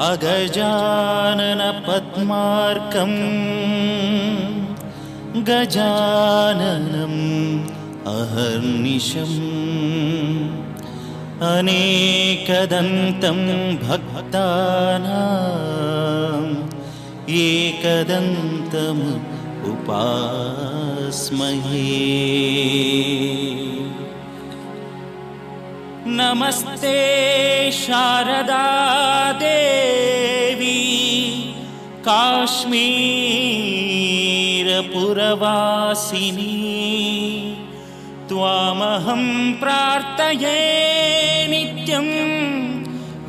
अगजानन पद्मार्कं गजाननम् अहर्निशम् अनेकदन्तं भक्तानाम् एकदन्तम् उपास्महे। नमस्ते शारदा देवी काश्मीरपुरवासिनी त्वामहं प्रार्थये नित्यं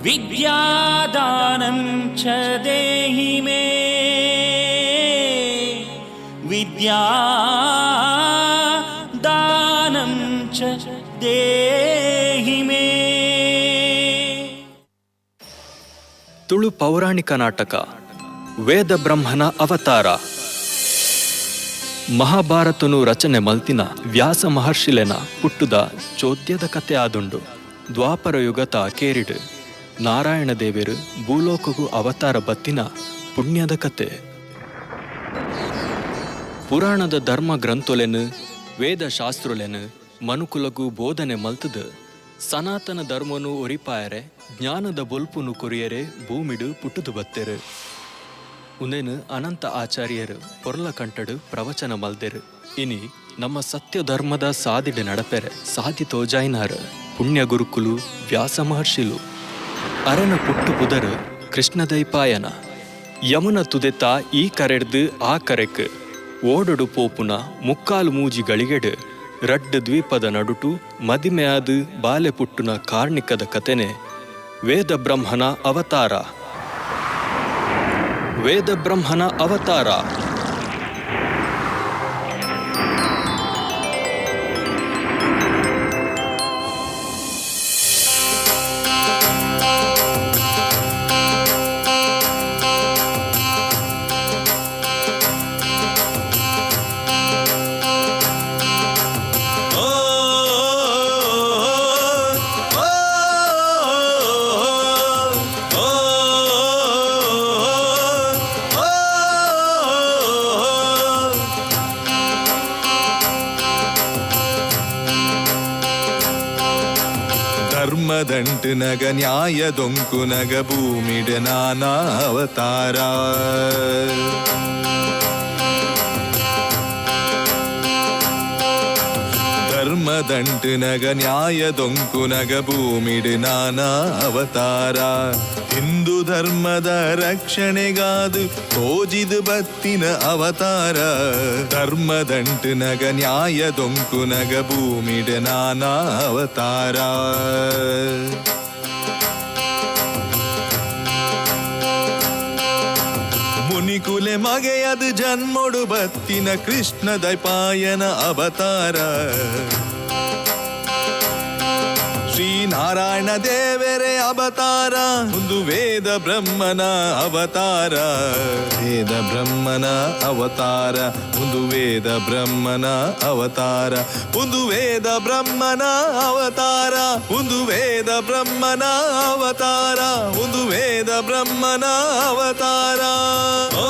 विद्यादानं च देहि मे विद्यादानं च देहि मे। ತುಳು ಪೌರಾಣಿಕ ನಾಟಕ ವೇದ ಬ್ರಹ್ಮನ ಅವತಾರ. ಮಹಾಭಾರತನು ರಚನೆ ಮಲ್ತಿನ ವ್ಯಾಸ ಮಹರ್ಷಿಲೆನ ಪುಟ್ಟುದ ಚೋದ್ಯದ ಕತೆ ಆದುಂಡು. ದ್ವಾಪರ ಯುಗತ ಕೇರಿಡು ನಾರಾಯಣ ದೇವರು ಭೂಲೋಕಗೂ ಅವತಾರ ಬತ್ತಿನ ಪುಣ್ಯದ ಕತೆ. ಪುರಾಣದ ಧರ್ಮ ಗ್ರಂಥೊಲೆನು ವೇದ ಶಾಸ್ತ್ರೊಲೆನು ಮನುಕುಲಗೂ ಬೋಧನೆ ಮಲ್ತದು. ಸನಾತನ ಧರ್ಮನು ಒರಿಪಾಯರೆ ಜ್ಞಾನದ ಬೊಲ್ಪುನು ಕೊರಿಯರೆ ಭೂಮಿಡು ಪುಟ್ಟುದು ಬತ್ತೆರು. ಉಂದೇನು ಅನಂತ ಆಚಾರ್ಯರು ಪೊರ್ಲ ಕಂಟಡು ಪ್ರವಚನ ಮಲ್ದೆರು. ಇನಿ ನಮ್ಮ ಸತ್ಯ ಧರ್ಮದ ಸಾದಿಡು ನಡಪೆರೆ ಸಾದಿ ತೋಜಾಯ್ನಾರು ಪುಣ್ಯ ಗುರುಕುಲು ವ್ಯಾಸ ಮಹರ್ಷಿಲು. ಅರೆನ ಪುಟ್ಟು ಬುಧರು ಕೃಷ್ಣದೈಪಾಯನ ಯಮುನ ತುದೆತ ಈ ಕರೆಡ್ದು ಆ ಕರೆಕ್ ಓಡಡು ಪೋಪುನ ಮುಕ್ಕಾಲು ಮೂಜಿ ಗಳಿಗೆಡು ರಡ್ಡು ದ್ವೀಪದ ನಡುಟು ಮದಿಮೆಯಾದ ಬಾಲೆ ಪುಟ್ಟುನ ಕಾರ್ಣಿಕದ ಕತೆನೆ ವೇದ ಬ್ರಹ್ಮನ ಅವತಾರ. ವೇದ ಬ್ರಹ್ಮನ ಅವತಾರ. ಧರ್ಮದಂಟು ನಗ ನ್ಯಾಯ ದೊಂಕು ನಗ ಭೂಮಿಡ ನಾನಾ ಅವತಾರ. ಧರ್ಮದಂಟು ನಗ ನ್ಯಾಯ ದೊಂಕು ನಗ ಭೂಮಿಡ ನಾನಾ ಅವತಾರ. ಹಿಂದೂ ಧರ್ಮದ ರಕ್ಷಣೆಗಾದು ತೋಜಿದು ಬತ್ತಿನ ಅವತಾರ. ಧರ್ಮದಂಟು ನಗ ನ್ಯಾಯ ದೊಂಕು ನಗ ಭೂಮಿಡ ನಾನಾ ಅವತಾರ. ಮುನಿಕುಲೆ ಮಗೆಯದು ಜನ್ಮೊಡು ಬತ್ತಿನ ಕೃಷ್ಣ ದೈಪಾಯನ ಅವತಾರ. ಶ್ರೀನಾರಾಯಣ ದೇವರೇ ಅವತಾರ. ಒಂದು ವೇದ ಬ್ರಹ್ಮನ ಅವತಾರ. ವೇದ ಬ್ರಹ್ಮನ ಅವತಾರ. ಒಂದು ವೇದ ಬ್ರಹ್ಮನ ಅವತಾರ. ಒಂದು ವೇದ ಬ್ರಹ್ಮನ ಅವತಾರ. ಒಂದು ವೇದ ಬ್ರಹ್ಮನ ಅವತಾರ. ಒಂದು ವೇದ ಬ್ರಹ್ಮನ ಅವತಾರ. ಓ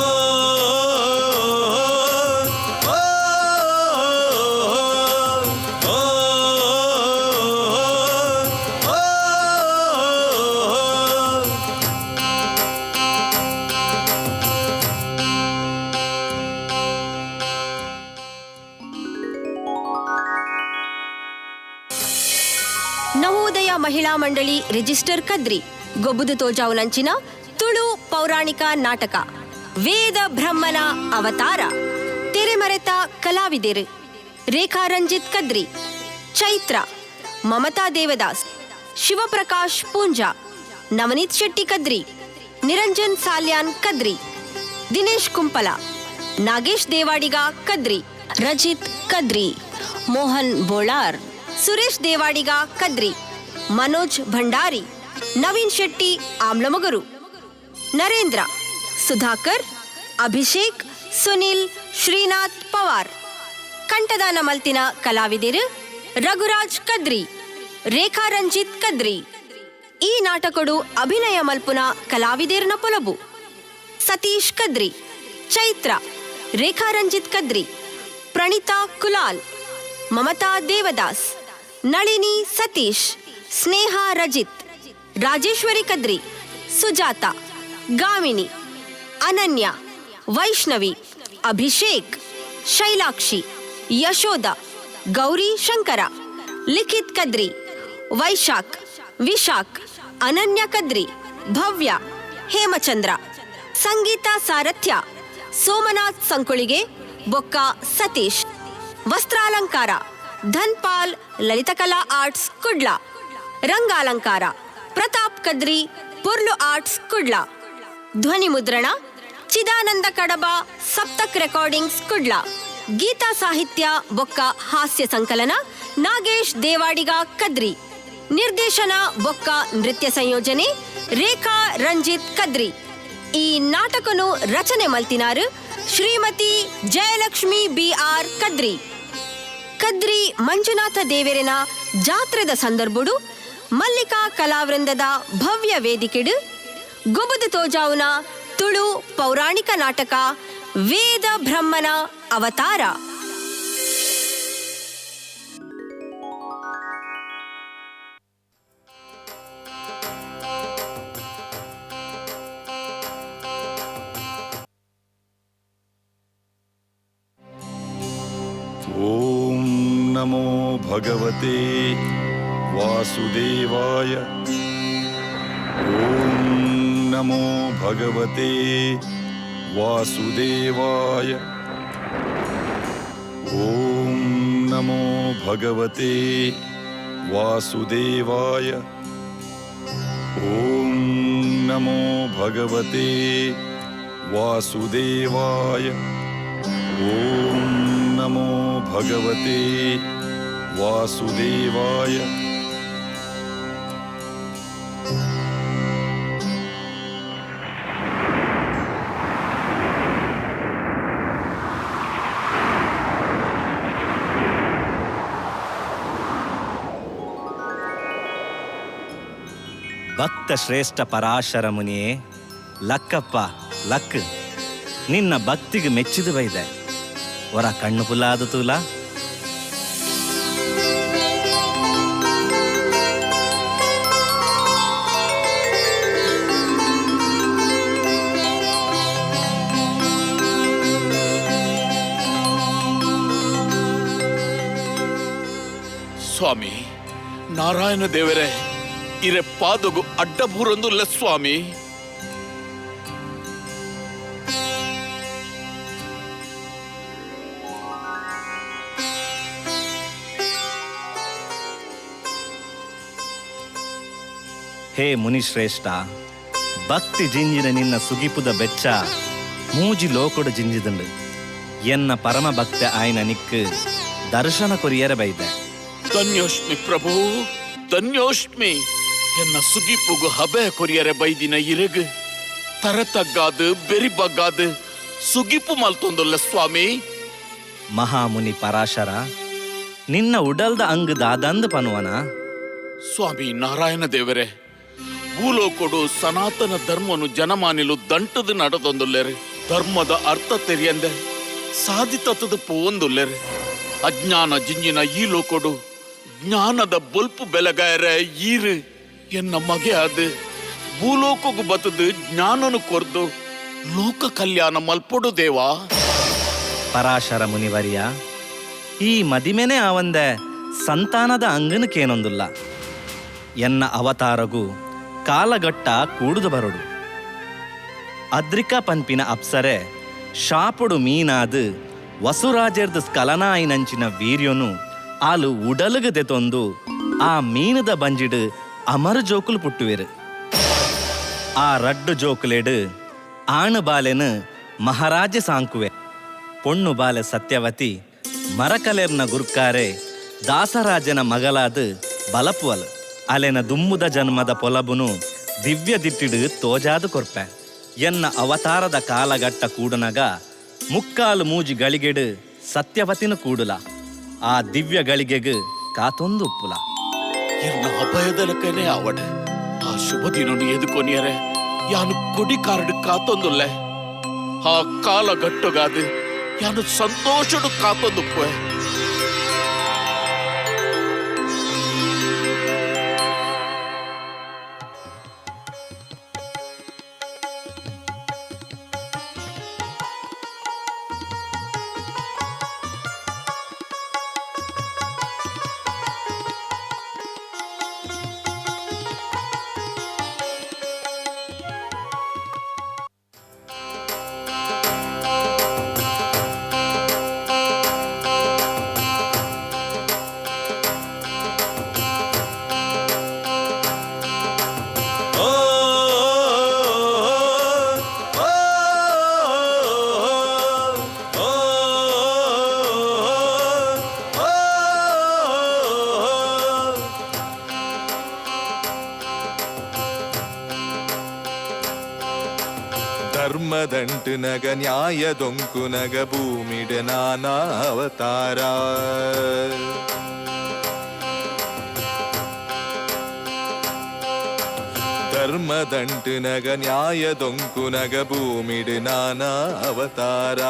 ನವೋದಯ ಮಹಿಳಾ ಮಂಡಳಿ ರಿಜಿಸ್ಟರ್ ಕದ್ರಿ ಗೊಬ್ಬುದು ತೋಜಾವುನಂಚಿನ ತುಳು ಪೌರಾಣಿಕ ನಾಟಕ ವೇದ ಬ್ರಹ್ಮನ ಅವತಾರ. ತೆರೆಮರೆತ ಕಲಾವಿದರು ರೇಖಾ ರಂಜಿತ್ ಕದ್ರಿ, ಚೈತ್ರ, ಮಮತಾ ದೇವದಾಸ್, ಶಿವಪ್ರಕಾಶ್ ಪೂಂಜಾ, ನವನೀತ್ ಶೆಟ್ಟಿ ಕದ್ರಿ, ನಿರಂಜನ್ ಸಾಲ್ಯಾನ್ ಕದ್ರಿ, ದಿನೇಶ್ ಕುಂಪಲ, ನಾಗೇಶ್ ದೇವಾಡಿಗ ಕದ್ರಿ, ರಜಿತ್ ಕದ್ರಿ, ಮೋಹನ್ ಬೋಳಾರ್, ಸುರೇಶ್ ದೇವಾಡಿಗ ಕದ್ರಿ, ಮನೋಜ್ ಭಂಡಾರಿ, ನವೀನ್ ಶೆಟ್ಟಿ ಆಮ್ಲಮಗರು, ನರೇಂದ್ರ, ಸುಧಾಕರ್, ಅಭಿಷೇಕ್, ಸುನಿಲ್, ಶ್ರೀನಾಥ್ ಪವಾರ್. ಕಂಠದಾನ ಮಲ್ತಿನ ಕಲಾವಿದರು ರಘುರಾಜ್ ಕದ್ರಿ, ರೇಖಾ ರಂಜಿತ್ ಕದ್ರಿ, ಈ ನಾಟಕಡು ಅಭಿನಯ ಮಲ್ಪುನ ಕಲಾವಿದೇರ್ನ ಪೊಲಬು ಸತೀಶ್ ಕದ್ರಿ, ಚೈತ್ರ, ರೇಖಾ ರಂಜಿತ್ ಕದ್ರಿ, ಪ್ರಣೀತಾ ಕುಲಾಲ್, ಮಮತಾ ದೇವದಾಸ್, ನಳಿನಿ ಸತೀಶ್, ಸ್ನೇಹ ರಜಿತ್, ರಾಜೇಶ್ವರಿ ಕದ್ರಿ, ಸುಜಾತ, ಗಾಮಿನಿ, ಅನನ್ಯ, ವೈಷ್ಣವಿ, ಅಭಿಷೇಕ್, ಶೈಲಾಕ್ಷಿ, ಯಶೋಧ, ಗೌರಿ ಶಂಕರ, ಲಿಖಿತ್ ಕದ್ರಿ, ವೈಶಾಖ್, ವಿಶಾಖ್, ಅನನ್ಯ ಕದ್ರಿ, ಭವ್ಯ, ಹೇಮಚಂದ್ರ, ಸಂಗೀತ ಸಾರಥ್ಯ, ಸೋಮನಾಥ್ ಸಂಕುಳಿಗೆ, ಬೊಕ್ಕ ಸತೀಶ್. ವಸ್ತ್ರಾಲಂಕಾರ ಧನ್ಪಾಲ್, ಲಲಿತಕಲಾ ಆರ್ಟ್ಸ್ ಕುಡ್ಲ. ರಂಗಾಲಂಕಾರ ಪ್ರತಾಪ್ ಕದ್ರಿ, ಪುರ್ಲು ಆರ್ಟ್ಸ್ ಕುಡ್ಲ. ಧ್ವನಿ ಮುದ್ರಣ ಚಿದಾನಂದ ಕಡಬ, ಸಪ್ತಕ್ ರೆಕಾರ್ಡಿಂಗ್ಸ್ ಕುಡ್ಲ. ಗೀತಾ ಸಾಹಿತ್ಯ ಬೊಕ್ಕ ಹಾಸ್ಯ ಸಂಕಲನ ನಾಗೇಶ್ ದೇವಾಡಿಗ ಕದ್ರಿ. ನಿರ್ದೇಶನ ಬೊಕ್ಕ ನೃತ್ಯ ಸಂಯೋಜನೆ ರೇಖಾ ರಂಜಿತ್ ಕದ್ರಿ. ಈ ನಾಟಕನು ರಚನೆ ಮಲ್ತಿನಾರು ಶ್ರೀಮತಿ ಜಯಲಕ್ಷ್ಮಿ BR ಕದ್ರಿ. ಕದ್ರಿ ಮಂಜುನಾಥ ದೇವೆರೆನ ಜಾತ್ರೆದ ಸಂದರ್ಭಡು ಮಲ್ಲಿಕಾ ಕಲಾವೃಂದದ ಭವ್ಯ ವೇದಿಕೆಡು ಗೊಬುದು ತೋಜಾವುನ ತುಳು ಪೌರಾಣಿಕ ನಾಟಕ ವೇದ ಬ್ರಹ್ಮನ ಅವತಾರ. ಓಂ ನಮೋ ಭಗವತೆ ವಾಸುದೇವಾಯ. ಓಂ ನಮೋ ಭಗವತೆ ವಾಸುದೇವಾಯ. ಓಂ ನಮೋ ಭಗವತೆ ವಾಸುದೇವಾಯ. ಓಂ ನಮೋ ಭಗವತೆ ವಾಸುದೇವಾಯ. ಓಂ ನಮೋ ಭಗವತೆ ವಾಸುದೇವಾಯ. ಭಕ್ತ ಶ್ರೇಷ್ಠ ಪರಾಶರ ಮುನಿಯೇ, ಲಕ್ಕಪ್ಪ ಲಕ್, ನಿನ್ನ ಭಕ್ತಿಗೆ ಮೆಚ್ಚಿದು ಬೈದೆ ಹೊರ ಕಣ್ಣು ಪುಲಾದು ತೂಲ. ಸ್ವಾಮಿ ನಾರಾಯಣ ದೇವರೇ, ಇರೆ ಪಾದಗು ಅಡ್ಡ ಬೂರೊಂದುಲ್ಲ ಸ್ವಾಮಿ. ಹೇ ಮುನಿಶ್ರೇಷ್ಠ, ಭಕ್ತಿ ಜಿಂಜಿನ ನಿನ್ನ ಸುಗಿಪುದ ಬೆಚ್ಚ ಮೂಜಿ ಲೋಕೊಡು ಜಿಂಜಿದಂಡು ಎನ್ನ ಪರಮ ಭಕ್ತ ಆಯ್ನ ನಿಕ್ಕು ದರ್ಶನ ಕೊರಿಯರ ಬೈದೆ. ಧನ್ಯೋಷ್ಮಿ ಪ್ರಭು, ಧನ್ಯೋಷ್ಮಿ. ಎನ್ನ ಸುಗಿಪುಗು ಹಬೆ ಕೊರಿಯರೆ ಬೈದಿನ ಇರೆಗು ತರತಗ್ಗಾದು ಬೆರಿಬಗ್ಗಾದು ಸುಗಿಪು ಮಲ್ತೊಂದುಲ್ಲ ಸ್ವಾಮಿ. ಮಹಾಮುನಿ ಪರಾಶರ, ನಿನ್ನ ಉಡಲ್ದ ಅಂಗ್ ದಾದಂದು ಪನುವನ. ಸ್ವಾಮಿ ನಾರಾಯಣ ದೇವರೇ, ಭೂಲೋಕೊಡು ಸನಾತನ ಧರ್ಮನು ಜನಮಾನಿಲು ದಂಟದು ನಡೆದೊಂದುಲ್ಲೆರು. ಧರ್ಮದ ಅರ್ಥ ತೆರಿಯಂದೆ ಸಾಧಿತದ ಪೋವೊಂದುಲ್ಲೆರು. ಅಜ್ಞಾನ ಜಿಂಜಿನ ಈ ಲೋಕೊಡು ಜ್ಞಾನದ ಬೊಲ್ಪು ಬೆಲಗಾಯರೆ ಈರು ಎನ್ನ ಮಗೆ ಅದು ಭೂಲೋಕಗು ಬತದು ಜ್ಞಾನನು ಕೊರ್ದು ಲೋಕ ಕಲ್ಯಾಣ ಮಲ್ಪೊಡು ದೇವಾ. ಪರಾಶರ ಮುನಿವರ್ಯ, ಈ ಮದಿಮೆನೆ ಆವಂದೆ ಸಂತಾನದ ಅಂಗನು ಕೇನೊಂದುಲ್ಲ. ಎನ್ನ ಅವತಾರಗು ಕಾಲಗಟ್ಟ ಕೂಡುದು ಬರಡು. ಅದ್ರಿಕಾ ಪನ್ಪಿನ ಅಪ್ಸರೆ ಶಾಪುಡು ಮೀನಾದು ವಸುರಾಜರ್ದು ಸ್ಕಲನಾಯಿನಂಚಿನ ವೀರ್ಯನು ಆಲು ಉಡಲುಗದೆ ತೊಂದು ಆ ಮೀನದ ಬಂಜಿಡು ಅಮರ ಜೋಕುಲು ಪುಟ್ಟುವೆರು. ಆ ರಡ್ಡು ಜೋಕುಲೆಡು ಆಣು ಬಾಲೆನು ಮಹಾರಾಜ ಸಾಂಕುವೆ. ಪೊಣ್ಣು ಬಾಲೆ ಸತ್ಯವತಿ ಮರಕಲೆರ್ನ ಗುರ್ಕಾರೆ ದಾಸರಾಜನ ಮಗಲಾದು ಬಲಪುವಲು. ಅಲೆನ ದುಮ್ಮುದ ಜನ್ಮದ ಪೊಲಬುನು ದಿವ್ಯ ದಿಟ್ಟಿಡು ತೋಜಾದು ಕೊರ್ಪೆ. ಎನ್ನ ಅವತಾರದ ಕಾಲಗಟ್ಟ ಕೂಡನಗ ಮುಕ್ಕಾಲು ಮೂಜಿ ಗಳಿಗೆಡು ಸತ್ಯವತಿನ ಕೂಡುಲ. ಆ ದಿವ್ಯ ಗಳಿಗೆಗು ಕಾತೊಂದು ಉಪ್ಪುಲ. ಎನ್ನ ಅಭಯದ ಲೆಕ್ಕನೆ ಆವಡ ಆ ಶುಭ ದಿನನು ಎದುಕೊನಿಯರೆ ಯಾನು ಕೊಡಿ ಕಾರ್ಡ್ ಕಾತೊಂದುಲ್ಲೆ ಆ ಕಾಲ ಗಟ್ಟುಗಾದು ಯಾನು ಸಂತೋಷಡು ಕಾತೊಂದುಪ್ಪೆ. ಧರ್ಮದಂಟು ನಗ ನ್ಯಾಯದೊಂಕು ನಗ ಭೂಮಿಡ ನಾನಾ ಅವತಾರ. ಧರ್ಮದಂಟು ನಗ ನ್ಯಾಯದೊಂಕು ನಗ ಭೂಮಿಡ ನಾನಾ ಅವತಾರ.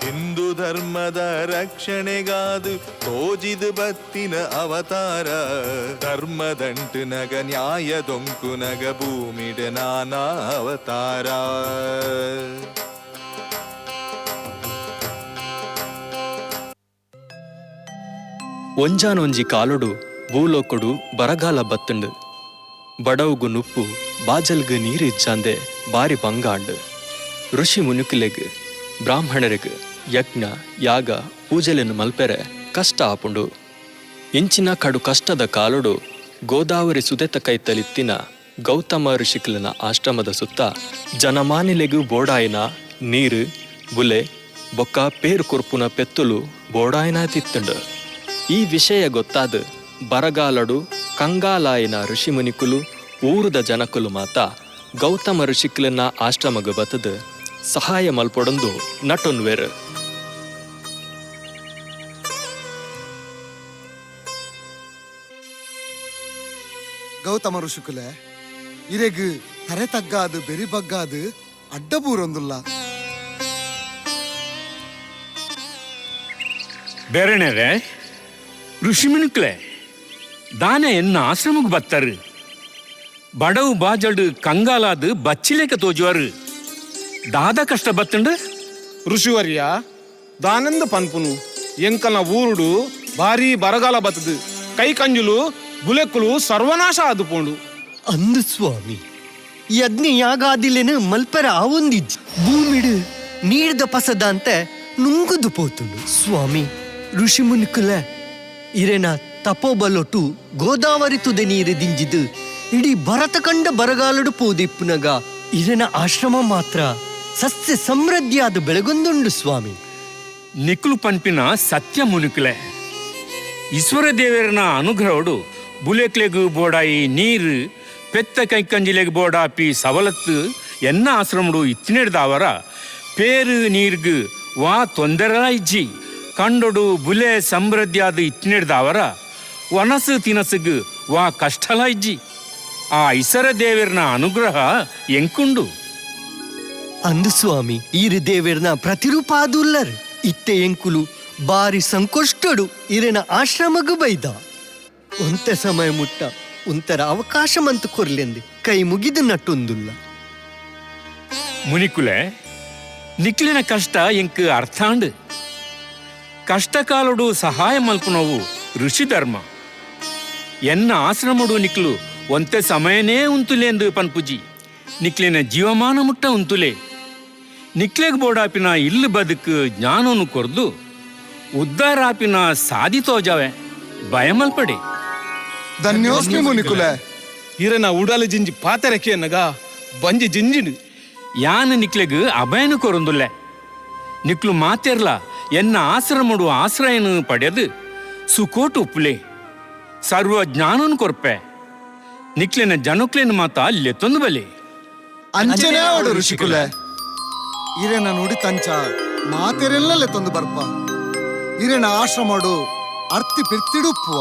ಹಿಂದೂ ಧರ್ಮದ ರಕ್ಷಣೆಗಾದು ತೋಜಿದು ಬತ್ತಿನ ಅವತಾರ. ಧರ್ಮದಂಟು ನಗ ನ್ಯಾಯದೊಂಕು ನಗ ಭೂಮಿಡ ನಾನಾ ಅವತಾರ. ಒಂಜಾನೊಂಜಿ ಕಾಲೊಡು ಭೂಲೋಕೊಡು ಬರಗಾಲ ಬತ್ತುಂಡು. ಬಡವುಗು ನುಪ್ಪು ಬಾಜಲ್ಗು ನೀರಿಜ್ಜಾಂದೆ ಬಾರಿ ಬಂಗಾಂಡು. ಋಷಿ ಮುನುಕುಲೆಗ್ ಬ್ರಾಹ್ಮಣರಿಗ್ ಯಜ್ಞ ಯಾಗ ಪೂಜೆಲೆನ್ನು ಮಲ್ಪೆರೆ ಕಷ್ಟ ಆಪುಂಡು. ಇಂಚಿನ ಕಡು ಕಷ್ಟದ ಕಾಲೊಡು ಗೋದಾವರಿ ಸುದೆತ ಕೈತಲಿತ್ತಿನ ಗೌತಮ ಋಷಿಕುಲನ ಆಶ್ರಮದ ಸುತ್ತ ಜನಮಾನಿಲೆಗೂ ಬೋಡಾಯಿನ ನೀರು ಬುಲೆ ಬೊಕ್ಕ ಪೇರು ಕುರ್ಪುನ ಪೆತ್ತುಲು ಬೋಡಾಯಿನ ತಿತ್ತುಂಡು. ಈ ವಿಷಯ ಗೊತ್ತಾದ ಬರಗಾಲಡು ಕಂಗಾಲಾಯಿನ ಋಷಿಮುನಿಕುಲು ಊರುದ ಜನಕುಲು ಮಾತ ಗೌತಮ ಋಷಿಕುಲನ ಆಶ್ರಮಗ ಬತ್ತದ ಸಹಾಯ ಮಲ್ಪೊಡೊಂದು ನಟೊನ್ವೆರು. ಗೌತಮ ಋಷಿಕುಲ ಇರೆಗ್ ತರೆ ತಗ್ಗಾದು ಬೆರಿ ಬಗ್ಗಾದು ಅಡ್ಡಬೂರೊಂದುಲ್ಲ. ಬೇರೆಣರೆ ಋಷಿಮುನಿಕ್ಲೆ ದಾನೆ ಎನ್ನ ಆಶ್ರಮಕ್ಕೆ ಬತ್ತರು. ಬಡವು ಬಾಜಡು ಕಂಗಾಲಾದು ಬಚ್ಚಿಲೇಕ ತೋಜುವರು. ದಾದ ಕಷ್ಟ ಬತ್ತಂಡು ಋಷಿವರ್ಯ ದಾನಂದ ಪನ್ಪುನು ಎಂಕಲ್ನ ಊರುಡು ಭಾರಿ ಬರಗಾಲ ಬತ್ತದು. ಕೈ ಕಂಜುಲು ಬುಲೆಕ್ಕುಲು ಸರ್ವನಾಶ ಆದುಪೋಂಡು. ಅಂದು ಸ್ವಾಮಿ ಯಜ್ಞ ಯಾಗಾದಿಲೆನು ಮಲ್ಪರ ಆವೊಂದಿಜ್ ಭೂಮಿಡು ನೀಡ್ದ ಪಸದ ಅಂತ ನುಂಗುದು ಪೋತುಂಡು. ಸ್ವಾಮಿ ಋಷಿ ಮುನಿಕುಲ ಇರೆನ ತಪೋಬಲೊಟ್ಟು ಗೋದಾವರಿ ತುದೆ ನೀರು ದಿಂಜಿದು ಇಡೀ ಭರತ ಕಂಡ ಬರಗಾಲಡು ಪೋದಿಪ್ಪುನಗ ಇರೆನ ಆಶ್ರಮ ಮಾತ್ರ ಸಸ್ಯ ಸಮೃದ್ಧಿಯಾದ ಬೆಳಗೊಂದುಂಡು ಸ್ವಾಮಿ. ನಿಕ್ಲು ಪನ್ಪಿನ ಸತ್ಯ ಮುನುಕುಲೆ ಈಶ್ವರ ದೇವರನ ಅನುಗ್ರಹಡು ಬುಲೆಕ್ಲೆಗು ಬೋಡಾಯಿ ನೀರು ಪೆತ್ತ ಕೈಕಂಜಿಲೆಗ್ ಬೋಡಾಪಿ ಸವಲತ್ತು ಎನ್ನ ಆಶ್ರಮಡು ಇತ್ತಿನೆಡ್ದಾವರ ಪೇರು ನೀರ್ಗು ವಾ ತೊಂದರೆ ಇಜ್ಜಿ ಕಂಡೊಡು ಬುಲೆ ಸಮೃದ್ಧಿಯಾದ ಇತ್ತಿನೆಡ್ದಾವರ ವನಸು ತಿನಸುಗು ವಾ ಕಷ್ಟಲ ಇಜ್ಜಿ ಆ ಈಶ್ವರ ದೇವರನ ಅನುಗ್ರಹ ಎಂಕುಂಡು. ಅಂದು ಸ್ವಾಮಿ ಈರು ದೇವರನ ಪ್ರತಿರೂಪ ಆದುಲ್ಲರ್ ಇತ್ತೆ ಎಂಕುಲು ಬಾರಿ ಸಂಕೋಷ್ಟಡು ಇರೆನ ಆಶ್ರಮಗು ಬೈದ. ಒಂತೆ ಸಮಯ ಮುಟ್ಟ ಒಂತರ ಅವಕಾಶ ಮಂತು ಕೊರ್ಲೆಂದು ಕೈ ಮುಗಿದು ನಟ್ಟೊಂದುಲ್ಲ. ಮುನಿಕುಲೆ ನಿಕ್ಲಿನ ಕಷ್ಟ ಎಂಕ್ ಅರ್ಥಾಂಡು. ಕಷ್ಟಕಾಲಡು ಸಹಾಯ ಮಲ್ಪುನವು ಋಷಿ ಧರ್ಮ. ಎನ್ನ ಆಶ್ರಮಡು ನಿಕ್ಲು ಒಂತೆ ಸಮಯನೇ ಉಂತುಲೆಂದು ಪನ್ಪುಜಿ ನಿಕ್ಲಿನ ಜೀವಮಾನ ಮುಟ್ಟ ಉಂತುಲೆ. ನಿಕ್ಲೆಗ್ ಬೋಡಾಪಿನ ಇಲ್ಲು ಬದುಕು ಜ್ಞಾನನು ಕೊರ್ದು ಉದ್ದಾರಾಪಿನ ಸಾದಿ ತೋಜಾವೆ ಭಯಮಲ್ಪಡೆ. ಧನ್ಯೋಸ್ಮಿ ಮುನಿಕುಲ ಇರನ ಉಡಲು ಜಿಂಜಿ ಪಾತೆರಕೆ ಅನ್ನಗ ಬಂಜಿ ಜಿಂಜಿಡು. ಯಾನ ನಿಕ್ಲೆಗ್ ಅಭಯನು ಕೊರೊಂದುಲ್ಲೆ. ನಿಕ್ಲು ಮಾತೆರ್ಲ ಎನ್ನ ಆಶ್ರಮಡು ಆಶ್ರಯನು ಪಡೆದು ಸುಕೋಟು ಉಪ್ಪುಲೆ ಸರ್ವ ಜ್ಞಾನನು ಕೊರ್ಪೆ. ನಿಕ್ಲೆನ ಜನುಕ್ಲೆನ ಮಾತ ಲೆತ್ತೊಂದು ಬಲೆ ಅಂಚನೆ ಅವಡು ಋಷಿಕುಲ ಇರೆನ ನುಡಿ ತಂಚ ಮಾತೆರೆಲ್ಲಲೆ ತಂದು ಬರ್ಪ. ಇರೆನ ಆಶ್ರಮಡು ಅರ್ತಿ ಪಿರ್ತಿಡುಪ್ಪುವ.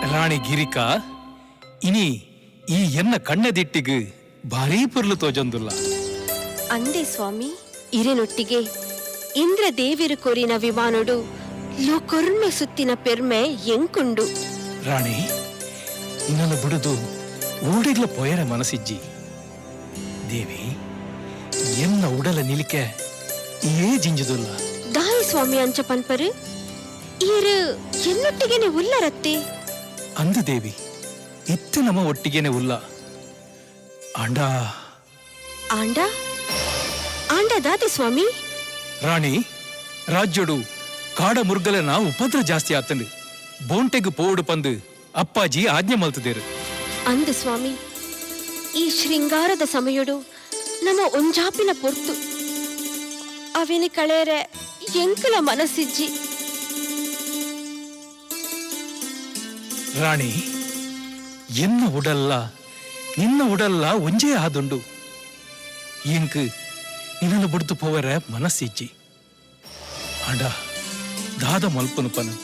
ರಾಣಿ ಗಿರಿಕಾ ಇನಿ ಈ ಎನ್ನ ಕಣ್ಣದಿಟ್ಟಿಗೆ ಭಾರೀ ಪೊರ್ಲು ತೋಜೊಂದುಲ್ಲ ಅಂದೆ ಸ್ವಾಮಿ ಇರೆನೊಟ್ಟಿಗೆ ಇಂದ್ರ ದೇವಿರು ಕೊರಿನ ವಿಮಾನುಡು ಲೋಕೊರ್ಮೆ ಸುತ್ತಿನ ಪೆರ್ಮೆ ಎಂಕುಂಡು. ರಾಣಿ ಇನ್ನನ್ನು ಬಿಡುದು ಓಡಿಗ್ಲ ಪೊಯರ ಮನಸ್ಸಿಜ್ಜಿ ದೇವಿ ಎನ್ನ ಉಡಲ ನಿಲಿಕೆ ಏ ಜಿಂಜುದುಲ್ಲ ದಾಯಿ ಸ್ವಾಮಿ ಅಂಚ ಪನ್ಪರು ಈರು ಎನ್ನೊಟ್ಟಿಗೆನೆ ಉಲ್ಲರತ್ತೆ ಅಂದು ದೇವಿ ಇತ್ತು ನಮ್ಮ ಒಟ್ಟಿಗೆನೆ ಉಲ್ಲ ಆಂಡ ಆಂಡ ಆಂಡ ದಾದಿ ಸ್ವಾಮಿ ರಾಣಿ ರಾಜ್ಯೋಡು ಕಾಡ ಮುರ್ಗಲನ ಉಪದ್ರ ಜಾಸ್ತಿ ಆತಂಡು ಬೋಂಟೆಗ್ ಪೋಡು ಪಂದು ಅಪ್ಪಾಜಿ ಆಜ್ಞೆ ಮಲ್ತದೇರು ಅಂದು ಸ್ವಾಮಿ ಈ ಶೃಂಗಾರದ ಸಮಯಡು ನಮ್ಮ ಒಂಜಾಪಿನ ಪೊರ್ತು ಅವಿನಿ ಕಳೆಯರೆ ಎಂಕಲ ಮನಸ್ಸಿಜ್ಜಿ. ರಾಣಿ ಎನ್ನ ಉಡಲ್ಲ ನಿನ್ನ ಉಡಲ್ಲ ಒಂಜೇ ಆದುಂಡು ಎಂಕ್ ನಿನ್ನನ್ನು ಬಿಡ್ತು ಪೋವರ ಮನಸ್ಸಿಜ್ಜಿ ಆಂಡ ದಾದ ಮಲ್ಪನು ಪನು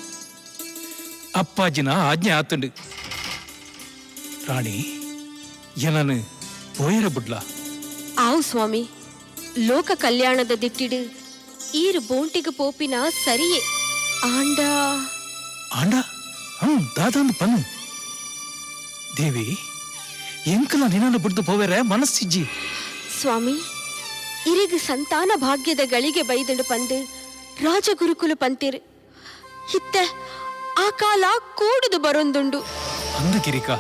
ಅಪ್ಪಾಜಿನ ಆಜ್ಞೆ ಆತುಂಡು ರಾಣಿ ಏನನು ಪೋಯರ ಬಿಡ್ಲ ಆವು ಸ್ವಾಮಿ ಲೋಕ ಕಲ್ಯಾಣದ ದಿಟ್ಟಿಡು ಈರು ಬೋಂಟಿಗೆ ಪೋಪಿನ ಸರಿಯೇ ಆಂಡ ಆಂಡ ದಾದಂದು ಪನು ದೇವಿ ಎಂಕಲ ನಿನ್ನನ್ನು ಬಿಡ್ದು ಪೋವರ ಮನಸ್ಸಿಜ್ಜಿ ಸ್ವಾಮಿ ಇರಿಗು ಸಂತಾನ ಭಾಗ್ಯದ ಗಳಿಗೆ ಬೈದಳು ಪಂದು ರಾಜಗುರುಕುಲು ಪಂತಿರು ಇತ್ತ ಆ ಕಾಲ ಕೂಡುದು ಬರೊಂದುಂಡು ಅಂದು ಕಿರಿಕ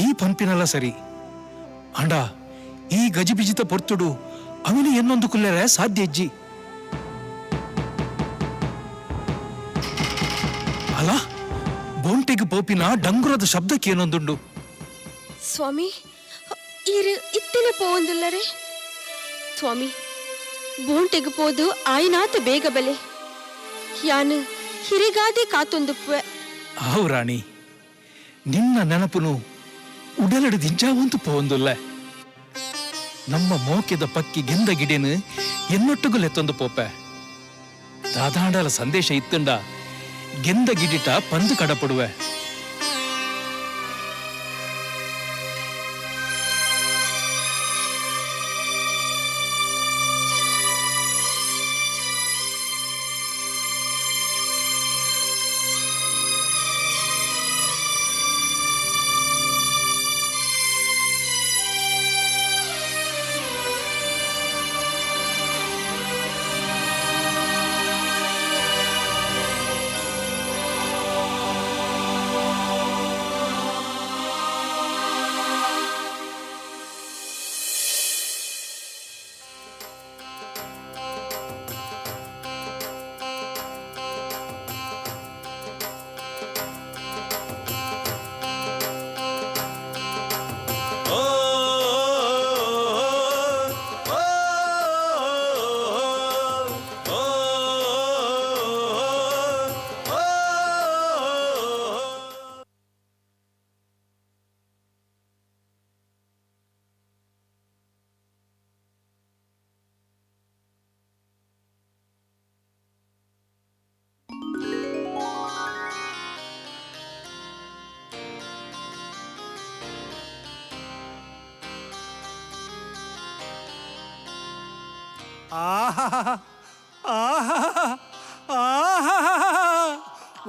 ಈ ಪಂಪಿನಲ್ಲ ಸರಿ ಆಂಡ ಈ ಗಜಿಬಿಜಿತ ಪೊರ್ತುಡು ಅವನು ಎನ್ನೊಂದು ಕುಲ್ಲರೆ ಸಾಧ್ಯ ಇಜ್ಜಿ ಅಲ ಬೋಂಟೆಗೆ ಪೋಪಿನ ಡಂಗುರದ ಶಬ್ದಕ್ಕೆ ಏನೊಂದುಂಡು ಸ್ವಾಮಿ ಈರು ಇತ್ತಿನ ಪೋವಂದುಲ್ಲರೆ ಸ್ವಾಮಿ ಬೋಂಟೆಗೆ ಪೋದು ಆಯ್ನಾತ ಬೇಗ ಬಲೆ ಯಾನು ಹಿರಿಗಾದೆ ಕಾತೊಂದುಪ್ಪೆ ಆವು ರಾಣಿ ನಿನ್ನ ನೆನಪುನು ಉಡಲಡು ದಿಂಜಾವಂತು ಪೋವಂದುಲ್ಲ ನಮ್ಮ ಮೋಕೆದ ಪಕ್ಕಿ ಗೆಂದ ಗಿಡೇನು ಎನ್ನೊಟ್ಟುಗು ಲೆತ್ತೊಂದು ಪೋಪೆ ದಾದಾಂಡಲ ಸಂದೇಶ ಇತ್ತುಂಡ ಗೆಂದ ಗಿಡಿಟ ಪಂದು ಕಡಪಡುವೆ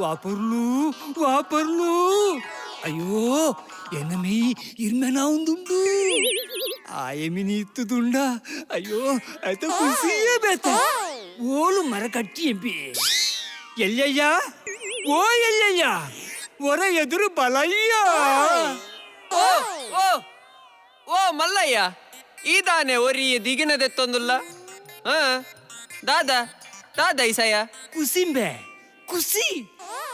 వాపర్లు అయ్యో ఎనమి ఇర్మెనా ఉందుండు ఆయమిని ఇత్తుతుండా అయ్యో అయితే కుసియే బెత ఓలు మరకట్టి ఎంపి ఎల్లయ్యా ఓ ఎల్లయ్యా ఒర ఎదురు బలయ్యా ఓ ఓ ఓ మల్లయ్య ఈదానే ఒరి దిగినదెత్తొందుల్ల దాదా దాదా ఈసయ్య కుసింబే కుసి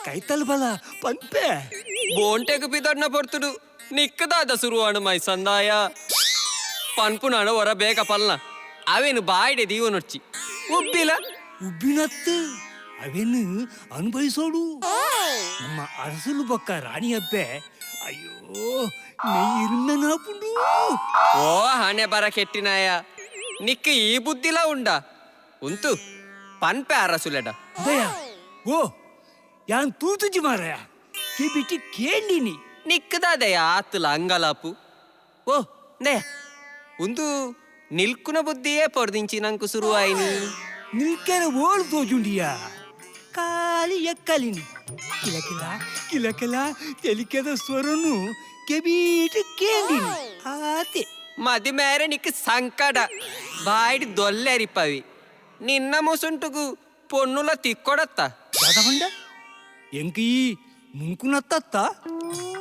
ಕೈತಲ್ ಬಲ ಪಂಪೆ ಬೋಂಟೆಗೆ ಪಿದಡ್ನ ಪೊರ್ತುಡು ನಿಕ್ಕದಾದ ಸುರುವಾಣು ಮೈ ಸಂದಾಯ ಪನ್ಪುನಾಣ ಹೊರ ಬೇಗ ಪಲ್ನ ಅವೇನು ಬಾಯಿಡೆ ದೀವನೊಚ್ಚಿ ಉಬ್ಬಿಲ ಉಬ್ಬಿನತ್ತು ಅವೇನು ಅನುಭವಿಸೋಡು ನಮ್ಮ ಅರಸಲು ಬೊಕ್ಕ ರಾಣಿ ಹಬ್ಬೆ ಅಯ್ಯೋ ನೆಯ್ಯಿರುಂದನಾಪುಂಡು ಓ ಹಣೆ ಬರ ಕೆಟ್ಟಿನಾಯ ನಿಕ್ಕ ಈ ಬುದ್ಧಿಲ ಉಂಡ ಉಂತು ಪನ್ಪೆ ಅರಸುಲೆಡ ದಯ ಓ ಯಾನ್ ತೂತುಜಿ ಮಾರಯ ಕೆ ಬಿಟ್ಟಿ ಕೇಂಡಿನಿ ನಿಕ್ಕದಾದಯ ಆತುಲ ಅಂಗಲಾಪು ಓ ದಯ ಒಂದು ನಿಲ್ಕುನ ಬುದ್ಧಿಯೇ ಪೊರ್ದಿಂಚಿ ನಂಕು ಶುರುವಾಯಿನಿ ನಿಲ್ಕೆರ ಓಳು ತೋಜುಂಡಿಯ ಕಾಲಿ ಎಕ್ಕಲಿನಿ ಕಿಲಕಿಲ ಕಿಲಕಿಲ ತೆಲಿಕೆದ ಸ್ವರನು ಕೆಬೀಟಿ ಕೇಂದಿನಿ ಆತೆ ಮದಿ ಮೇರೆ ನಿಕ್ಕ ಸಂಕಟ ಬಾಯಿಡಿ ದೊಲ್ಲೆರಿಪವಿ ನಿನ್ನ ಮುಸುಂಟುಗು ಪೊನ್ನುಲ ತಿಕ್ಕೊಡತ್ತ దాదహొండ ఎంకి ముంకునత్తత్త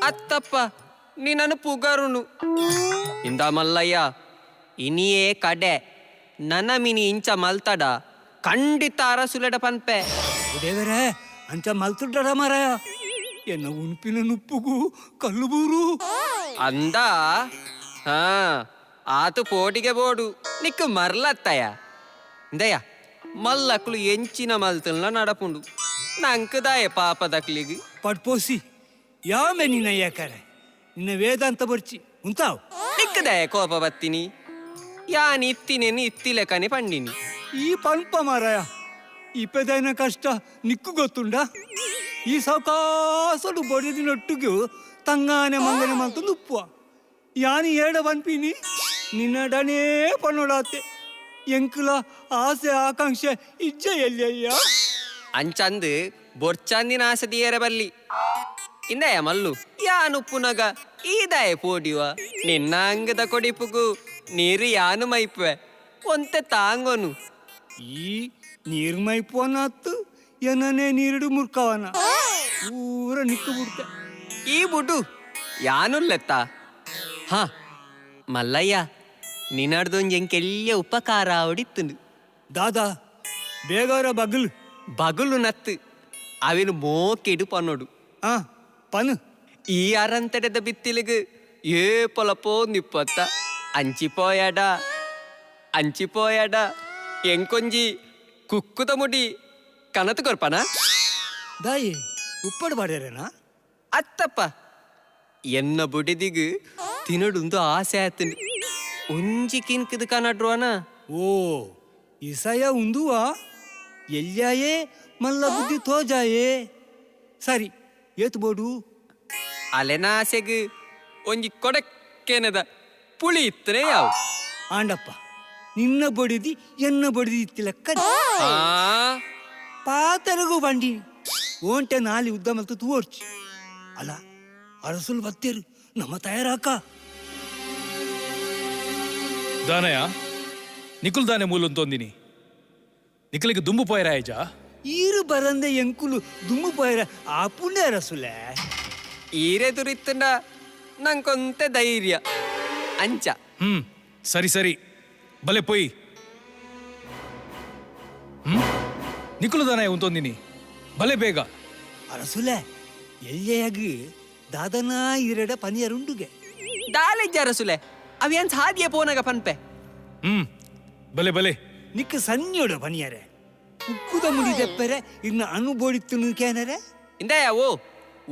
ಅತ್ತಪ್ಪ ನಿನ್ನನು ಪುಗರುನು ಇಂದ ಮಲ್ಲಯ್ಯ ಇನಿಯೇ ಕಡೆ ನನ್ನ ಮಿನಿ ಇಂಚ ಮಲ್ತಡ ಖಂಡಿತ ಅರಸುಲೆಡ ಪನ್ಪೆ ఉదేవరే అంచ మల్తుడ్డరా మారాయ ఎన్న ఉన్పిన నుప్పుగు కల్లుబూరు ಅಂದ ಹಾ ಆತು ಪೋಟಿಗೆ ಬೋಡು ನಿಕ್ಕು ಮರ್ಲತ್ತಯ್ಯ ಇಂದಯ್ಯ ಮಲ್ಲಕ್ಲು ಎಂಚಿನ ಮಲ್ತಲ್ನ ನಡಪುಂಡು ನಂಕದಾಯ ಪಾಪದಕ್ಲಿಗೆ పడిపోసి యామె నిన్న ఏకరే నిన్న వేదాంత బర్చి ఉంటావు ನಿಕ್ಕದಾಯ ಕೋಪ ಬತ್ತಿನಿ ಯಾನ್ ಇತ್ತಿನೇನು ಇತ್ತಿಲೆ ಕನೆ ಪಂಡಿನಿ ఈ పన్ప మారాయ ఈ పెదైన కష్ట నిక్కు గొత్తుండా ఈ సౌకాసుడు బొడిదినట్టుగు తంగానే మంగనే మల్తుంది ఉప్పు యాని ఏడ పన్పిని నిన్నడనే పన్నుడాతే ಎಂಕುಲ ಆಸೆ ಆಕಾಂಕ್ಷೆ ಇಜ್ಜೆ ಎಲ್ಲಿಯ್ಯ ಅಂಚಂದು ಬೊರ್ಚಂದಿನ ಆಸದಿಯರ ಬಲ್ಲಿ ಇಂದಯ ಮಲ್ಲು ಯಾನು ಪುನಗ ಈದಾಯ ಪೋಡಿವ ನಿನ್ನ ಅಂಗದ ಕೊಡಿಪುಗು ನೀರು ಯಾನು ಮೈಪೆ ಒಂತೆ ತಾಂಗೋನು ಈ ನೀರ್ಮೈಪೋನತ್ತು ಏನನೇ ನೀರುಡು ಮುರ್ಕವನ ಊರ ನಿಕ್ಕು ಬಿಡ್ತೆ ಈ ಬುಡು ಯಾನುಲ್ಲೆತ್ತ ಹಾ ಮಲ್ಲಯ್ಯ ನಿನ್ನಡ್ದೊಂದು ಎಂಕೆಲ್ಲ ಉಪಕಾರ ಹೊಡಿತ್ತುಂಡು ದಾದಾ ಬೇಗವರ ಬಗಲು ಬಗುಲು ನತ್ತು ಅವಿನು ಮೋಕೆಡು ಪನ್ನೋಡು ಆ ಪನು ಈ ಅರಂತಡೆದ ಬಿತ್ತಿಲಿಗು ಏ ಪೊಲಪೋ ನಿಪ್ಪತ್ತ ಅಂಚಿಪೋಯಡ ಎಂಕೊಂಜಿ ಕುಕ್ಕುದ ಮುಡಿ ಕನತು ಕೊರ್ಪನ ದಾಯಿ ಉಪ್ಪಡು ಬಾಡ್ಯಾರೇನಾ ಅತ್ತಪ್ಪ ಎನ್ನ ಬುಡಿದಿಗು ತಿನ್ನಡುಂದು ಆಸೆ ಆತನು ಒಂಜಿ ಕಿನ್ಕದು ಕನಡ್ರುವನ ಓ ಇಸಯ ಉಂದುವಾ ಎಲ್ಯಾಯೇ ಮಲ್ಲ ಬುದ್ಧಿ ತೋಜಾಯೇ ಸರಿ ಏತು ಬೋಡು ಅಲೆನ ಆಸೆಗು ಒಂಜಿ ಕೊಡಕ್ಕೇನದ ಪುಳಿ ಇತ್ತನೇ ಯಾವು ಆಂಡಪ್ಪ ನಿನ್ನ ಬಡಿದಿ ಎನ್ನ ಬಡಿದಿ ಇತ್ತಿಲೆಕ್ಕ ಆ ಪಾತರಗೂ ಬಂಡಿ ಓಂಟೆ ನಾಲಿ ಉದ್ದ ಮಲ್ತು ತೋರ್ಚಿ ಅಲ್ಲ ಅರಸುಲು ಬತ್ತೇರು ನಮ್ಮ ತಯಾರಾಕ దానయ్య నికుల్ దానే మూలం తొందిని నికులకి దుమ్ము పోయరాయజా ಈರು ಬರಂದೆ ಎಂಕುಲು ದುಮ್ಮು ಪೋಯರ ಆ ಪುಣ್ಯ ಅರಸುಲೆ ಈರೆದುರಿತ್ತಂಡ ನಂಕೊಂತೆ ಧೈರ್ಯ ಅಂಚ ಸರಿ ಸರಿ ಬಲೆ ಪೊಯ್ ನಿಕುಲು దానయ్య ఉంతొందిని ಬಲೆ ಬೇಗ ಅರಸುಲೆ ಎಲ್ಲೆಯಾಗಿ ದಾದನಾ ಇರೆಡ ಪನಿಯರುಂಡುಗೆ ದಾಲೆಜ್ಜ ಅರಸುಲೆ ಅವೇನ್ ಸಾಧ್ಯ ಪೋನಗ ಪನ್ಪೆ ಬಲೆ ಬಲೆ ನಿಕ್ಕ ಸನ್ಯೋಡ ಪನಿಯರೆ ಉಕ್ಕುದ ಮುಡಿದೆಪ್ಪರೆ ಇನ್ನ ಅನುಬೋಡಿತ್ತು ಕೇನರೆ ಇಂದಯ ಓ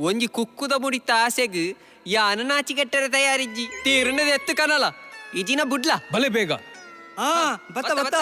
ಒಂಜಿ ಕುಕ್ಕುದ ಮುಡಿತ ಆಸೆಗು ಯಾನ ನಾಚಿಗೆಟ್ಟರೆ ತಯಾರಿಜ್ಜಿ ತೀರ್ನದ ಎತ್ತು ಕನಲ ಇಜಿನ ಬುಡ್ಲ ಬಲೆ ಬೇಗ ಆ ಬತ್ತ ಬತ್ತ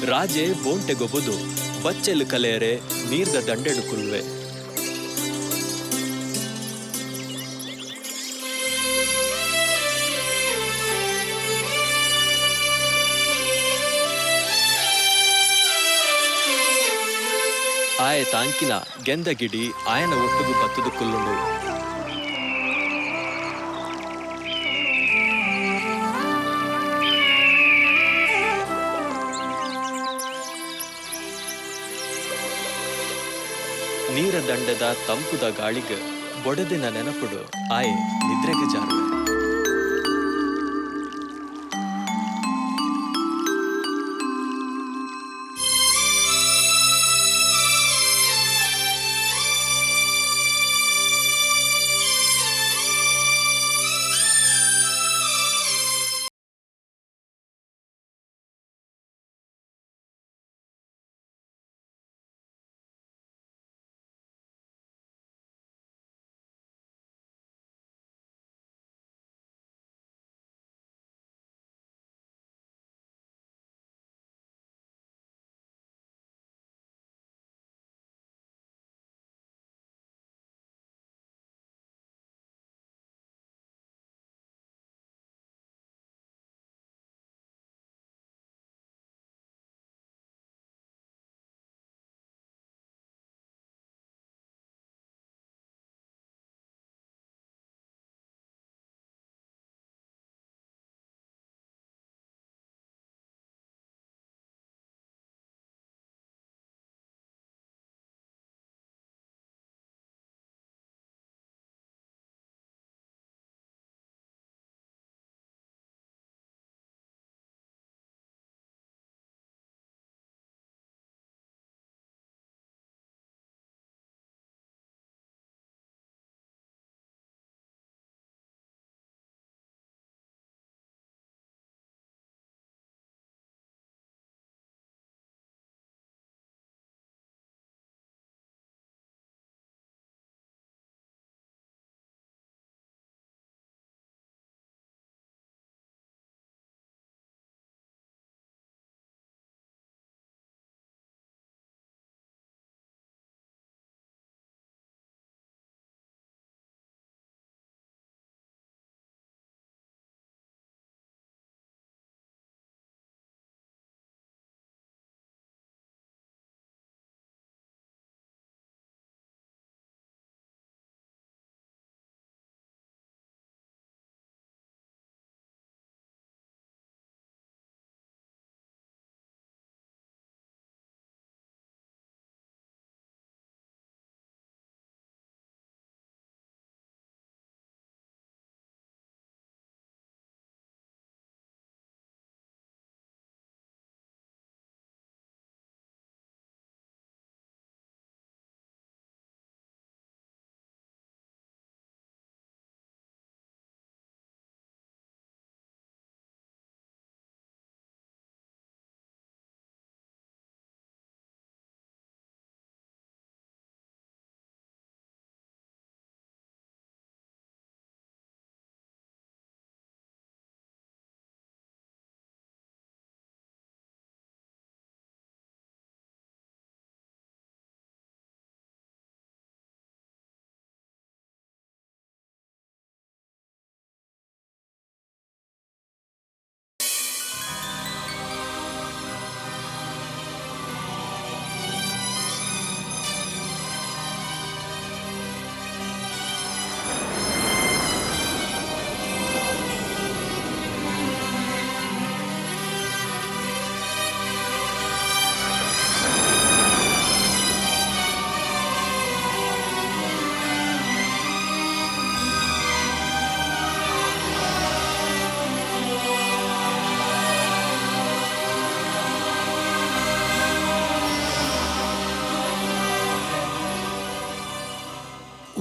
ರಾಜೆ ಬೋಂಟೆಗೊಬ್ಬುದು ಬಚ್ಚೆಲು ಕಲೆಯರೆ ನೀರ್ದ ದಂಡೆಡು ಕುಲ್ವೆ ಆಯ ತಾಂಕಿನ ಗೆಂದ ಗಿಡಿ ಆಯನ ಒಟ್ಟುಗು ಬತ್ತದು ಕುಲ್ಲುಂಡು. ನೀರ ದಂಡದ ತಂಪುದ ಗಾಳಿಗ ಬೊಡದಿನ ನೆನಪುಡು ಆಯೆ ನಿದ್ರೆಗೆ ಜಾರುವೆ.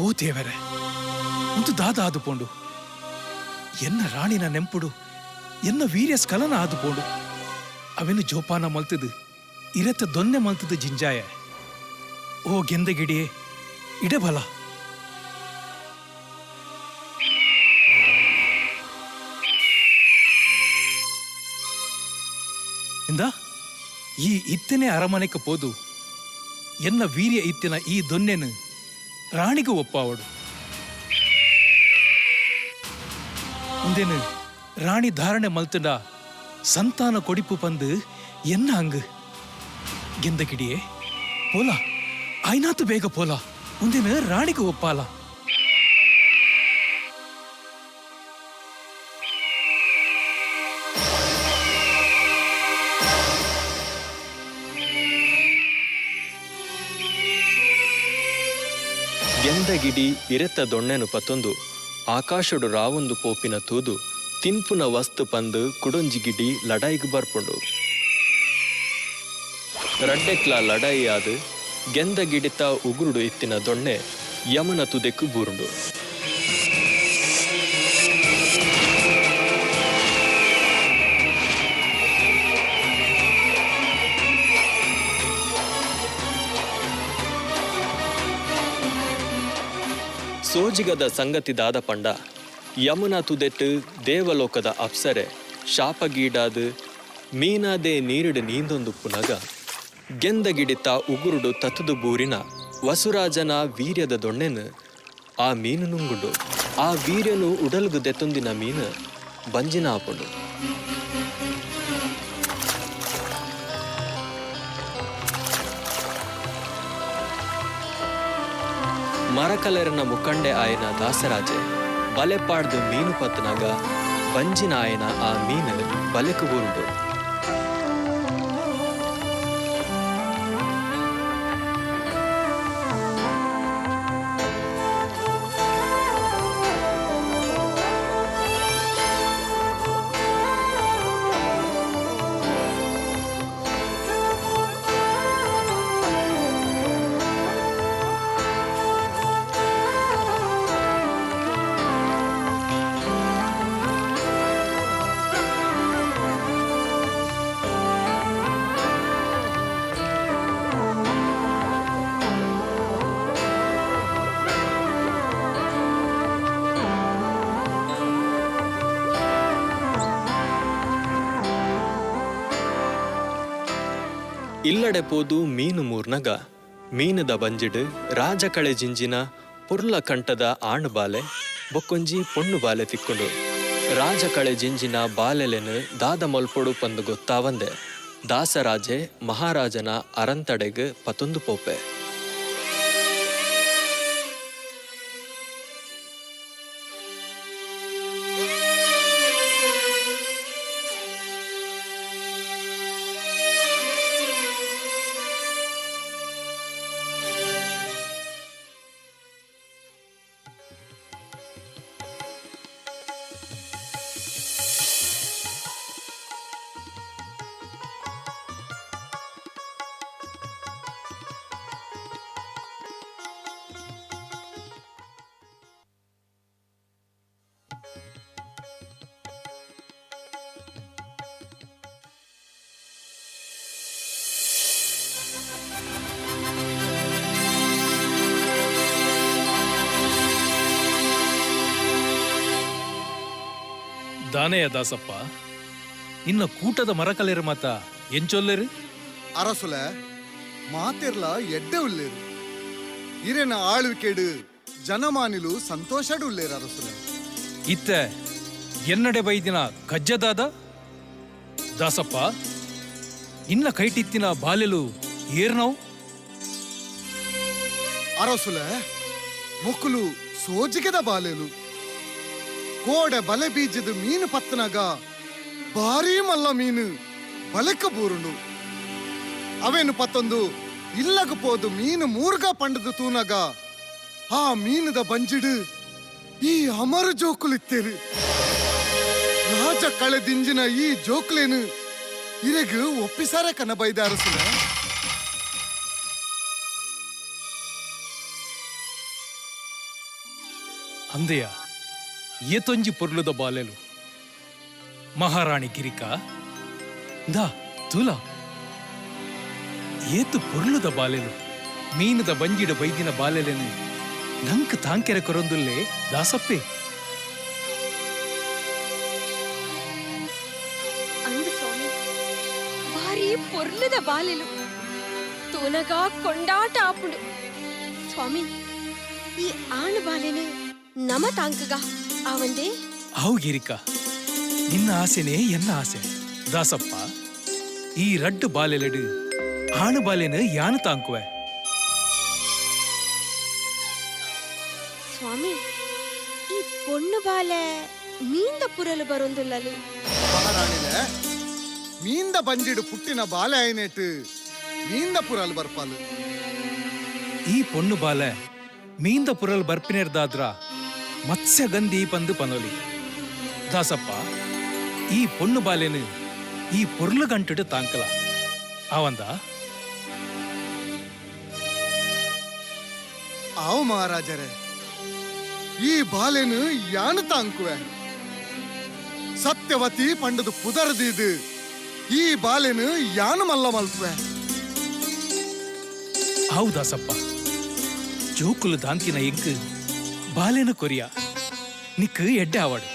ಓ ದೇವರೇ, ಒಂದು ದಾದ ಆದುಪೋಂಡು ಎನ್ನ ರಾಣಿನ ನೆಂಪುಡು ಎನ್ನ ವೀರ್ಯ ಸ್ಖಲನ ಆದುಪೋಂಡು ಅವೆನು ಜೋಪಾನ ಮಲ್ತದು ಇರತ್ತ ದೊನ್ನೆ ಮಲ್ತದು ಜಿಂಜಾಯ. ಓ ಗೆಂದಗಿಡಿಯೇ ಇಡಬಲ. ಇಂದ ಈ ಇತ್ತನೆ ಅರಮನೆಗೆ ಪೋದು ಎನ್ನ ವೀರ್ಯ ಇತ್ತಿನ ಈ ದೊನ್ನೆನು ರಾಣಿಗೂ ಒಪ್ಪಾವಡು. ಮುಂದೇನು ರಾಣಿ ಧಾರಣೆ ಮಲ್ತಂಡ ಸಂತಾನ ಕೊಡಿಪು ಪಂದು ಎನ್ನ ಹಂಗು ಗೆಂದಗಿಡಿಯೇ ಪೋಲ ಆಯ್ನಾತು ಬೇಗ ಪೋಲ ಒಂದಿನ ರಾಣಿಗೆ ಒಪ್ಪಾಲ. ಗೆಂದಗಿಡಿ ಇರೆತ್ತ ದೊಣ್ಣೆನು ಪತ್ತೊಂದು ಆಕಾಶಡು ರಾವೊಂದು ಪೋಪಿನ ತೂದು ತಿನ್ಪುನ ವಸ್ತು ಪಂದು ಕುಡೊಂಜಿಗಿಡಿ ಲಡಾಯಿಗೆ ಬರ್ಪುಂಡು. ರಡ್ಡೆಕ್ಲ ಲಡಾಯಿ ಆದು ಗೆಂದಗಿಡಿತ ಉಗುರುಡು ಇತ್ತಿನ ದೊಣ್ಣೆ ಯಮನ ತುದೆಕ್ಕು ಬೂರುಂಡು. ಸೋಜಿಗದ ಸಂಗತಿದಾದ ಪಂಡ ಯಮುನ ತುದೆಟ್ಟು ದೇವಲೋಕದ ಅಪ್ಸರೆ ಶಾಪಗೀಡಾದು ಮೀನಾದೆ ನೀರಿಡು ನೀಂದೊಂದು ಪುನಗ ಗೆಂದಗಿಡಿತ ಉಗುರುಡು ತತ್ತದು ಬೂರಿನ ವಸುರಾಜನ ವೀರ್ಯದ ದೊಣ್ಣೆನು ಆ ಮೀನು ನುಂಗುಂಡು. ಆ ವೀರ್ಯನು ಉಡಲ್ಗು ದೆತ್ತೊಂದಿನ ಮೀನು ಬಂಜಿನ ಆಪುಂಡು. ಮರಕಲೆರನ ಮುಖಂಡೆ ಆಯನ ದಾಸರಾಜೆ ಬಲೆಪಾಡ್ದು ಮೀನು ಪತ್ತನಾಗ ಬಂಜಿನ ಆಯನ ಆ ಮೀನು ಬಲೆಕು ಬೂರುಂಡು. ಇಲ್ಲಡೆ ಪೋದು ಮೀನು ಮೂರ್ನಗ ಮೀನದ ಬಂಜಿಡು ರಾಜ ಕಳೆ ಜಿಂಜಿನ ಪುರ್ಲ ಕಂಠದ ಆಣು ಬಾಲೆ ಬೊಕ್ಕೊಂಜಿ ಪೊಣ್ಣು ಬಾಲೆ ತಿಕ್ಕೊಂಡು ರಾಜ ಕಳೆ ಜಿಂಜಿನ ಬಾಲೆಲೆನು ದಾದ ಮಲ್ಪೊಡು ಪಂದು ಗೊತ್ತಾವಂದೆ ದಾಸರಾಜೆ ಮಹಾರಾಜನ ಅರಂತಡೆಗ್ ಪತೊಂದು ಪೋಪೆ. ದಾನೆಯ ದಾಸಪ್ಪ ಇನ್ನ ಕೂಟದ ಮರಕಲೆರು ಮಾತ ಎಂಚೊಲ್ಲೆರು ಅರಸುಲ ಮಾತಿರ್ಲ ಎಡ್ಡೆ ಉಳ್ಳೇರು ಇರೆನ ಆಳ್ವಿಕೆಡು ಜನಮಾನಿಲು ಸಂತೋಷಡು ಉಳ್ಳೇರು ಅರಸುಲ ಇತ್ತ ಎನ್ನಡೆ ಬೈದಿನ ಕಜ್ಜದಾದ ದಾಸಪ್ಪ ಇನ್ನ ಕೈಟಿತ್ತಿನ ಬಾಲೆಲು ಏರ್ನವು ಅರಸುಲ ಮೊಕ್ಕಲು ಸೋಜಿಗೆದ ಬಾಲೆಲು ಕೋಡೆ ಬಲೆ ಬೀಜದ ಮೀನು ಪತ್ತನಾಗ ಭಾರೀ ಮಲ್ಲ ಮೀನು ಬಲೆಕ ಬೂರುಂಡು ಅವೇನು ಪತ್ತೊಂದು ಇಲ್ಲಗ ಪೋದು ಮೀನು ಮೂರ್ಗ ಪಂಡದು ತೂನಗ ಆ ಮೀನದ ಬಂಜಿಡು ಈ ಅಮರ ಜೋಕುಲಿತ್ತೇರು ರಾಜ ಕಳೆದಿಂಜಿನ ಈ ಜೋಕ್ಲೇನು ಇರೆಗು ಒಪ್ಪಿಸಾರೆ ಕನ ಬೈದ ಅರಸುಲ ಅಂದೆಯ ಏತೊಂಜಿ ಪೊರ್ಲುದ ಬಾಲೆಲು ಮಹಾರಾಣಿ ಗಿರಿಕ ದಾ ತುಲ ಏತು ಪೊರ್ಲುದ ಬಾಲೆಲು ಮೀನದ ಬಂಜಿಡ ಬೈದಿನ ಬಾಲೆಲೆನು ನಂಕ್ ತಾಂಕೆರೆ ಕೊರೊಂದುಲ್ಲೆ ದಾಸಪ್ಪೆ ಅಂದು ಸ್ವಾಮಿ ಭಾರಿ ಪೊರ್ಲುದ ಬಾಲೆಲು ತೂನಗ ಕೊಂಡಾಟ ಆಪುಂಡು ಸ್ವಾಮಿ ಈ ಆಣು ಬಾಲೆನು ನಮ ತಾಂಕಗ ಆವಂದೆ ಅವು ಗಿರಿಕ ನಿನ್ನ ಆಸೆನೇ ಎನ್ನ ಆಸೆ ದಾಸಪ್ಪ ಈ ರಡ್ಡು ಬಾಲೆಲೆಡು ಆಣು ಬಾಲೆನು ಯಾನು ತಾಂಕುವೆ ಸ್ವಾಮಿ ಈ ಪೊಣ್ಣು ಬಾಲೆ ಮೀಂದ ಪುರಲು ಬರೊಂದುಲ್ಲಲು ಮಹಾರಾಣಿಲೆ ಮೀಂದ ಬಂಜಿಡು ಪುಟ್ಟಿನ ಬಾಲೆ ಆಯ್ನೇಟ್ ಮೀಂದ ಪುರಲ್ ಬರ್ಪಾಲು ಈ ಪೊಣ್ಣು ಬಾಲೆ ಮೀಂದ ಪುರಲ್ ಬರ್ಪಿನೇರ್ದಾದ್ರ ಮತ್ಸ್ಯಗಂಧಿ ಪಂದು ಪನೊಲಿ ದಾಸಪ್ಪ ಈ ಪೊಣ್ಣು ಬಾಲೆನು ಈ ಪೊರ್ಲು ಗಂಟುಡು ತಾಂಕಲ ಅವಂದ ಆವ್ ಮಹಾರಾಜರೇ ಈ ಬಾಲೆನು ಯಾನು ತಾಂಕುವೆ ಸತ್ಯವತಿ ಪಂಡದು ಪುದರ್ದಿದು ಈ ಬಾಲೆನು ಯಾನು ಮಲ್ಲ ಮಲ್ಪುವೆ ಹೌದಾಸಪ್ಪ ಜೋಕುಲು ದಾಂತಿನ ಎಂಕ್ ಬಾಲೆನ ಕೊರಿಯ ನಿಕ್ ಎಡ್ಡೆ ಆವಾಡು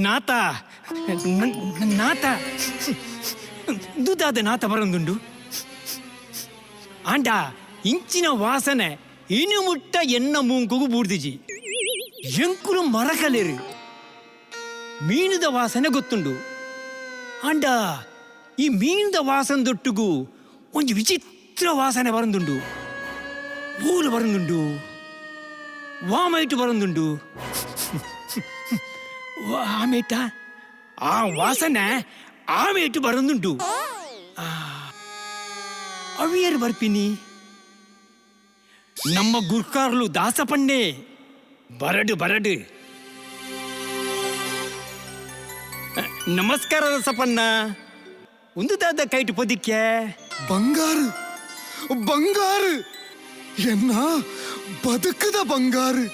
ನಾತ ನಾತ ದುದಾದ ನಾತ ಬರೊಂದುಂಡು ಆಂಡ ಇಂಚಿನ ವಾಸನೆ ಇನ್ನು ಮುಟ್ಟ ಎನ್ನ ಮೂಂಕುಗು ಬೂಡ್ದಿಜಿ ಎಂಕುಲು ಮರಕಲೇರು ಮೀನುದ ವಾಸನೆ ಗೊತ್ತುಂಡು ಆಂಡ ಈ ಮೀನುದ ವಾಸನೆ ದೊಟ್ಟುಗು ಒಂಜಿ ವಿಚಿತ್ರ ವಾಸನೆ ಬರೊಂದುಂಡು ಊಲು ಬರೊಂದುಂಡು ವಾಮೈಟು ಬರೊಂದುಂಡು ಆಮೇಟ ಆ ವಾಸನೆ ಆಮೇಟು ಬರೊಂದುಂಟು ಅವಿಯರು ಬರ್ಪಿನಿ ನಮ್ಮ ಗುರ್ಕಾರ್ಲು ದಾಸಪಣ್ಣೆ ಬರಡು ಬರಡು ನಮಸ್ಕಾರ ದಾಸಪಣ್ಣ ಒಂದು ದಾದ ಕೈಟು ಪೊದಿಕ್ಕೆ ಬಂಗಾರು ಬಂಗಾರು ಎನ್ನ ಬದುಕದ ಬಂಗಾರು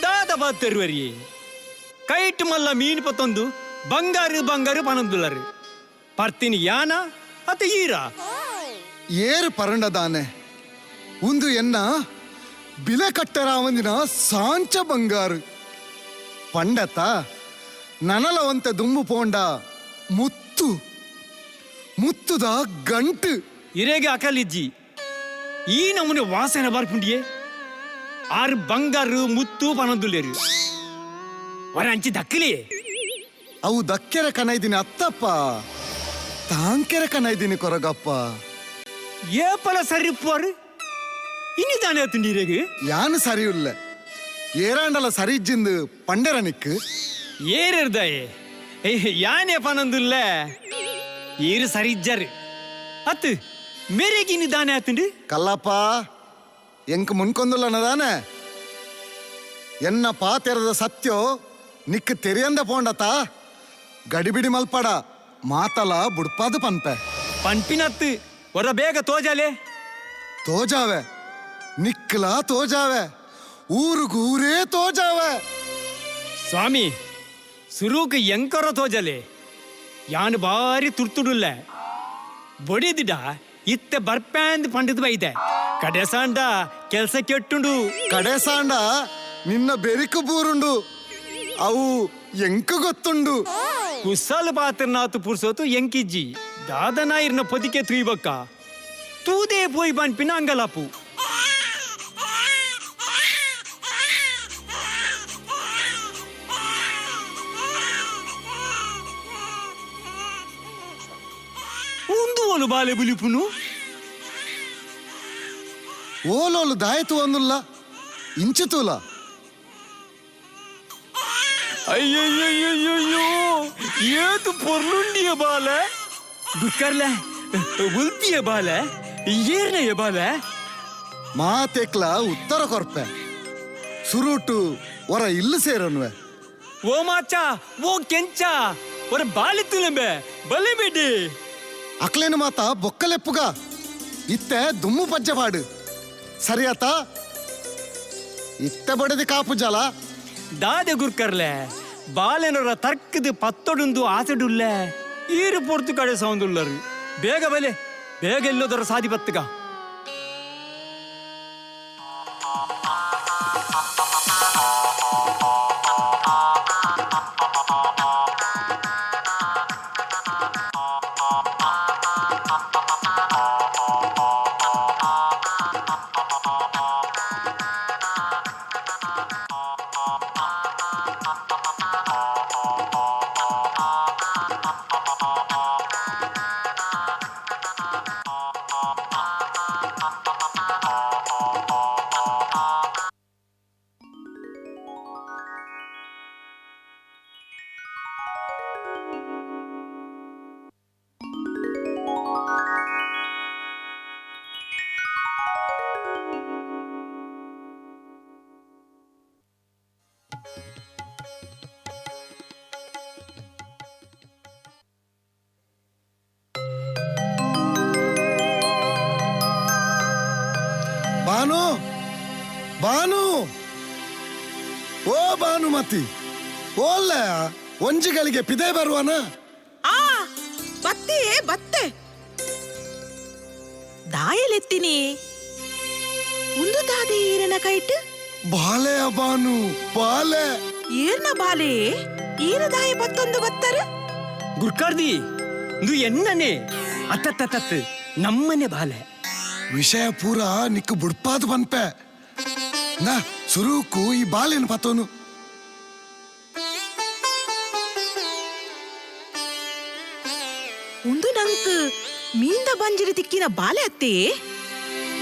ದಾದ ಬಾತರುವರಿ ಕೈಟ್ ಮಲ್ಲ ಮೀನು ಪತ್ತೊಂದು ಬಂಗಾರು ಬಂಗಾರು ಪನೊಂದುಲ್ಲರು ಪರ್ತಿನಿ ಯಾನ ಅತ ಈರ ಏರು ಪರಂಡದಾನೆ ಒಂದು ಎನ್ನ ಬಿಲೆ ಕಟ್ಟರಾವಂದಿನ ಸಾಂಚ ಬಂಗಾರು ಪಂಡತ ನನಲವಂತೆ ದುಂಬು ಪೋಂಡ ಮುತ್ತು ಮುತ್ತುದ ಗಂಟು ಇರೇಗೆ ಅಕಲಿಜ್ಜಿ ಈ ನಮೂನೆ ವಾಸನೆ ಬರ್ಪುಂಡಿಯೇ ಆರು ಬಂಗಾರು ಮುತ್ತು ಪನೊಂದುಲ್ಲೇರು ವರ ಅಂಚಿ ದಕ್ಕಲಿ ಅವು ದಕ್ಕೆರೆ ಕನೈದಿನಿ ಅತ್ತಪ್ಪ ತಾಂಕೆರೆ ಕನೈದಿನಿ ಕೊರಗಪ್ಪ ಏಪಲ ಸರಿಪ್ಪುವರು ಇನ್ನು ತಾನೇ ತಿಂಡಿರೇಗೆ ಯಾನು ಸರಿಯುಲ್ಲ ಏರಾಂಡಲ ಸರಿಜ್ಜಿಂದು ಪಂಡೆರ ನಿಕ್ಕು ಏರಿರ್ದಾಯೆ ಯಾನೇ ಪನೊಂದುಲ್ಲ ಏರು ಸರಿಜ್ಜರು ಅತ್ತು ಮೇರೆಗಿನಿ ದಾನೆ ಆತುಂಡು ಕಲ್ಲಪ್ಪ ಎಂಕ್ ಮುನ್ಕೊಂದುಲ್ಲನದಾನೆ ಎನ್ನ ಪಾತೆರದ ಸತ್ಯೋ ನಿಕ್ ತೆರಿಯಂದ ಪೋಂಡತ ಗಡಿಬಿಡಿ ಮಲ್ಪಡ ಮಾತಲ ಬುಡ್ಪಾದು ಪನ್ಪೆ ಪನ್ಪಿನತ್ತು ಹೊರ ಬೇಗ ತೋಜಾಲೆ ತೋಜಾವೆ ನಿಕ್ಕಲ ತೋಜಾವೆ ಊರುಗೂರೇ ತೋಜಾವೆ ಸ್ವಾಮಿ ಸುರೂಕ್ ಎಂಕರ ತೋಜಲೆ ಯಾನು ಬಾರಿ ತುರ್ತುಡುಲ್ಲ ಬೊಡಿದಿಡ ಇತ್ತೆ ಬರ್ಪ್ಯಾಂದ್ ಪಂಡಿತ್ ಬೈದೆ ಕಡೆಸಾಂಡ ಕೆಲ್ಸ ಕೆಟ್ಟುಂಡು ಕಡೆಸಾಂಡ ನಿನ್ನ ಬೆರಿಕು ಬೂರುಂಡು ಅವು ಎಂಕ ಗೊತ್ತುಂಡು ಕುಸಲ್ ಪಾತ್ರನಾತು ಪುರ್ಸೋತು ಎಂಕಿಜ್ಜಿ ದಾದನಾಯಿರ್ನ ಪೊದಿಕೆ ತುಯ್ಬಕ್ಕ ತೂದೇ ಪೋಯ್ ಪನ್ಪಿನ ಅಂಗಲಾಪು ಓಲೋಲು ಬಾಲೆ ಬುಲಿಪುನು ಓಲೋಲು ದಾಯತು ಒಂದುಲ್ಲ ಇಂಚಿತೂಲ ಅಯ್ಯಯ್ಯಯ್ಯಯ್ಯೋ ಏತು ಪೊರ್ಲುಂಡಿಯ ಬಾಲ ಬುಕ್ಕರ್ಲೆ ಉಲ್ತಿಯ ಬಾಲ ಏರ್ನೆಯ ಬಾಲ ಮಾತೆಕ್ಲ ಉತ್ತರ ಕೊರ್ಪೆ ಸುರುಟು ಹೊರ ಇಲ್ಲು ಸೇರನ್ವೆ ಓ ಮಾಚ ಓ ಕೆಂಚ ಒರ ಬಾಲಿ ತುಲೆಂಬೆ ಬಲೆ ಬಿಡಿ ಅಕ್ಲೇನು ಮಾತ ಬೊಕ್ಕಲೆಪ್ಪುಗ ಇತ್ತೆ ದುಮ್ಮು ಪಜ್ಜಪಾಡು ಸರಿಯಾತ ಇತ್ತೆ ಬಡದಿ ಕಾಪು ಜಲ ದಾದೆ ಗುರ್ಕರ್ಲೆ ಬಾಲೆನೊರ ತರ್ಕದ ಪತ್ತೊಡುಂದು ಆಸೆಡುಲ್ಲೆ ಈರು ಪೊರ್ತು ಕಡೆ ಸೌಂದುಲ್ಲರು ಬೇಗ ಬಲೆ ಬೇಗ ಎಲ್ಲೋದರ ಸಾದಿ ಬತ್ತಗ ಬಾನು ಬಾನು ಓ ಭಾನುಮತಿ ಓಲ್ಲ ಒಂಜಿಗಳಿಗೆ ಪಿದೆ ಬರುವನ ಆ ಬತ್ತೆ ಬತ್ತೆ ದಾಯಲೆತ್ತಿನಿ ಒಂದು ದಾದೆ ಈರನ ಕೈಟ್ ಬಾಲೆಯ ಬಾನು ಬಾಲೆ ಈರ್ನ ಬಾಲೆ ಈರ ದಾಯ ಬತ್ತೊಂದು ಬತ್ತರ ಗುರ್ಕಾರ್ದಿ ಇದು ಎನ್ನನೆ ಅತ್ತತ್ತತ್ತ ನಮ್ಮನೆ ಬಾಲೆ ವಿಷಯ ಪೂರ ನಿಕ್ಕು ಬುಡ್ಪಾದು ಬನ್ಪೆ ನಾ ಸುರುಕು ಈ ಬಾಲೆನು ಪತ್ತೋನು ಒಂದು ನಂಕ್ ಮೀಂದ ಬಂಜಿರ ತಿಕ್ಕಿನ ಬಾಲೆ ಅತ್ತೆ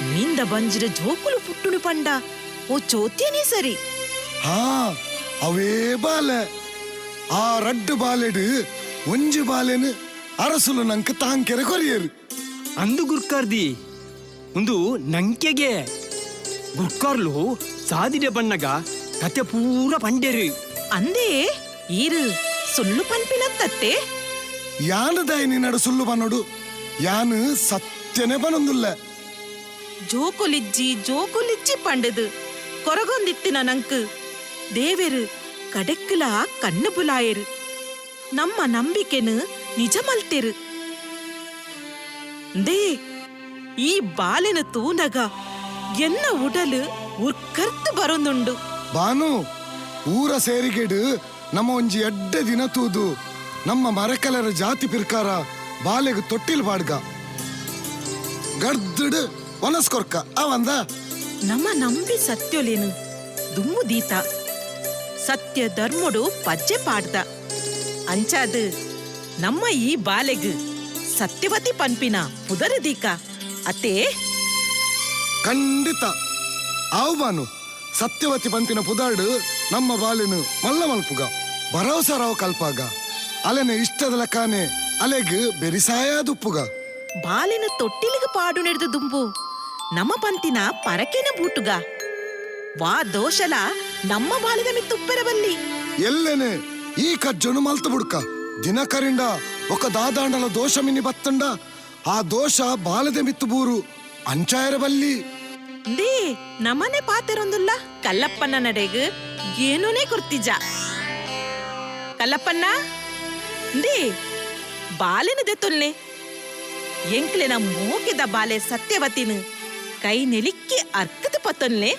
ಮೀಂದ ಬಂಜಿರ ಜೋಕುಲು ಪುಟ್ಟುನು ಪಂಡ ಓ ಚೋತ್ಯನೇ ಸರಿ ಹಾ ಅವೇ ಬಾಲೆ ಆ ರಡ್ಡು ಬಾಲೆಡು ಒಂಜಿ ಬಾಲೆನು ಅರಸುಲು ನಂಕ್ ತಾಂಕೆರೆ ಕೊರಿಯರು ಅಂದು ಗುರ್ಕಾರ್ದಿ ಒಂದು ನಂಕೆಗೆ ಗುರ್ಕಾರ್ಲು ಸಾದಿಡೆ ಬಣ್ಣಗ ಕತೆ ಪೂರ ಪಂಡೆರು ಅಂದೇ ಈರು ಸುಳ್ಳು ಪನ್ಪಿನತ್ತತ್ತೆ ಯಾನು ದಯನಿ ನಡು ಸುಳ್ಳು ಬನ್ನೋಡು ಯಾನು ಸತ್ಯನೇ ಬನ್ನೊಂದುಲ್ಲ ಜೋಕುಲಿಜ್ಜಿ ಪಂಡದು ಕೊರಗೊಂದಿತ್ತಿನ ನಂಕ್ ದೇವೆರು ಕಡೆಕ್ಕಲ ಕಣ್ಣು ಬುಲಾಯರು ನಮ್ಮ ನಂಬಿಕೆನು ನಿಜ ಮಲ್ತೆರು ದೇ ಈ ಬಾಲೆನ ತೂನಗ ಎನ್ನ ಉಡಲು ಉರ್ಕರ್ತು ಬರೊಂದುಂಡು ಬಾನು ಊರ ಸೇರಿಗೆಡು ನಮ್ಮ ಒಂಜಿ ಎಡ್ಡ ದಿನ ತೂದು ನಮ್ಮ ಮರಕಲರ ಜಾತಿ ಪಿರ್ಕಾರ ಬಾಲೆಗ್ ತೊಟ್ಟಿಲ್ ಬಾಡ್ಗ ಗರ್ದುಡು ಒನಸ್ಕೊರ್ಕ ಅವಂದ ನಮ್ಮ ನಂಬಿ ಸತ್ಯೊಲೇನು ದುಮ್ಮು ದೀತ ಸತ್ಯ ಧರ್ಮಡು ಪಜ್ಜೆ ಪಾಡ್ದ ಅಂಚಾದು ನಮ್ಮ ಈ ಬಾಲೆಗ್ ಸತ್ಯವತಿ ಪನ್ಪಿನ ಪುದರದೀಕ ಅತ್ತೇ ಖಂಡಿತ ಆವು ಬಾನು ಸತ್ಯವತಿ ಪಂಪಿನ ಪುದಾಡು ನಮ್ಮ ಬಾಲೆನು ಮಲ್ಲ ಮಲ್ಪುಗ ಭರವಸರಾವ್ ಕಲ್ಪಾಗ ಅಲೆನ ಇಷ್ಟದ ಲೆಕ್ಕಾನೆ ಅಲೆಗ್ ಬೆರಿಸಾಯದುಪ್ಪುಗ ಬಾಲೆನ ತೊಟ್ಟಿಲಿಗೆ ಪಾಡು ನೆಡ್ದು ದುಂಬು ನಮ್ಮ ಪಂತಿನ ಪರಕೆನ ಬೂಟುಗ ವಾ ದೋಷಲ ನಮ್ಮ ಬಾಲಿನ ಮಿತ್ತುಪ್ಪೆರ ಬಲ್ಲಿ ಎಲ್ಲೆನೆ ಈ ಕಜ್ಜನು ಮಲ್ತು ಬುಡ್ಕ ದಿನಕರಿಂದ ఒక దాదాండల దోషమిని బత్తండ ఆ దోష బాలದೆ ಮಿತ್ತು ಬೂರು ಅಂಚಾಯರ ಬಲ್ಲಿ ದೇ ನಮ್ಮನೆ ಪಾತೆರೊಂದುಲ್ಲ ಕಲ್ಲಪ್ಪನ ನಡೆಗ್ ಏನೂನೇ ಕೊರ್ತಿಜ ಕಲ್ಲಪ್ಪನ್ನ ದೇ ಬಾಲೆನ ದೆತ್ತೊಲ್ನೆ ಎಂಕ್ಲೆನ ಮೋಕೆದ ಬಾಲೆ ಸತ್ಯವತಿನ ಕೈ ನೆಲಿಕ್ಕಿ ಅರ್ಕದ ಪತ್ತೊಲ್ನೆ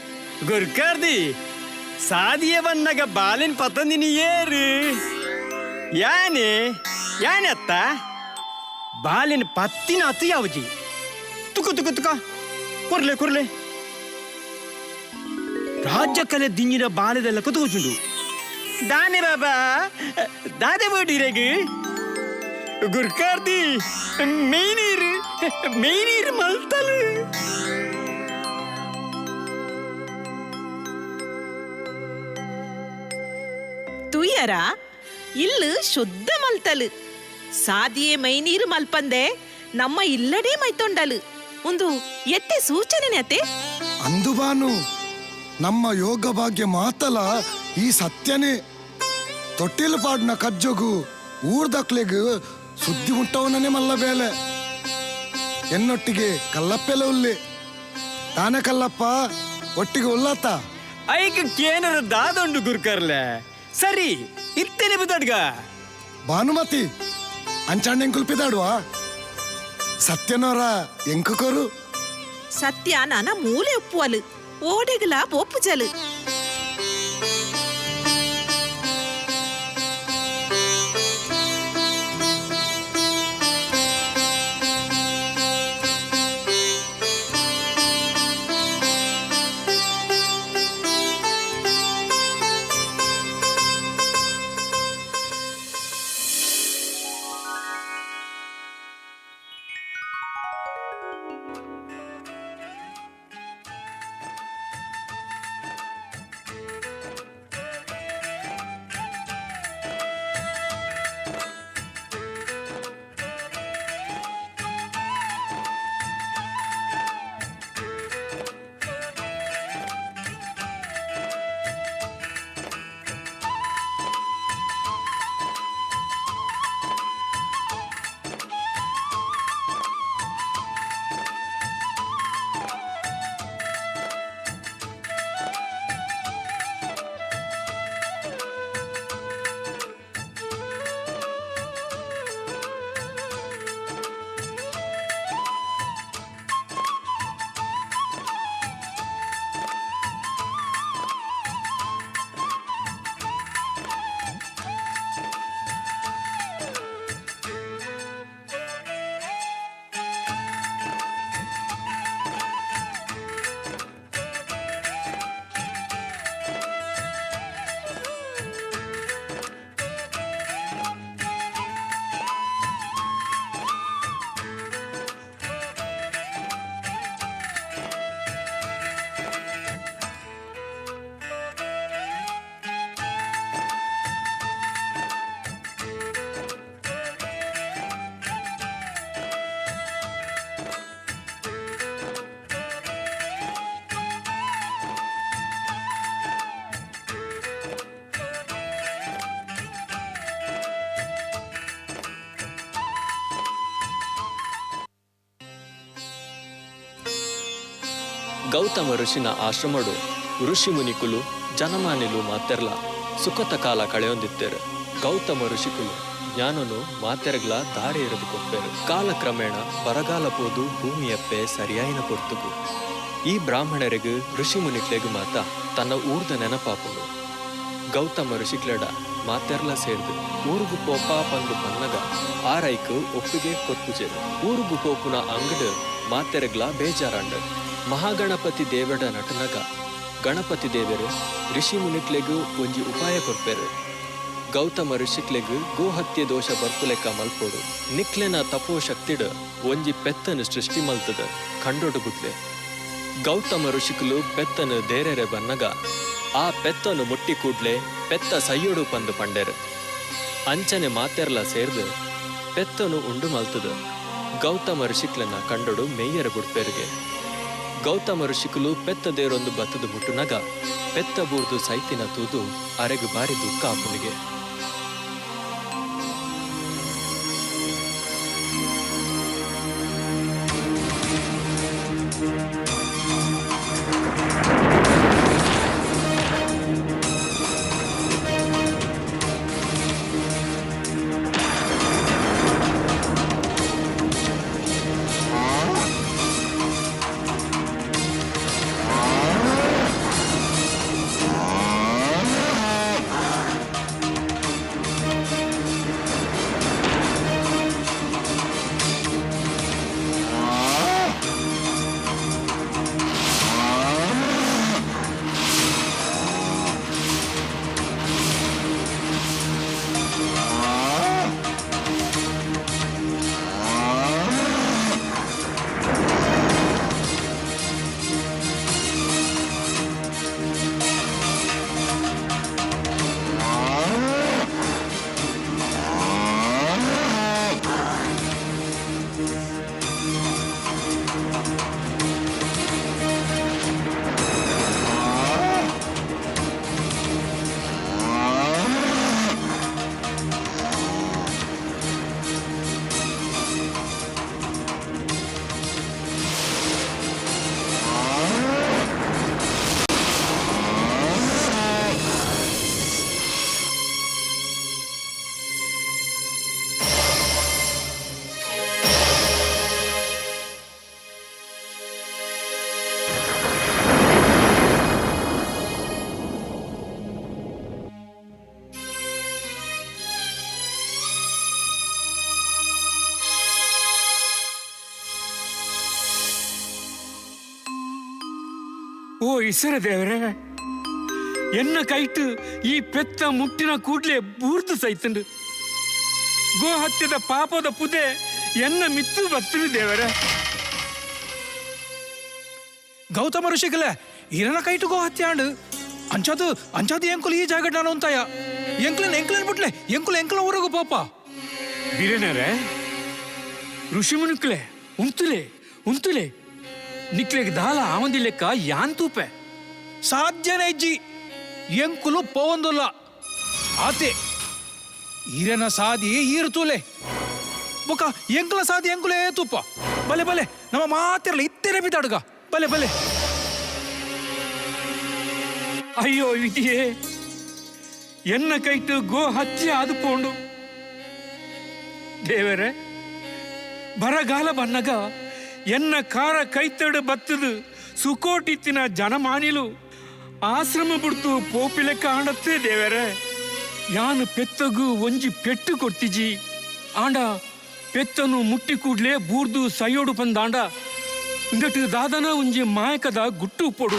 ಗುರ್ಕಾರ್ದಿ ಸಾದಿಯ ಬನ್ನಗ ಬಾಲೆನ್ ಪತ್ತಂದಿನಿ ಏರು ಯಾನೆ ಯಾನೆ ಅತ್ತ ಬಾಲೆನ ಪತ್ತಿನ ಅತ್ತು ಯಾವಜಿ ತುಕ ತುಕ ತುಕ ಕೊರ್ಲೆ ರಾಜ್ಯ ಕಲೆ ದಿಂಜಿನ ಬಾಲೆದೆಲ್ಲ ಕುತುಕುಚುಂಡು ದಾನೆ ಬಾಬಾ ದಾದೆ ಬೋಡಿರೆಗ್ ಗುರ್ಕಾರ್ದಿ ಮೇನೀರು ಮೇನೀರು ಮಲ್ತಲು ತುಯ್ಯರ ಇಲ್ಲು ಶುದ್ಧ ಮಲ್ತಲು ಸಾದಿಯೇ ಮೈನೀರು ಮಲ್ಪಂದೆ ನಮ್ಮ ಇಲ್ಲಡೇ ಮೈತೊಂಡಲು ಒಂದು ಎತ್ತೆ ಸೂಚನೆ ಅತ್ತೆ ಅಂದುಬಾನು ನಮ್ಮ ಯೋಗ ಭಾಗ್ಯ ಮಾತಲ ಈ ಸತ್ಯನೇ ತೊಟ್ಟಿಲು ಪಾಡ್ನ ಕಜ್ಜೊಗು ಊರ್ದಕ್ಲೆಗು ಸುದ್ದಿ ಮುಟ್ಟವನೇ ಮಲ್ಲ ಬೇಲೆ ಎನ್ನೊಟ್ಟಿಗೆ ಕಲ್ಲಪ್ಪೆಲ್ಲ ಉಲ್ಲೆ ತಾನೇ ಕಲ್ಲಪ್ಪ ಒಟ್ಟಿಗೆ ಉಲ್ಲತ್ತ ಐಕ ಕೇನರ ದಾದೊಂಡು ಗುರ್ಕರ್ಲೆ ಸರಿ ಇತ್ತೇನೆ ಬಿದ್ದಾಡ್ಗ ಭಾನುಮತಿ ಅಂಚಾಂಡ್ ಕುಲ್ಪಿದಾಡುವ ಸತ್ಯನವರ ಎಂಕುಕೋರು ಸತ್ಯ ನಾನ ಮೂಲೆ ಉಪ್ಪುವಲು ಓಡೆಗಲ ಪೋಪು ಜಲು ಗೌತಮ ಋಷಿನ ಆಶ್ರಮಡು ಋಷಿ ಮುನಿಕುಲು ಜನಮಾನಿಲು ಮಾತೆರ್ಲ ಸುಖತ ಕಾಲ ಕಳೆಯೊಂದಿತ್ತೇರು. ಗೌತಮ ಋಷಿಕುಲು ಜ್ಞಾನನು ಮಾತೆರ್ಗ್ಲ ದಾರಿ ಎರೆದು ಕೊಪ್ಪೇರು. ಕಾಲಕ್ರಮೇಣ ಬರಗಾಲ ಪೋದು ಭೂಮಿಯಪ್ಪೆ ಸರಿಯಾಯಿನ ಪೊರ್ತುಗು ಈ ಬ್ರಾಹ್ಮಣರಿಗೂ ಋಷಿ ಮುನಿಕ್ಲೆಗು ಮಾತ ತನ್ನ ಊರ್ದ ನೆನಪಾಪುನು. ಗೌತಮ ಋಷಿಕ್ಲೆಡ ಮಾತೆರ್ಲ ಸೇರ್ದು ಊರುಗು ಪೋಪ ಪಂದು ಪನ್ನಗ ಆರೈಕು ಒಪ್ಪಿಗೆ ಕೊರ್ಪುಜೆರು. ಊರುಗು ಪೋಪುನ ಅಂಗಡು ಮಾತೆರ್ಗ್ಲ ಬೇಜಾರಂಡು. ಮಹಾಗಣಪತಿ ದೇವಡ ನಟನಗ ಗಣಪತಿ ದೇವರು ಋಷಿ ಮುನಿಕ್ಲೆಗೂ ಒಂಜಿ ಉಪಾಯ ಕೊರ್ಪೇರು. ಗೌತಮ ಋಷಿಕ್ಲೆಗೂ ಗೋಹತ್ಯೆ ದೋಷ ಬರ್ಪುಲೆಕ್ಕ ಮಲ್ಪೋಡು. ನಿಕ್ಲೆನ ತಪೋ ಶಕ್ತಿಡ ಒಂಜಿ ಪೆತ್ತನು ಸೃಷ್ಟಿ ಮಲ್ತದ ಕಂಡೊಡು ಗುಟ್ಲೆ. ಗೌತಮ ಋಷಿಕುಲು ಪೆತ್ತನು ದೇರೆರೆ ಬನ್ನಗ ಆ ಪೆತ್ತನು ಮುಟ್ಟಿ ಕೂಡ್ಲೆ ಪೆತ್ತ ಸೈಯೊಡು ಪಂದು ಪಂಡೆರು. ಅಂಚನೆ ಮಾತೆರ್ಲ ಸೇರ್ದು ಪೆತ್ತನು ಉಂಡು ಮಲ್ತದ. ಗೌತಮ ಋಷಿಕ್ಲನ ಕಂಡೊಡು ಮೇಯ್ಯರ ಗುಡ್ಪೇರಿಗೆ. ಗೌತಮ ಋಷಿಕುಲು ಪೆತ್ತ ದೇರೊಂದು ಬತ್ತದು ಮುಟ್ಟುನಗ ಪೆತ್ತ ಬೂರ್ದು ಸೈತಿನ ತೂದು ಅರೆಗು ಬಾರಿ ದುಃಖ ಆಪುನಿಗೆ. ಓ ಈಶ್ವರ ದೇವರೇ, ಎನ್ನ ಕೈಟ್ ಈ ಪೆತ್ತ ಮುಟ್ಟಿನ ಕೂಡ್ಲೆ ಬೂರ್ದು ಸೈತಂಡು ಗೋ ಹತ್ಯದ ಪಾಪದ ಪುದೆ ಎನ್ನ ಮಿತ್ತು ಬತ್ತನು ದೇವರೇ. ಗೌತಮ ಋಷಿಗಳೇ, ಇರನ ಕೈಟು ಗೋ ಹತ್ಯೆ ಆಂಡು ಅಂಚಾದು ಎಂಕುಲು ಈ ಜಾಗ ನಾನು ಅಂತಾಯ ಎಂಕ್ಲನ್ ಬಿಟ್ಲೆ ಎಂಕುಲ ಊರಗು ಪಾಪ ಬಿರೇನರೇ ಋಷಿ ಮುನುಕ್ಲೆ ಉಂತುಲೆ ನಿಕ್ಲೆಗ್ ದಾಲ ಆವಂದಿ ಲೆಕ್ಕ ಯಾನ್ ತೂಪೆ ಸಾಧ್ಯನೇ ಇಜ್ಜಿ ಎಂಕುಲು ಪೋವಂದುಲ್ಲ ಆತೆ ಈರನ ಸಾದಿ ಈರು ತೂಲೆ ಬೊಕ ಎಂಕುಲ ಸಾದಿ ಎಂಕುಲೇ ತೂಪ ಬಲೆ ನಮ್ಮ ಮಾತಿರಲ್ಲ ಇತ್ತೇನೆ ಬಿದ್ದಾಡುಗ ಬಲೆ ಅಯ್ಯೋ ವಿಧಿಯೇ, ಎನ್ನ ಕೈಟು ಗೋ ಹತ್ಯೆ ಆದುಕೊಂಡು ದೇವರೇ, ಬರಗಾಲ ಬನ್ನಗ ಎನ್ನ ಕಾರ ಕೈತಡು ಬತ್ತದು ಸುಕೋಟಿತ್ತಿನ ಜನಮಾನಿಲು ಆಶ್ರಮ ಬಿಡ್ತು ಪೋಪಿಲೆ ಕಾಣತ್ತೆ ದೇವರೇ. ಯಾನು ಪೆತ್ತಗು ಒಂಜಿ ಪೆಟ್ಟು ಕೊಡ್ತಿಜಿ ಆಂಡ ಪೆತ್ತನು ಮುಟ್ಟಿ ಕೂಡ್ಲೆ ಬೂರ್ದು ಸೈಯೋಡು ಬಂದಾಂಡ ಇಂದಟ್ಟು ದಾದನ ಒಂಜಿ ಮಾಯಕದ ಗುಟ್ಟು ಪೊಡು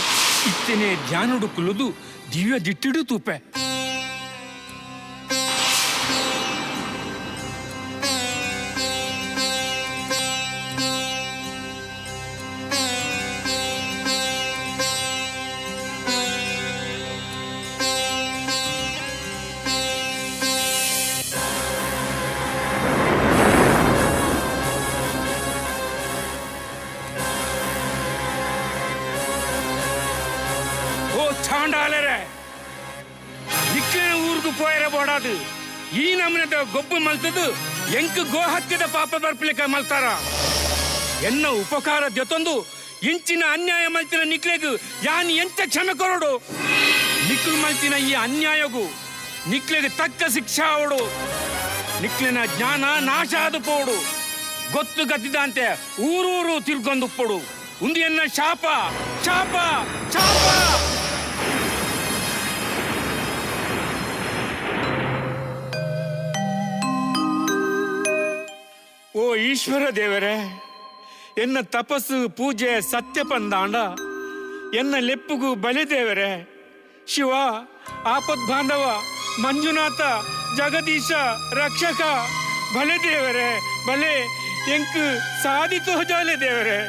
ಇತ್ತೇನೆ ಧ್ಯಾನಡು ಕುಲುದು ದಿವ್ಯ ದಿಟ್ಟಿಡು ತೂಪೆ. ಊರ್ಗು ಪೋಯರ ಬೋಡಾದು ಈ ನಮನದ ಗೊಬ್ಬು ಮಲ್ತದು ಎಂಕ್ ಗೋ ಹತ್ಯದ ಪಾಪ ಬರ್ಪಲಿಕ ಮಲ್ತಾರ. ಎನ್ನ ಉಪಕಾರ ಜೊತೊಂದು ಇಂಚಿನ ಅನ್ಯಾಯ ಮಲ್ತಿನ ನಿಕ್ಲೆಗು ಯಾನ್ ಎಂತ ಕ್ಷಮೆ ಕೊರಡು. ನಿಕ್ಲು ಮಲ್ತಿನ ಈ ಅನ್ಯಾಯಗು ನಿಕ್ಲೆಗೆ ತಕ್ಕ ಶಿಕ್ಷಾ ಅವಡು. ನಿಕ್ಲಿನ ಜ್ಞಾನ ನಾಶ ಆದು ಪೋಡು. ಗೊತ್ತು ಗತ್ತಿದಂತೆ ಊರೂರು ತಿರ್ಗೊಂದು ಪೊಡು. ಉಂದಿ ಎನ್ನ ಶಾಪ ಶಾಪ ಶಾಪ. ಓ ಈಶ್ವರ ದೇವರೇ, ಎನ್ನ ತಪಸ್ಸು ಪೂಜೆ ಸತ್ಯ ಪಂದಾಂಡ ಎನ್ನ ಲೆಪ್ಪುಗು ಬಲಿ ದೇವರೇ. ಶಿವ, ಆಪದ್ ಬಾಂಧವ, ಮಂಜುನಾಥ, ಜಗದೀಶ, ರಕ್ಷಕ ಬಲೆ ದೇವರೇ ಬಲೆ. ಎಂಕ್ ಸಾಧಿತು ಜಾಲೆ ದೇವರೇ.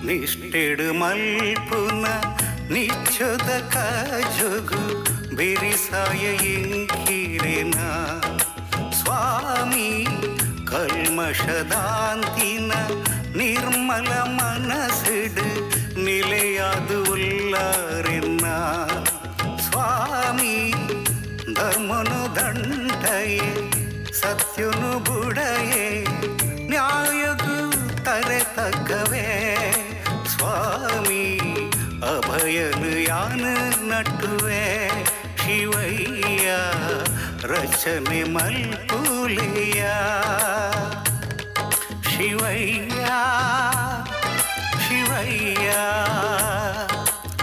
ನಿಷ್ಠೆಡು ಮಲ್ಪುನ ನಿಚ್ಚದ ಕಾಜುಗು ಬಿರಿಸಾಯ ಇಂಕಿರೆನ ಸ್ವಾಮಿ ಕಲ್ಮಶದಾಂತಿನ ನಿರ್ಮಲ ಮನಸ್ಸಿಡು ನಿಲೆಯಾದು ಉಲ್ಲಾರೆನ್ನ ಸ್ವಾಮಿ ಧರ್ಮನು ದಂಡಯೇ ಸತ್ಯನು ಬುಡಯೇ ನ್ಯಾಯದು ತರೆ ತಕ್ಕವೇ ಸ್ವಾಮಿ ಅಭಯನು ಯಾನು ನಟುವೆ ಶಿವಯ್ಯ ರಚನೆ ಮಲ್ಪುಲಿಯ ಶಿವಯ್ಯ ಶಿವಯ್ಯ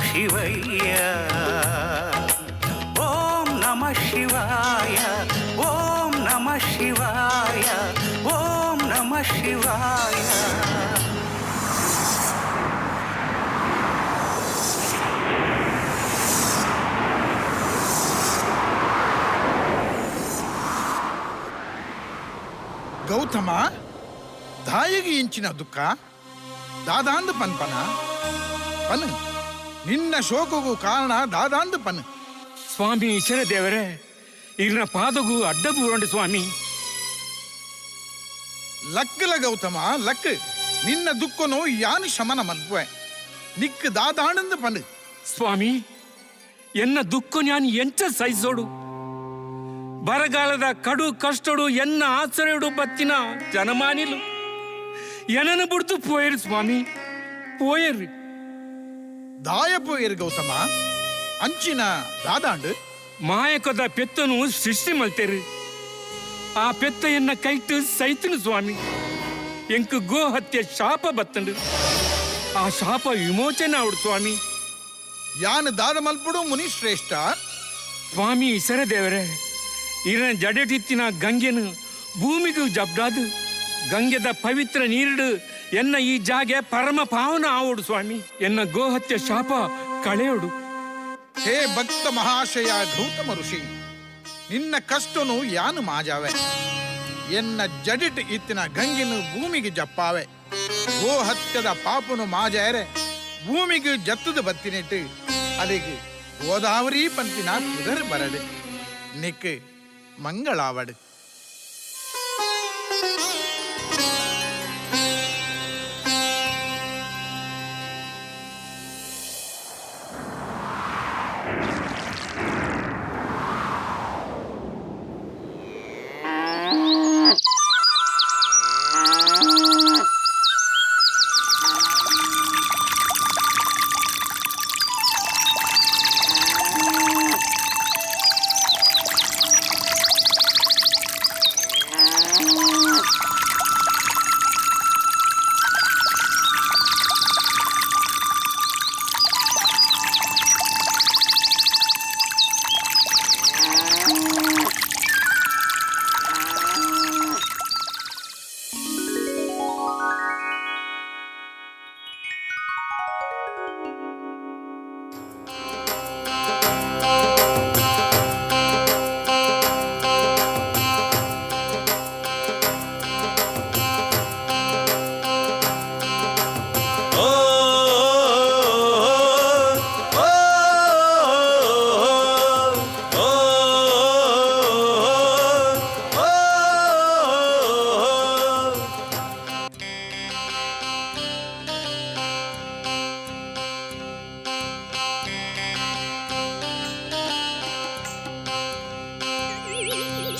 ಶಿವಯ್ಯ ಓಂ ನಮಃ ಶಿವಾಯ ಓಂ ನಮಃ ಶಿವಾಯ ಓಂ ನಮಃ ಶಿವಾಯ. ಗೌತಮ, ದಾಯಿಗೆ ಇಂಚಿನ ದುಃಖ ದಾದಾಂದು ಪನ್ಪನ ಪನ್ ನಿನ್ನ ಶೋಕಗೂ ಕಾರಣ ದಾದಾಂದು ಪನ್. ಸ್ವಾಮಿ ಈಶ್ವರ ದೇವರೇ ಇರ್ನ ಪಾದಗೂ ಅಡ್ಡ ಬೂರಂಡು ಸ್ವಾಮಿ. ಲಕ್ಕಲ ಗೌತಮ ಲಕ್ ನಿನ್ನ ದುಃಖನು ಯಾನು ಶಮನ ಮಲ್ಪುವೆ ನಿಕ್ ದಾದಾಂದು ಪನ್. ಸ್ವಾಮಿ ಎನ್ನ ದುಃಖ ನಾನು ಎಂಚ ಸಹಿಸೋಡು. ಬರಗಾಲದ ಕಡು ಕಷ್ಟಡು ಎನ್ನ ಆಸರೆಡು ಬತ್ತಿನ ಜನಮಾನಿಲು ಎನನು ಬಿಡ್ತು ಪೋಯರು ಸ್ವಾಮಿ ಪೋಯರು. ದಾಯ ಪೋಯರು ಗೌತಮ ಅಂಚಿನ ದಾದಾಂಡು ಮಾಯಕದ ಪೆತ್ತನು ಸೃಷ್ಟಿ ಮಲ್ತೇರು. ಆ ಪೆತ್ತ ಎನ್ನ ಕೈಟ್ಟು ಸೈತನು ಸ್ವಾಮಿ. ಎಂಕ್ ಗೋ ಹತ್ಯೆ ಶಾಪ ಬತ್ತಂಡು. ಆ ಶಾಪ ವಿಮೋಚನೆ ಅವಡು ಸ್ವಾಮಿ. ಯಾನ್ ದಾದ ಮಲ್ಪುಡು ಮುನಿ ಶ್ರೇಷ್ಠ. ಸ್ವಾಮಿ ಈಶ್ವರ ದೇವರೇ ಇರ ಜಡಟಿತ್ತಿನ ಗಂಗೆನು ಭೂಮಿಗೂ ಜಬ್ಡಾದು. ಗಂಗೆದ ಪವಿತ್ರ ನೀರಿಡು ಎನ್ನ ಈ ಜಾಗೆ ಪರಮ ಪಾವನ ಆವಡು ಸ್ವಾಮಿ. ಎನ್ನ ಗೋಹತ್ಯೆ ಶಾಪ ಕಳೆಯೋಡು. ಹೇ ಭಕ್ತ ಮಹಾಶಯ ಗೌತಮ ಋಷಿ ನಿನ್ನ ಕಷ್ಟನು ಯಾನು ಮಾಜಾವೆ. ಎನ್ನ ಜಡಿಟ್ ಇತ್ತಿನ ಗಂಗೆನು ಭೂಮಿಗೆ ಜಪ್ಪಾವೆ. ಗೋ ಹತ್ಯದ ಪಾಪನು ಮಾಜಾರೆ ಭೂಮಿಗೆ ಜತ್ತದ ಬತ್ತಿನಿಟ್ಟು ಅಲ್ಲಿಗೆ ಗೋದಾವರಿ ಪಂಪಿನ ಕುದರ್ ಬರಡು ನಿಕ್ ಮಂಗಳಾವಡು.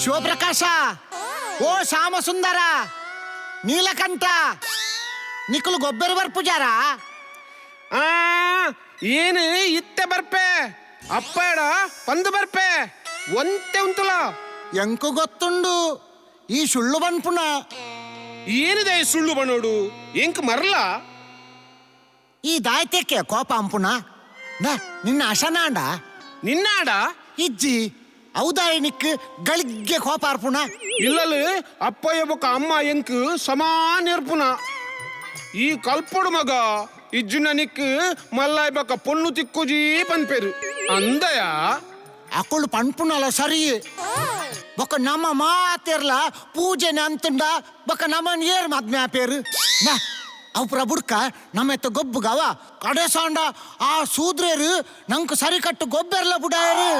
ಶಿವಪ್ರಕಾಶ, ಓ ಶ್ಯಾಮ ಸುಂದರ, ನೀಲಕಂಠ, ನಿಖಲು ಗೊಬ್ಬರ ಬರ್ಪುಜಾರ. ಏನು ಇತ್ತೆ ಬರ್ಪೆ ಅಪ್ಪಡ ಪಂದು ಬರ್ಪೆ ಒಂತೆ ಉಂತುಲ ಎಂಕು ಗೊತ್ತುಂಡು ಈ ಸುಳ್ಳು ಬನ್ಪುನ. ಏನಿದೆ ಈ ಸುಳ್ಳು ಬಣ್ಣೋಡು ಎಂಕ್ ಮರಲ ಈ ದಾಯ್ತೆಕ್ಕೆ ಕೋಪ ಅಂಪುನ. ನಿನ್ನ ಅಶನಾಂಡ ನಿನ್ನಾಡ ಇಜ್ಜಿ ಔದಾಯನಿಕ್ ಗಳಿಗೆ ಕೋಪ ಅರ್ಪುನ. ಇಲ್ಲಲು ಅಪ್ಪಯ್ಯ ಬೊಕ್ಕ ಅಮ್ಮ ಎಂಕ್ ಸಮಾನ ಇರ್ಪುನ. ಈ ಕಲ್ಪೊಡು ಮಗ ಇಜ್ಜುನ ನಿಕ್ ಮಲ್ಲಾಯ್ ಬೊಕ್ಕ ಪೊಣ್ಣು ತಿಕ್ಕುಜಿ ಪನ್ಪೇರು ಅಂದಯ ಅಕ್ಕಳು ಪನ್ಪುನಲ್ಲ ಸರಿ. ಬೊಕ್ಕ ನಮ್ಮ ಮಾತಿರ್ಲ ಪೂಜೆನೆ ಅಂತುಂಡ ಬೊಕ್ಕ ನಮ್ಮನ್ ಏರ್ ಮದ್ಮೆ ಆಪೇರು. ಅವು ಪ್ರಬುಡ್ಕ ನಮ್ಮ ಎತ್ತ ಗೊಬ್ಬುಗವ ಕಡೆ ಸಾಂಡ ಆ ಸೂದ್ರೇರು ನಂಗೆ ಸರಿ ಕಟ್ಟು ಗೊಬ್ಬೆರ್ಲ ಬುಡಾಯರು.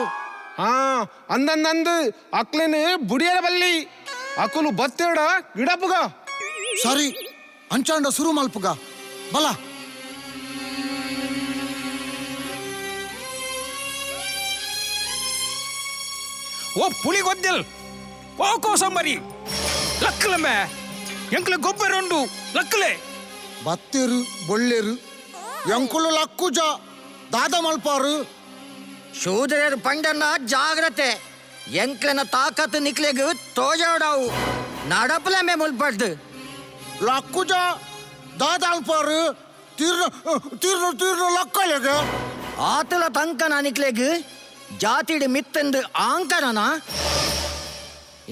ಅಂದಂದು ಅಕ್ಲೇನೆ ಬುಡಿಯರ ಬಲ್ಲಿ ಅಕುಲು ಬತ್ತೇಡ ಗಿಡಪುಗ ಸರಿ ಅಂಚಾಂಡ ಸುರು ಮಲ್ಪುಗ ಬಲ. ಓ ಪುಲಿ ಗೊದ್ದಿಲ್, ಓ ಕೋಸಂಬರಿ ಲಕ್ಕಲಮ್ಮೆ ಎಂಕ್ಲೆ ಗೊಬ್ಬರುಂಡು ಲಕ್ಕಲೆ ಬತ್ತೇರು ಬೊಳ್ಳೆರು ಎಂಕುಲು ಲಕ್ಕುಜ ದಾದ ಮಲ್ಪಾರು. ಶೂದ್ರರು ಪಂಡನ್ನ ಜಾಗ್ರತೆ ಎಂಕ್ಲೆನ ತಾಕತ್ತು ನಿಕ್ಲೆಗ್ ತೋಜಾಡವು ನಡಪಲಮೆ ಮುಲ್ಪಡ್ದು ಲಕ್ಕುಜ ದಾದ ಅಲ್ಪಾರು ತೀರ್ನ ತೀರ್ನ ತೀರ್ನ ಲಕ್ಕಲೆಗ ಆತುಲ ತಂಕನ ನಿಕ್ಲೆಗ್ ಜಾತಿಡ್ ಮಿತ್ತಂದು ಆಂಕನನ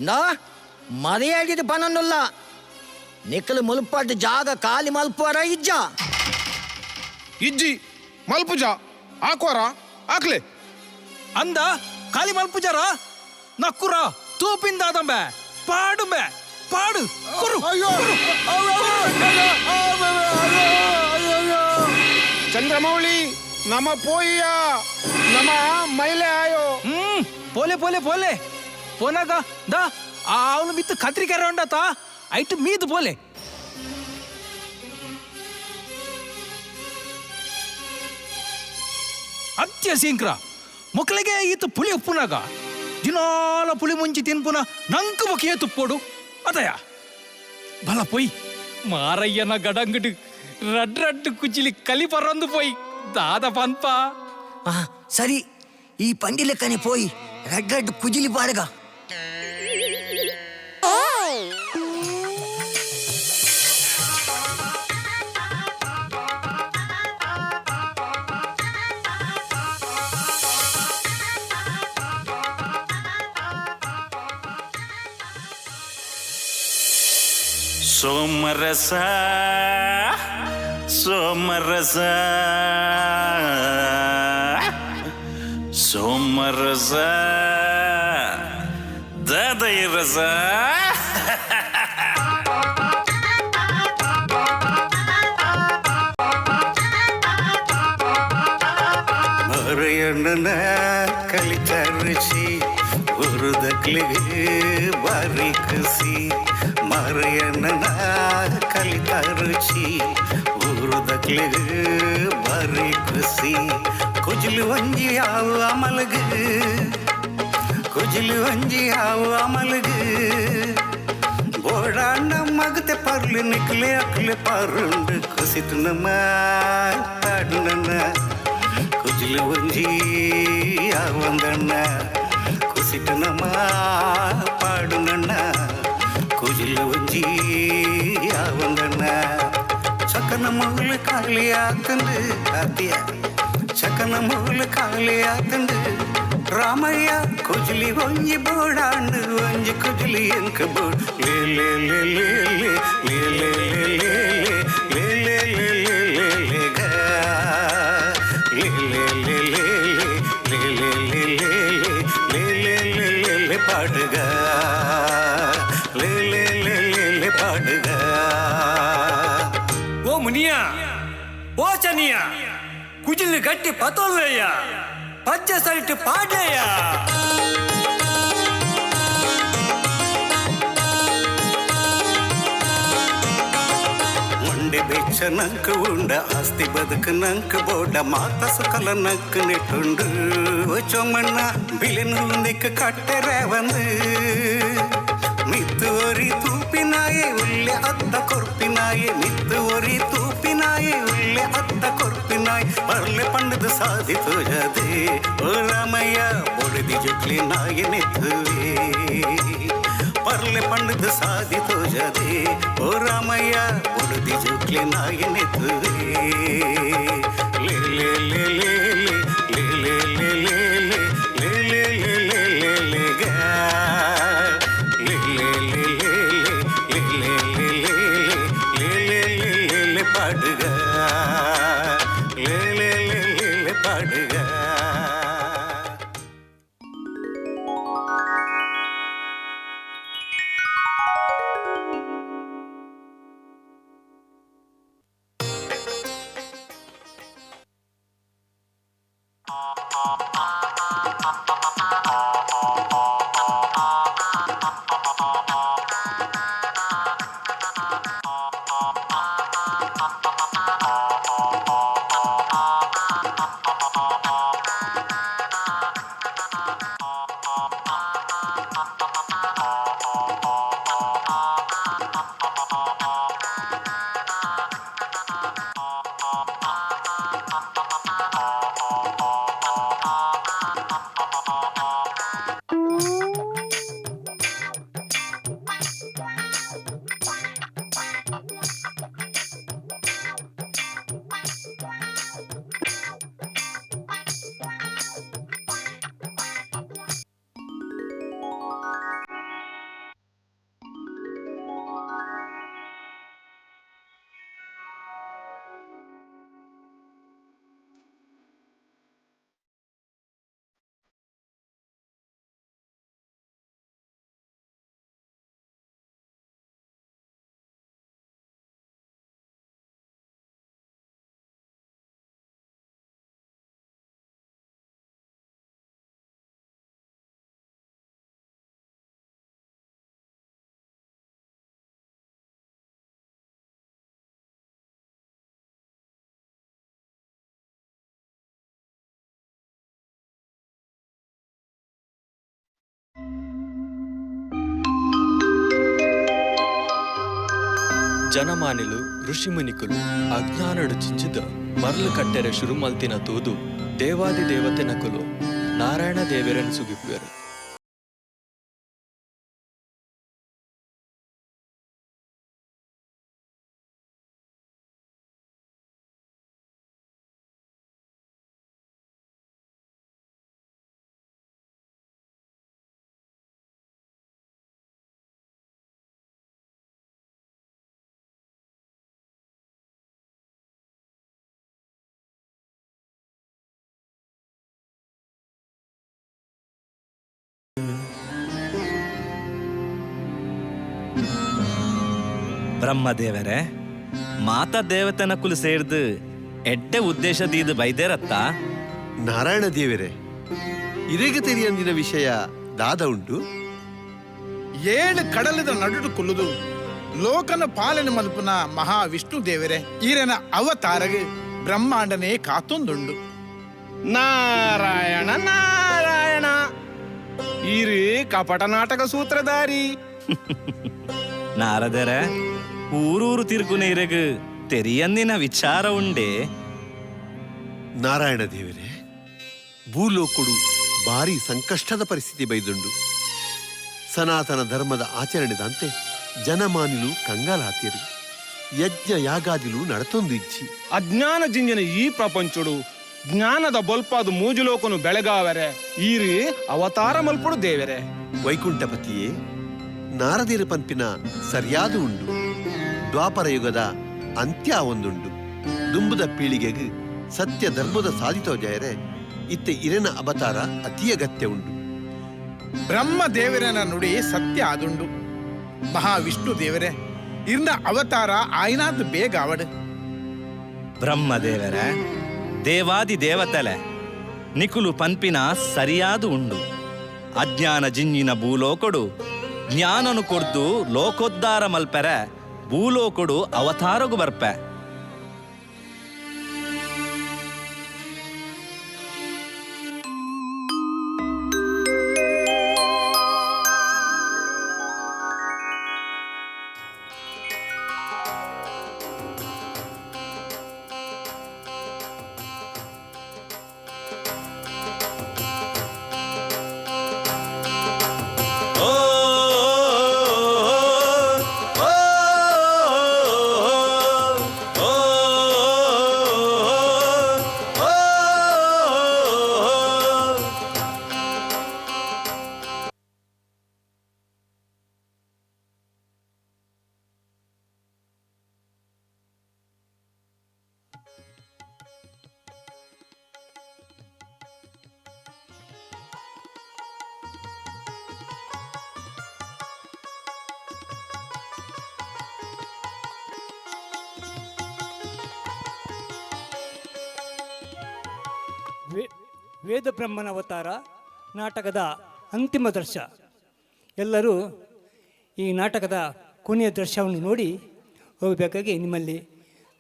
ಇಂದ ಮರೆಯಾಗಿದ್ದು ಪನನ್ನುಲ್ಲ ನಿಕ್ಕಲು ಮುಲ್ಪಡ್ದು ಜಾಗ ಖಾಲಿ ಮಲ್ಪುವರ ಇಜ್ಜ ಇಜ್ಜಿ ಮಲ್ಪುಜ ಆಕ್ವರ ಆಕ್ಲೆ ಅಂದ ಖಾಲಿ ಮಲ್ಪುಜಾರ ನಕ್ಕುರ ತೂಪಿಂದಾದಂಬೆ ಪಾಡುಂಬೆ ಪಾಡು ಕೊರು ಚಂದ್ರಮೌಳಿ ನಮ ಪೋಯ್ಯ ನಮ ಮೈಲೆ ಆಯೋ ಪೋಲೆ ಪೋಲೆ ಪೋಲೆ ಪೋನಾಗ ದಾ ಅವನು ಮಿತ್ತು ಕತ್ರಿಕೆರೆ ಉಂಡತಾ ಐಟು ಮೀದು ಪೋಲೆ ಅತ್ಯ ಶೀಘ್ರ ಮಕ್ಕಳಿಗೆ ಈತ ಪುಳಿ ಉಪ್ಪುನಾಗ ದಿನಾಲ ಪುಳಿ ಮುಂಚಿ ತಿನ್ಪುನ ನಂಕು ಬೊಕೆಯ ತುಪ್ಪೋಡು ಅದಯ ಬಲ ಪೊಯ್ ಮಾರಯ್ಯನ ಗಡಂಗಡು ರಡ್ ರಡ್ಡು ಕುಚಿಲಿ ಕಲಿ ಪರಂದು ಪೊಯ್ ದಾದ ಪನ್ಪ ಸರಿ ಈ ಪಂಡಿ ಲೆಕ್ಕನೆ ಪೋಯಿ ರಡ್ ರಡ್ ಕುಜಿಲಿ ಪಾಡಗ ಸೋಮರಸ ಸೋಮರಸ ಸೋಮರಸ ದದೈ ರಸ ಮರೆಯಣ್ಣನ ಕಲಿತ ರುಚಿ ಹುರುದಕ್ಲಿಗೆ ಬಾರಿ ಕಸಿ ಮರೆಯಣ್ಣನ ಕಲಿತ ರುಚಿ ಹುರುದಕ್ಲಿಗೆ ಬಾರಿ ಕಸಿ ಕುಜಲು ಒಂಜಿ ಯಾವ ಅಮಲಗ ಕುಜಲು ಒಂಜಿ ಯಾವ ಅಮಲಗ ಬೋಡಾಣ್ಣ ಮಗತೆ ಪರ್ಲು ನಿಕ್ಲೆ ಅಕ್ಲೆ ಪಾರುಂಡು ಕುಸಿತು ನಮ್ಮ ತಾಡು ನನ್ನ ಕುಜಲು ಒಂಜಿ ಯಾವಂದಣ್ಣ ಕುಸಿತು ನಮ್ಮ ಪಾಡು ನನ್ನ ಕುಜಲು ಒಂಜಿ ಯಾವಂದಣ್ಣ ಚಕನ ಮೂಲ ಖಾಲಿ ಆತಂದು ಆತಿಯ ಚಕನ ಮೂಲ ಖಾಲಿ ಆತಂದು ರಾಮಯ್ಯ ಕುಜಲಿ ಒಂಜಿ ಬೋಡಾಂಡು ಒಂಜಿ ಕುಜಲಿ ಎಂಕ ಬೋಡ್ ಲೇ ಲೇ ಲೇ ಲೇ ಲೇ ಲೇ ಲೇ ಲೇ ಲೇ ಲೇ ಲೇ ಲೇ ಲೇ ಗ ಲೇ ಲೇ ಲೇ ಲೇ ಲೇ ಲೇ ಲೇ ಲೇ ಲೇ ಲೇ ಲೇ ಲೇ ಪಾಡುಗ ಲೇ ಲೇ ಲೇ ಲೇ ಲೇ ಪಾಡುಗ ಓ ಮುನಿಯ ಓ ಚನಿಯ ಕುಜಿಲು ಗಟ್ಟಿ ಪತೋಲ್ಲಯ್ಯ ಪಚ್ಚ ಸೈಟ್ ಪಾಡ್ಲಯ್ಯ ಮಂಡೆ ಬೆಚ್ಚ ನಂಕ ಉಂಡ ಆಸ್ತಿ ಬದುಕು ನಂಕ ಬೋಡ ಮಾತ ಸುಕಲ ನಂಕ ನೆಟ್ಟುಂಡು ಚೊಮ್ಮಣ್ಣ ಬಿಲಿನುಂದಿಕ್ಕ ಕಟ್ಟೆರೆ வந்து மித்து ஒரி தூப்பினாயே உள்ளே அத்த கொற்பினாயே மித்து ஒரி தூப்பினாயே உள்ளே அத்த கொற்பினாய் பர்ಲೆ ಪಂಡದ ಸಾಧಿತು ಜದೆ ಓ ರಾಮಯ್ಯ ಬೊಡದಿ ಜುಕ್ಲಿ ನಾಯನೆತ್ತುವೆ ಪರ್ಲೆ ಪಂಡದ ಸಾಧಿತು ಜದೆ ಓ ರಾಮಯ್ಯ ಬೊಡದಿ ಜುಕ್ಲಿ ನಾಯನೆತ್ತುವೆ ಲೇ ಲೇ ಲೇ ಲೇ ಲೇ ಲೇ ಲೇ ಲೇ ಲೇ ಲೇ ಲೇ ಲೇ ಲೇ ಲೇ ಗ பாடுக லே லே லே லே பாடுக ಜನಮಾನಿಲು ಋಷಿಮುನಿಕುಲು ಅಜ್ಞಾನಡು ಜಿಂಜಿದ ಮರ್ಲು ಕಟ್ಟೆರೆ ಶುರು ಮಲ್ತಿನ ತೂದು ದೇವಾದಿ ದೇವತೆನಕುಲು ನಾರಾಯಣ ದೇವರನ್ನು ಸುಗಿಪ್ಪುವರು. ಬ್ರಹ್ಮದೇವರೇ, ಮಾತಾ ದೇವತೆನಕುಲು ಸೇರ್ದು ಎಡ್ಡೆ ಉದ್ದೇಶದೀದು ಬೈದೇರತ್ತ? ನಾರಾಯಣ ದೇವರೇ, ಇರೆಗೆ ತೆರಿಯಂದಿನ ವಿಷಯ ದಾದ ಉಂಟು. 7 ಕಡಲದ ನಡುಡು ಕುಲ್ಲುದು ಲೋಕನ ಪಾಲನೆ ಮಲ್ಪುನ ಮಹಾವಿಷ್ಣು ದೇವರೇ ಈರನ ಅವತಾರಗೆ ಬ್ರಹ್ಮಾಂಡನೇ ಕಾತೊಂದುಂಡು. ನಾರಾಯಣ ನಾರಾಯಣ ಈರಿ ಕಪಟ ನಾಟಕ ಸೂತ್ರಧಾರಿ. ನಾರದರ ಊರೂರು ತಿರುಗುನೆ ಇರೆಗು ತೆರಿಯಂದಿನ ವಿಚಾರ ಉಂಡೆ? ನಾರಾಯಣ ದೇವರೇ, ಭೂಲೋಕುಡು ಭಾರಿ ಸಂಕಷ್ಟದ ಪರಿಸ್ಥಿತಿ ಬೈದುಂಡು. ಸನಾತನ ಧರ್ಮದ ಆಚರಣೆದಂತೆ ಜನಮಾನಿಲು ಕಂಗಾಲಾತಿರು. ಯಜ್ಞ ಯಾಗಾದಿಲು ನಡತೊಂದು ಇಚ್ಚಿ ಅಜ್ಞಾನ ಜಿಂಜನ ಈ ಪ್ರಪಂಚಡು ಜ್ಞಾನದ ಬೊಲ್ಪಾದು ಮೂಜುಲೋಕನು ಬೆಳಗಾವರೆ ಈರಿ ಅವತಾರ ಮಲ್ಪಡು ದೇವರೇ. ವೈಕುಂಠಪತಿಯೇ, ನಾರದಿರ ಪಂಪಿನ ಸರಿಯಾದ ಉಂಡು. ದ್ವಾಪರ ಯುಗದ ಅಂತ್ಯ ಒಂದುಂಡು. ದುಂಬುದ ಪೀಳಿಗೆಗೆ ಸತ್ಯ ಧರ್ಮದ ಸಾಧಿತೋ ಜಯರೆ ಇತ್ತೆ ಇರೆನ ಅವತಾರ ಅತಿ ಅಗತ್ಯ ಉಂಡು. ಬ್ರಹ್ಮ ದೇವರನ ನುಡಿ ಸತ್ಯ ಆದುಂಡು. ಮಹಾವಿಷ್ಣು ದೇವರೇ ಇರ್ನ ಅವತಾರ ಆಯ್ನಾದ್ ಬೇಗ ಅವಡು. ಬ್ರಹ್ಮದೇವರ ದೇವಾದಿ ದೇವತಲೆ ನಿಕುಲು ಪನ್ಪಿನ ಸರಿಯಾದ ಉಂಡು. ಅಜ್ಞಾನ ಜಿಂಜಿನ ಭೂಲೋಕೊಡು ಜ್ಞಾನನು ಕೊಡ್ದು ಲೋಕೋದ್ಧಾರ ಮಲ್ಪೆರೆ ಭೂಲೋಕೊಡು ಅವತಾರಗು ಬರ್ಪೆ. ವೇದ ಬ್ರಹ್ಮನ ಅವತಾರ ನಾಟಕದ ಅಂತಿಮ ದೃಶ್ಯ. ಎಲ್ಲರೂ ಈ ನಾಟಕದ ಕೊನೆಯ ದೃಶ್ಯವನ್ನು ನೋಡಿ ಹೋಗಬೇಕಾಗಿ ನಿಮ್ಮಲ್ಲಿ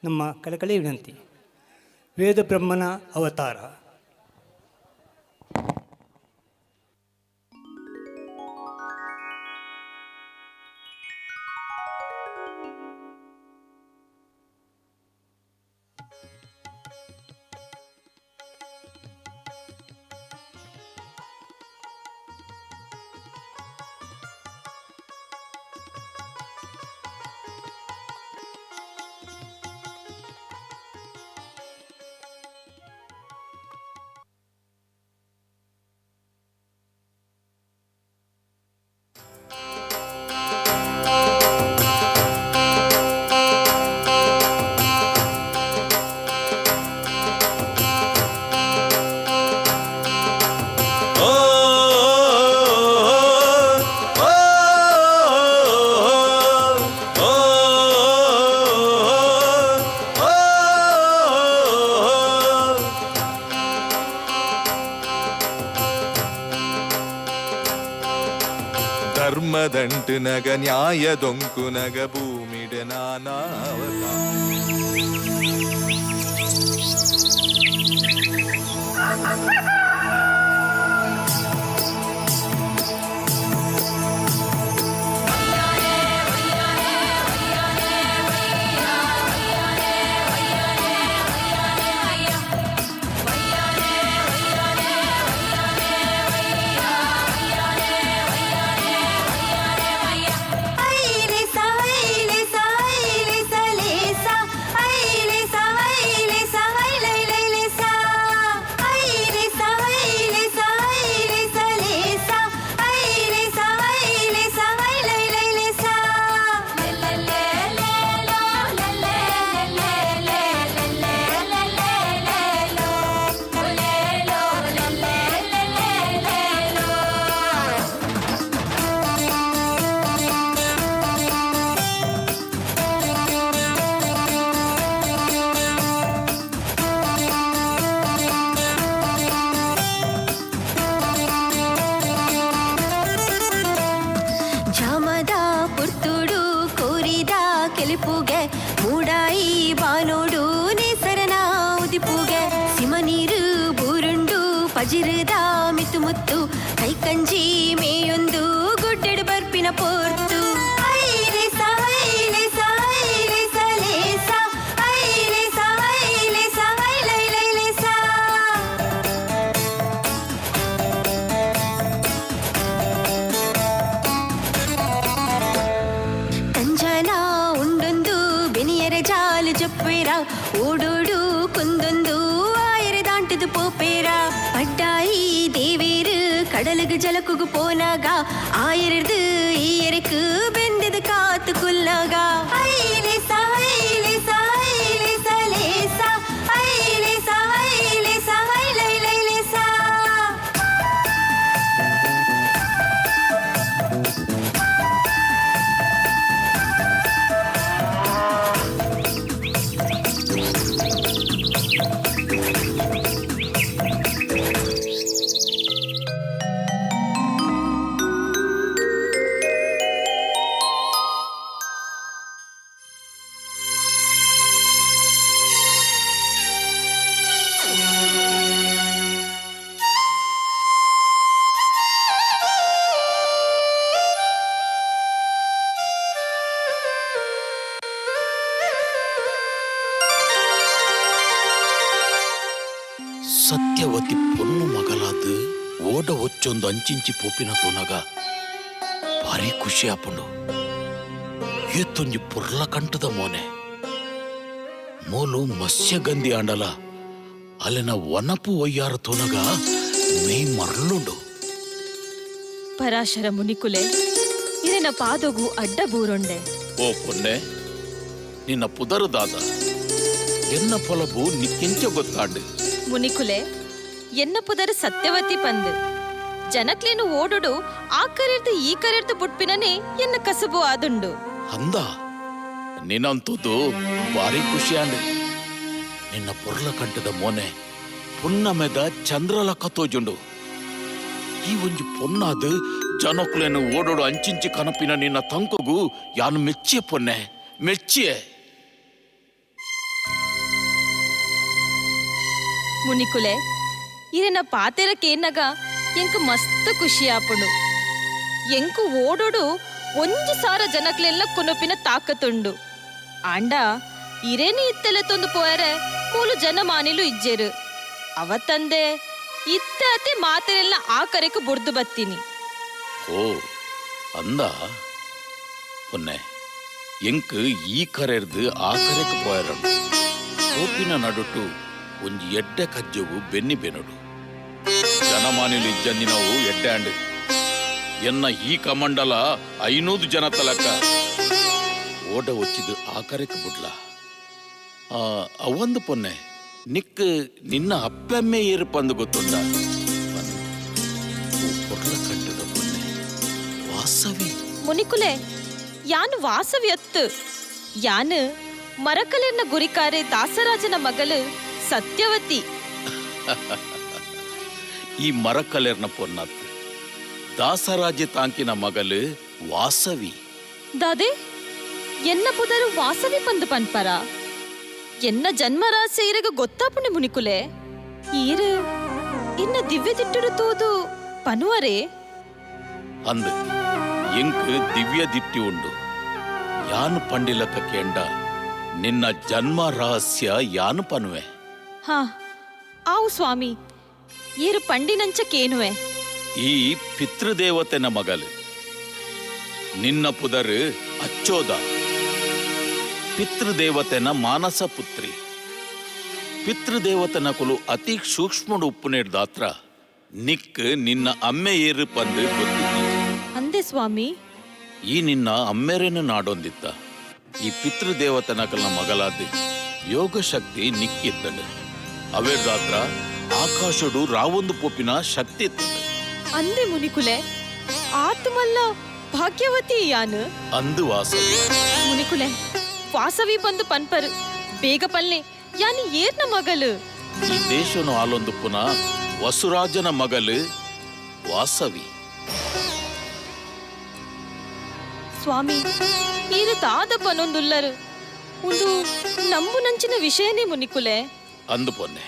ನಮ್ಮ ಕಳಕಳಿ ವಿನಂತಿ. ವೇದ ಬ್ರಹ್ಮನ ಅವತಾರ. ಧರ್ಮದಂಟು ನಗ ನ್ಯಾಯದೊಂಕು ನಗ ಭೂಮಿಡ ನಾನಾವತಾರ. ಕೈಕಂಜಿ ಮೇಯೊಂದು ಗುಡ್ಡೆಡು ಬರ್ಪಿನ ಪೋರ್ತು ಐಲೇಸ ಐಲೇಸ ಐಲೇಸ ಲೇಸ ಐಲೇಸ ಐಲೇಸ ಐಲೈಲೈಲೇಸ ಕಂಜಲ ಉಂಡೊಂದು ಬೆನಿಯರ ಜಾಲು ಜಪ್ಪೇರ ಓಡೋಡು ಕುಂದೊಂದು ಆಯರೆ ದಾಂಟದು ಪೋಪೇರ பட்டாயி தேவேரு கடலுக்கு ஜலக்குக்கு போனாகா ஆயிரது ஈயருக்கு வெந்தது காத்துக்குள்ளாகா ஐலேசா ஐலேசா ஐலேசா லேசா ஐலேசா ஐலேசா ஐலைலைலேசா ಸತ್ಯವತಿ ಪೊನ್ನು ಮಗಲಾದು ಓಡ ಒಚ್ಚೊಂದು ಅಂಚಿಂಚಿ ಪೋಪಿನ ತೋನಗ ಭಾರಿ ಖುಷಿ ಆಪುಂಡು ಏತ್ತೊಂಜಿ ಪುರ್ಲ ಕಂಟದ ಮೋನೆ ಮೂಲು ಮತ್ಸ್ಯಗಂಧಿ ಆಂಡಲ ಅಲ್ಲಿನ ವನಪು ಒಯ್ಯಾರ ತೋನಗ ಮೈ ಮರಳುಂಡು ಪರಾಶರ ಮುನಿಕುಲೆ ಇದನ್ನ ಪಾದೋಗು ಅಡ್ಡ ಬೂರೊಂಡೆ ಓ ಪೊನ್ನೆ ನಿನ್ನ ಪುದರದಾದ ಎನ್ನ ಪೊಲಬು ನಿಕ್ಕೆಂಚ ಗೊತ್ತಾಂಡು ಮುನಿಕುಲೆ ಎನ್ನ ಪುದರ ಸತ್ಯವತಿ ಪಂದು ಜನಕ್ಲೇನು ಓಡುಡು ಆ ಕರೆರ್ದು ಈ ಕರೆರ್ದು ಬುಟ್ಪಿನನೆ ಎನ್ನ ಕಸಬು ಆದುಂಡು ಅಂದ ನಿನ್ನಂತದ್ದು ಭಾರಿ ಖುಷಿಯಾಂಡು ನಿನ್ನ ಪುರ್ಲ ಕಂಟದ ಮೋನೆ ಪುನ್ನಮೆದ ಚಂದ್ರಲ ಕತ್ತೋಜುಂಡು ಈ ಒಂಜಿ ಪೊನ್ನಾದು ಜನಕ್ಲೇನು ಓಡೋಡು ಅಂಚಿಂಚಿ ಕನಪಿನ ನಿನ್ನ ತಂಕುಗು ಯಾನು ಮೆಚ್ಚಿಯೆ ಪೊನ್ನೆ ಮೆಚ್ಚಿಯೆ ಮುನಿಕುಲೆ ಇರೆನ ಪಾತೆರಕ್ಕೇನಗ ಎಂಕು ಮಸ್ತ್ ಖುಷಿ ಆಪುಂಡು ಎಂಕು ಓಡೋಡು ಒಂಜಿ ಸಾರ ಜನಕ್ಲೆಲ್ಲ ಕುನುಪಿನ ತಾಕತ್ತುಂಡು ಆಂಡ ಇರೇನಿ ಇತ್ತೆಲೆ ತೊಂದು ಪೋಯರೆ ಮೂಲು ಜನ ಮಾನಿಲು ಇಜ್ಜೆರು ಅವತ್ತಂದೆ ಇತ್ತೆ ಅತಿ ಮಾತೆರೆಲ್ಲ ಆ ಕರೆಕು ಬುಡ್ದು ಬತ್ತೀನಿ ಓ ಅಂದ ಪೊನ್ನೆ ಎಂಕ್ ಈ ಕರೆರ್ದು ಆ ಕರೆಕ್ ಪೋಯರನು ಕೋಪಿನ ನಡುಟು ಒಂಜಿ ಎಡ್ಡೆ ಕಜ್ಜವು ಬೆನ್ನಿ ಬೆನಡು ಜನಮಾನಿಲು ಇಜ್ಜಂದಿನವು ಎಡ್ಡೆ ಅಂಡು ಎನ್ನ ಈ ಕಮಂಡಲ 500 ಜನ ತಲಕ ಓಡ ಒಚ್ಚಿದು ಆಕರೆಕ್ ಬುಡ್ಲ ಅವಂದು ಪೊನ್ನೆ ನಿಕ್ ನಿನ್ನ ಅಪ್ಪೆಮ್ಮೆ ಏರು ಪಂದು ಗೊತ್ತುಂಡ ಪೊರ್ಲ ಕಟ್ಟದ ಪೊನ್ನೆ ವಾಸವಿ ಮುನಿಕುಲೆ ಯಾನು ವಾಸವಿ ಅತ್ತು ಯಾನು ಮರಕಲೆರ್ನ ಗುರಿಕಾರೆ ದಾಸರಾಜನ ಮಗಳು ಸತ್ಯವತಿ ಈ ಮರಕಲೆರ್ನ ಪೊನ್ನತ್ತು ದಾಸರಾಜ ತಾಂಕಿನ ಮಗಳು ವಾಸವಿ ದಾದೆ ಎನ್ನ ಪುದರು ವಾಸವಿ ಪಂದು ಪನ್ಪರ ಎನ್ನ ಜನ್ಮರಾಸೆ ಇರಗ ಗೊತ್ತಾಪುಂಡೆ ಮುನಿಕುಲೆ ಈರು ಇನ್ನ ದಿವ್ಯ ದಿಟ್ಟುಡು ತೂದು ಪನುವರೇ ಅಂದು ಎಂಕ್ ದಿವ್ಯ ದಿಟ್ಟಿ ಉಂಡು ಯಾನು ಪಂಡಿಲಕ ಕೇಂಡ ನಿನ್ನ ಜನ್ಮ ರಹಸ್ಯ ಯಾನು ಪನುವೆ ಹಾ ಆವು ಸ್ವಾಮಿ ಏರು ಪಂಡಿನಂಚ ಕೇನುವೆ ಈ ಪಿತೃದೇವತೆನ ಮಗಲು ನಿನ್ನ ಪುದರು ಅಚ್ಚೋದ ಪಿತೃದೇವತೆನ ಮಾನಸ ಪುತ್ರಿ ಪಿತೃದೇವತೆನ ಕುಲು ಅತಿ ಸೂಕ್ಷ್ಮಡು ಉಪ್ಪು ನೀಡ್ದಾತ್ರ ನಿಕ್ ನಿನ್ನ ಅಮ್ಮೆ ಏರು ಪಂದು ಗೊತ್ತಿದ್ದಿ ಅಂದೆ ಸ್ವಾಮಿ ಈ ನಿನ್ನ ಅಮ್ಮೆರೇನು ನಾಡೊಂದಿತ್ತ ಈ ಪಿತೃದೇವತೆನ ಕಲ್ನ ಮಗಲಾದ ಯೋಗ ಶಕ್ತಿ ನಿಕ್ಕಿತ್ತಂಡು ಅವೇರ್ದಾತ್ರ ಆಕಾಶಡು ರಾವೊಂದು ಪೋಪಿನ ಶಕ್ತಿ ಇತ್ತಂಡು ಅಂದೆ ಮುನಿಕುಲೆ ಆತ್ಮಲ್ಲ ಭಾಗ್ಯವತಿ ಯಾನು ಅಂದು ವಾಸವಿ ಮುನಿಕುಲೆ ವಾಸವಿ ಬಂದು ಪನ್ಪರು ಬೇಗ ಪಲ್ಲೆ ಯಾನಿ ಏರ್ನ ಮಗಳು ಈ ದೇಶನು ಆಲೊಂದು ಪುನಃ ವಸುರಾಜನ ಮಗಳು ವಾಸವಿ ಸ್ವಾಮಿ ಈರು ತಾದ ಪನೊಂದುಲ್ಲರು ಒಂದು ನಂಬು ನಂಚಿನ ವಿಷಯನೇ ಮುನಿಕುಲೆ ಅಂದು ಪೊನ್ನೆ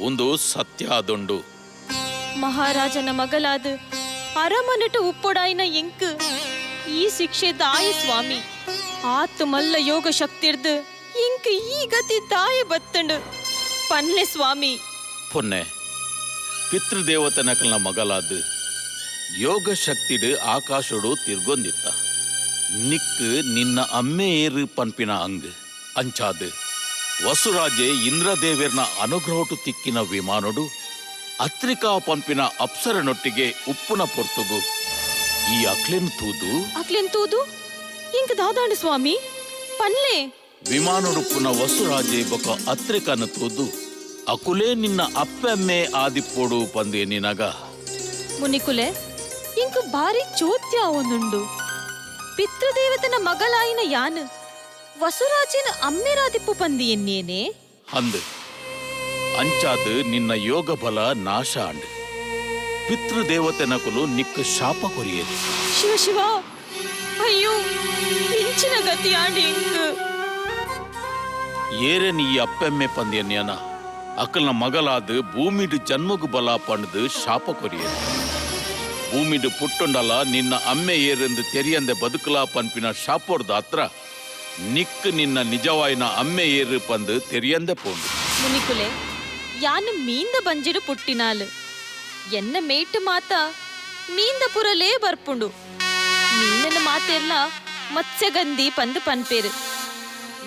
ಒಂದು ಸತ್ಯ ಆದೊಂಡು ಮಹಾರಾಜನ ಮಗಲಾದ ಅರಮನೆಟು ಉಪ್ಪೊಡಾಯಿನ ಎಂಕ್ ಈ ಶಿಕ್ಷೆ ದಾಯ ಸ್ವಾಮಿ. ಆತು ಮಲ್ಲ ಯೋಗ ಶಕ್ತಿರ್ದು ಇಂಕ್ ಈ ಗತಿ ದಾಯ ಬತ್ತಂಡು ಪನ್ನೆ ಸ್ವಾಮಿ. ಪೊನ್ನೆ ಪಿತೃದೇವತನಕಲ್ನ ಮಗಲಾದ ಯೋಗ ಶಕ್ತಿಡು ಆಕಾಶೋಡು ತಿರ್ಗೊಂದಿತ್ತ. ನಿಕ್ ನಿನ್ನ ಅಮ್ಮೆ ಏರು ಪನ್ಪಿನ ಅಂಗ್ ಅಂಚಾದು ವಸುರಾಜೆ ಇಂದ್ರದೇವೇರ್ನ ಅನುಗ್ರಹಟು ತಿಕ್ಕಿನ ವಿಮಾನಡು ಅತ್ರಿಕಾ ಪಂಪಿನ ಅಪ್ಸರನೊಟ್ಟಿಗೆ ಉಪ್ಪುನ ಪೊರ್ತುಗು ಈ ಅಕ್ಲೆನ್ ತೂದು ಇಂಕ್ ದಾದಾಂಡು ಸ್ವಾಮಿ ಪನ್ಲೆ ವಿಮಾನಡುಪ್ಪುನ ವಸುರಾಜೆ ಬೊಕ ಅತ್ರಿಕನ ತೂದು ಅಕುಲೇ ನಿನ್ನ ಅಪ್ಪೆಮ್ಮೆ ಆದಿಪ್ಪೋಡು ಪಂದೆ ನಿನಗ. ಮುನಿಕುಲೆ ಇಂಕ್ ಭಾರಿ ಚೋದ್ಯ ಒಂದುಂಡು. ಪಿತೃದೇವತನ ಮಗಳಾಯಿನ ಯಾನ್ ವಸುರಾಜಿನ ಅಮ್ಮೆರಾದಿಪ್ಪು ಪಂದಿ ಎನ್ನೇನೆ ಅಂದ್ ಅಂಚಾದು ನಿನ್ನ ಯೋಗ ಬಲ ನಾಶ ಅಂಡ್ ಪಿತೃದೇವತೆನಕುಲು ನಿಕ್ ಶಾಪ ಕೊರಿಯೇರಿ. ಶಿವ ಶಿವ ಅಯ್ಯೋ ಇಂಚಿನ ಗತಿ ಆಂಡಿ ಇಂಕ್ ಏರೆ ನೀ ಅಪ್ಪೆಮ್ಮೆ ಪಂದ್ಯನ್ಯನ ಅಕಲ್ನ ಮಗಲಾದ ಭೂಮಿಡು ಜನ್ಮಗು ಬಲ ಪಂಡ್ದು ಶಾಪ ಕೊರಿಯೇರಿ. ಭೂಮಿಡು ಪುಟ್ಟುಂಡಲ ನಿನ್ನ ಅಮ್ಮೆ ಏರೆಂದು ತೆರಿಯಂದೆ ಬದುಕಲಾ ಪನ್ಪಿನ ಶಾಪೋಡ್ದ ಹತ್ರ ನಿಕ್ ನಿನ್ನ ನಿಜವಾಯಿನ ಅಮ್ಮೆ ಏರು ಪಂದು ತೆರಿಯಂದೆ ಪೋಂಡು. ಮುನಿಕುಲೆ ಯಾನು ಮೀಂದ ಬಂಜಿಡು ಪುಟ್ಟಿನಾಲು ಎನ್ನ ಮೇಟು ಮಾತ ಮೀಂದ ಪುರಲೇ ಬರ್ಪುಂಡು. ಮೀನನ ಮಾತೆಲ್ಲ ಮತ್ಸ್ಯಗಂಧಿ ಪಂದು ಪನ್ಪೇರು.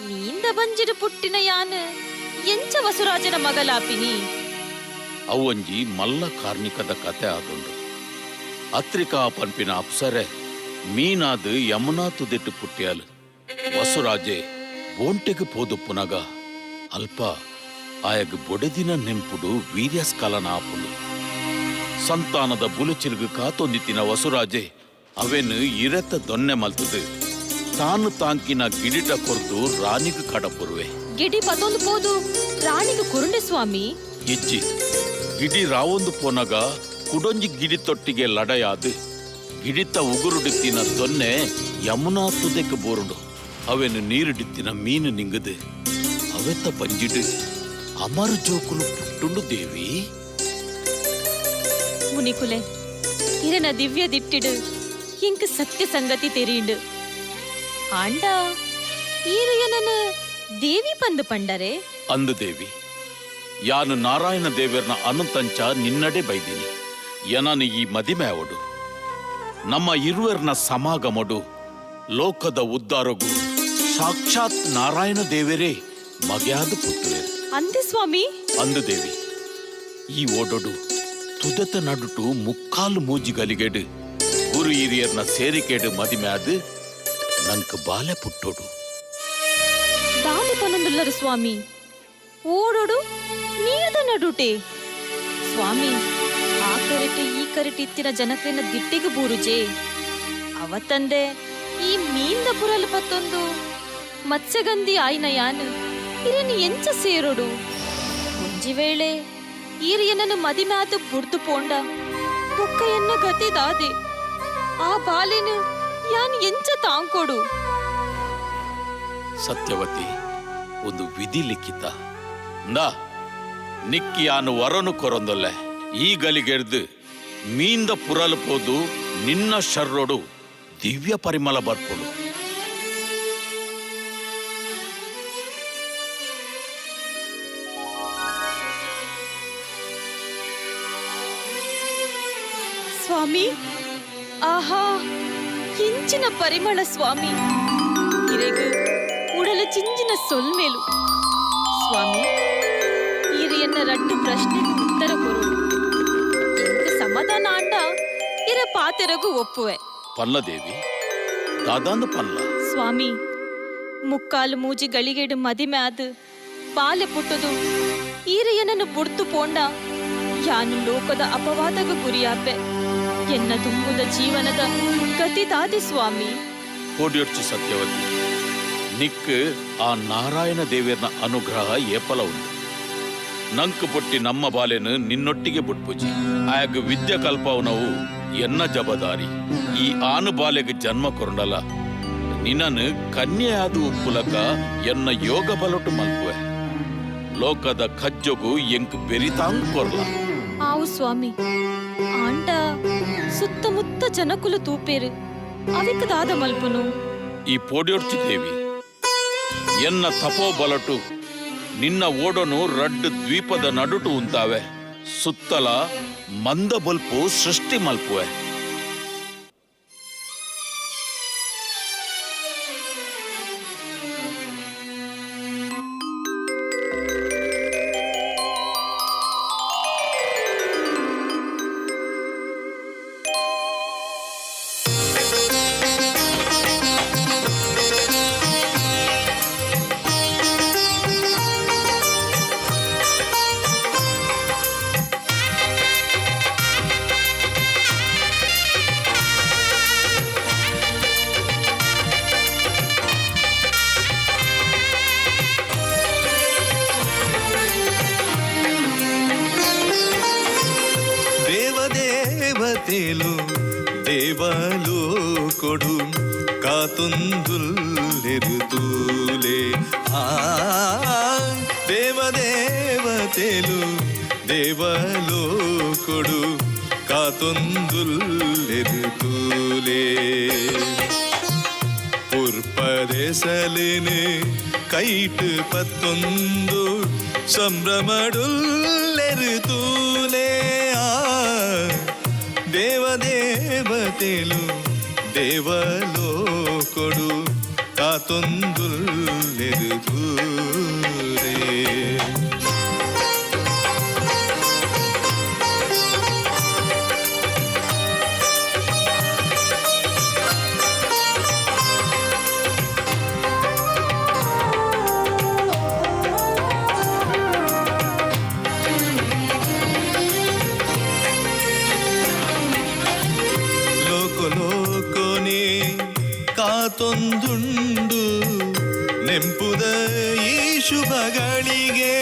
ಮೀಂದ ಬಂಜಿಡು ಪುಟ್ಟಿನ ಯಾನು ಎಂಚ ವಸುರಾಜನ ಮಗಲಾಪಿನಿ. ಅವೊಂಜಿ ಮಲ್ಲ ಕಾರ್ಣಿಕದ ಕತೆ ಆದುಂಡು. ಅತ್ರಿಕಾ ಪನ್ಪಿನ ಅಪ್ಸರೆ ಮೀನಾದು ಯಮುನಾ ತುದಿಟ್ಟು ಪುಟ್ಟ್ಯಾಲು ವಸುರಾಜೆ ಬೋಂಟೆಗೆ ಪೋದು ಪುನಗ ಅಲ್ಪ ಆಯಗ್ ಬೊಡೆದಿನ ನೆಂಪುಡು ವೀರ್ಯಸ್ಕಲನ ಆಪುಂಡು. ಸಂತಾನದ ಬುಲುಚಿಲ್ಗು ಕಾತೊಂದಿತ್ತಿನ ವಸುರಾಜೆ ಅವೆನು ಇರೆತ ದೊನ್ನೆ ಮಲ್ತದು ತಾನು ತಾಂಕಿನ ಗಿಡಿಟ ಕೊರ್ದು ರಾಣಿಗೆ ಕಡಪುರುವೆ. ಗಿಡಿ ಪತೊಂದು ಪೋದು ರಾಣಿಗೆ ಕುರುಂಡೆ ಸ್ವಾಮಿ. ಇಜ್ಜಿ ಗಿಡಿ ರಾವೊಂದು ಪೋನಗ ಕುಡೊಂಜಿ ಗಿಡಿ ತೊಟ್ಟಿಗೆ ಲಡಯಾದು ಗಿಡಿತ ಉಗುರುಡಿತ್ತಿನ ದೊನ್ನೆ ಯಮುನಾ ತುದೆಕ್ಕೆ ಬೋರುಂಡು. ಅವೆನು ನೀರುಡಿತ್ತಿನ ಮೀನು ನಿಂಗದು ಅವೆತ್ತ ಪಂಜಿಡು ಅಮರು ಜೋಕುಲು ಪುಟ್ಟುಂಡು ದೇವಿ. ಮುನಿಕುಲೆ ಇರನ ದಿವ್ಯ ದಿಟ್ಟಿಡು ಇಂಕ್ ಸತ್ಯ ಸಂಗತಿ ತೆರೀಂಡು ಆಂಡ ಈರುಯನನ ದೇವಿ ಪಂದು ಪಂಡರೆ ಅಂದು ದೇವಿ ಯಾನು ನಾರಾಯಣ ದೇವರ್ನ ಅನಂತಂಚ ನಿನ್ನಡೆ ಬೈದಿನಿ. ಯನನು ಈ ಮದಿಮೆ ಅವಡು ನಮ್ಮ ಇರುವರ್ನ ಸಮಾಗಮಡು ಲೋಕದ ಉದ್ಧಾರಗು ಸಾಕ್ಷಾತ್ ನಾರಾಯಣ ದೇವರೇ ಮಗ್ಯಾದ ಪುತ್ರೆ ಅಂದೆ ಸ್ವಾಮಿ. ಅಂದು ದೇವಿ ಈ ಓಡೋಡು ತುದತ ನಡುಟು ಮುಕ್ಕಾಲು ಮೂಜಿಗಲಿಗೆಡು ಗುರು ಹಿರಿಯರ್ನ ಸೇರಿಕೆಡು ಮದಿಮ್ಯಾದು ನಂಕ ಬಾಲೆ ಪುಟ್ಟೋಡು ದಾದೆ ಪನೊಂದುಲ್ಲರು ಸ್ವಾಮಿ. ಓಡೋಡು ನೀರ್ದ ನಡುಟೆ ಸ್ವಾಮಿ. ಆ ಕರೆಟೆ ಈ ಕರೆಟೆ ಇತ್ತಿನ ಜನಕ್ಲೆನ ದಿಟ್ಟಿಗೆ ಬೂರುಜೆ ಅವತ್ತಂದೆ ಈ ಮೀಂದ ಪುರಲು ಪತ್ತೊಂದು ಮತ್ಸ್ಯಗಂಧಿ ಆಯ್ನ ಯಾನು ಇರೇನು ಎಂಚ ಸೇರೋಡು. ಒಂಜಿ ವೇಳೆ ಈರಿಯನನ್ನು ಮದಿಮ್ಯಾದು ಬುಡ್ದು ಪೋಂಡ ಬೊಕ್ಕ ಎನ್ನ ಗತಿ ದಾದೆ ಆ ಬಾಲೆನು ಯಾನ್ ಎಂಚ ತಾಂಕೊಡು. ಸತ್ಯವತಿ ಒಂದು ವಿಧಿ ಲಿಖಿತ ನಾ ನಿಕ್ಕಿಯಾನು ವರನು ಕೊರೊಂದೊಲ್ಲೆ ಈ ಗಲಿಗೆರ್ದು ಮೀಂದ ಪುರಲು ಪೋದು ನಿನ್ನ ಶರ್ರೋಡು ದಿವ್ಯ ಪರಿಮಳ ಬರ್ಪೊಡು. ಸ್ವಾಮಿ ಆಹಾ ಇಂಚಿನ ಪರಿಮಳ ಸ್ವಾಮಿ. ಇರೆಗು ಉಡಲ ಚಿಂಜಿನ ಸೊಲ್ಮೇಲು ಸ್ವಾಮಿ. ಈರಿಯನ್ನ ರಡ್ಡು ಪ್ರಶ್ನೆಗೆ ಉತ್ತರ ಕೊರು ಎಂಕ ಸಮಾಧಾನ ಆಂಡ ಇರ ಪಾತೆರಗು ಒಪ್ಪುವೆ. ಪಲ್ಲದೇವಿ ದಾದಾಂದು ಪಲ್ಲ ಸ್ವಾಮಿ. ಮುಕ್ಕಾಲು ಮೂಜಿ ಗಳಿಗೆಡು ಮದಿಮೆ ಆದು ಬಾಲೆ ಪುಟ್ಟದು ಈರಿಯನನ್ನು ಬುಡ್ತು ಪೋಂಡ ಯಾನು ಲೋಕದ ಅಪವಾದಗ ಗುರಿಯಾಪೆ. ಎನ್ನ ತುಂಬುದ ಜೀವನದ ಗತಿ ದಾದಿ ಸ್ವಾಮಿ. ಕೋಡಿಯೊಡ್ಚಿ ಸತ್ಯವತಿ ನಿಕ್ ಆ ನಾರಾಯಣ ದೇವರ್ನ ಅನುಗ್ರಹ ಏಪಲ ಉಂಟು. ನಂಕ್ ಪೊಟ್ಟಿ ನಮ್ಮ ಬಾಲೆನು ನಿನ್ನೊಟ್ಟಿಗೆ ಬುಟ್ಪುಜಿ ಆಯಗ ವಿದ್ಯೆ ಕಲ್ಪವನವು ಎನ್ನ ಜಬದಾರಿ. ಈ ಆನು ಬಾಲೆಗೆ ಜನ್ಮ ಕೊರಂಡಲ ನಿನ್ನನು ಕನ್ಯೆಯಾದು ಉಪ್ಪುಲಕ ಎನ್ನ ಯೋಗ ಬಲೊಟ್ಟು ಮಲ್ಪುವೆ. ಲೋಕದ ಖಜ್ಜೊಗು ಎಂಕ್ ಬೆರಿತಾಂಗ್ ಕೊರ್ಲ. ಆವು ಸ್ವಾಮಿ ಆಂಡ ಸುತ್ತಮುತ್ತ ಜನಕುಲು ತೂಪೇರು ಅವಿಕದಾದ ಮಲ್ಪನು ಈ ಪೋಡ್ಯೋರ್ಚಿ ದೇವಿ ಎನ್ನ ತಪೋಬಲಟು ನಿನ್ನ ಓಡನು ರಡ್ಡು ದ್ವೀಪದ ನಡುಟು ಉಂತಾವೆ ಸುತ್ತಲ ಮಂದ ಬಲ್ಪು ಸೃಷ್ಟಿ ಮಲ್ಪುವೆ దేవదేవతేలు దేవలో కొడు కాతుందుల్లెరుతూలే దేవదేవతేలు దేవలో కొడు കാത്തുന്തുല്ലെരുതൂലേ പുർപ്പദേശലിന് കൈട്ട് പത്തൊന്തു സംഭ്രമടുല്ലെരുതൂലേ దేవదేవతేలు దేవలోకొడు కాతుందుల్లెరుతూలే ಕಾತೊಂದುಂಡು ನೆಂಪುದ ಈ ಶುಭಗಳಿಗೆ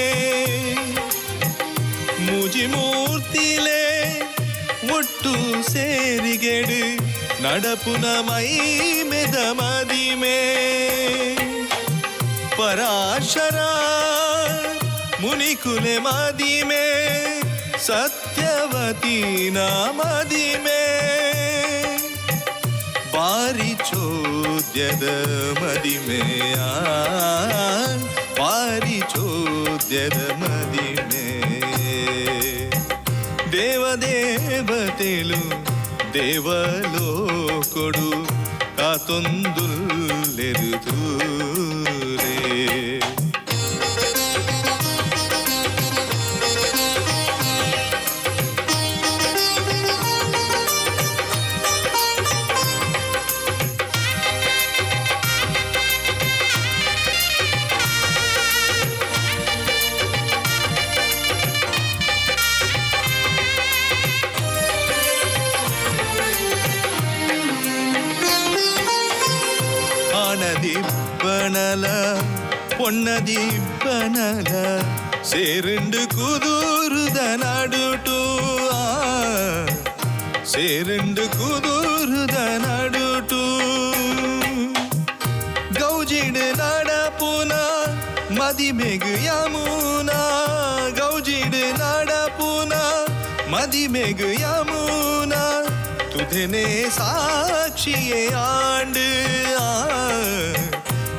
ಮುಜಿಮೂರ್ತಿಲೆ ಒಟ್ಟು ಸೇರಿಗೆಡು ನಡಪುನ ಮೈ ಮೆದ ಮದಿಮೆ ಪರಾಶರ ಮುನಿಕುಲೆ ಮದಿಮೆ ಸತ್ಯವತಿ ಮದಿಮೆ ಪಾರಿಚೋದ್ಯದ ಮದಿಮೆಯ ಪಾರಿಚೋದ್ಯದ ಮದಿಮೆ ದೇವದೇವತೆಲು ದೇವಲೋಕೊಡು ಕಾತೊಂದುಲ್ಲೆರುತೂಲೇ ஆனதிப்பனல பொன்னதிப்பனல சேருண்டு குதூருத நடுட்டு சேருண்டு குதூருத நடுட்டு ಗೌಜಿಡು ನಡಪುನ ಮದಿಮೆಗು ಯಮುನಾ ಗೌಜಿಡು ನಡಪುನ ಮದಿಮೆಗು ಯಮುನಾ ತುಧೆನೆ ಸಾಕ್ಷಿಯೇ ಆಂಡು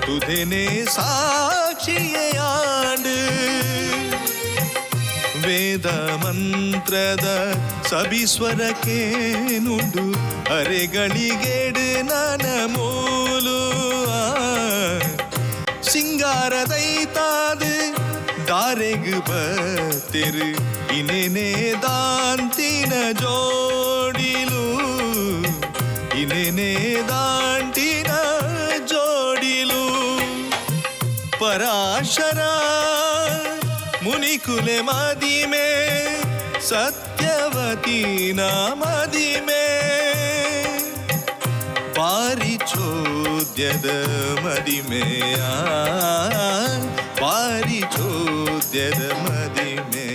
ತುಧೆನೆ ಸಾಕ್ಷಿಯೇ ಆಂಡು ವೇದ ಮಂತ್ರದ ಸಬಿಸ್ವರಕ್ಕೆ ನುಂಡು ಅರೆಗಳಿಗೆಡು ನನ ಮೂಲು ಸಿಂಗಾರದೈತಾದು ದಾರೆಗು ಬತ್ತಿರು ಇನ್ನೇನೆ ದಾಂತಿನ ಜೋಡಿಲು ಇನ್ನೇನೆ ದಾಂಟಿನ ಜೋಡಿಲು ಪರಾಶರ ಮುನಿಕುಲೆ ಮದಿಮೆ ಸತ್ಯವತಿ ಮದಿಮೆ ಪಾರಿಚೋದ್ಯದ ಮದಿಮೆಯ ಪಾರಿಚೋದ್ಯದ ಮದಿಮೆ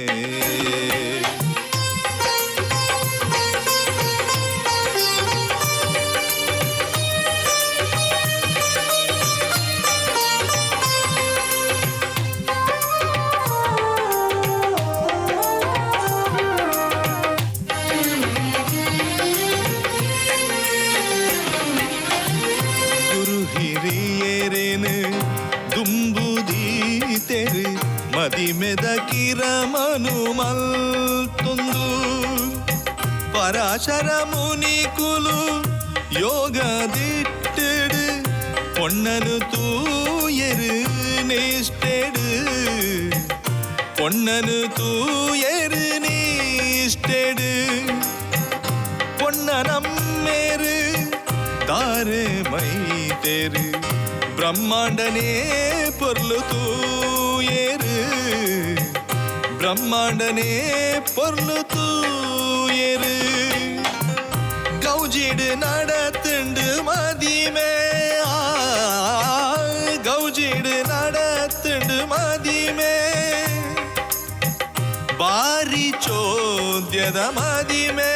ಮದಿಮೆದ ಕಿರಮನು ಮಲ್ತೊಂದು ಪರಾಶರ ಮುನಿಕುಲು யோகதிட்டெடு பொன்னனு தூயரு நிஷ்டெடு பொன்னனு தூயரு நிஷ்டெடு பொன்னனம்மேரு தாரே மை தேரு பிரம்மாண்டனே பொருளு தூயரு பிரம்மாண்டனே பொருளு தூயரு கௌஜிடு நடத்துண்டு மதிமே கௌஜிடு நடத்துண்டு மதிமே ಬಾರಿ ಚೋದ್ಯದ ಮದಿಮೆ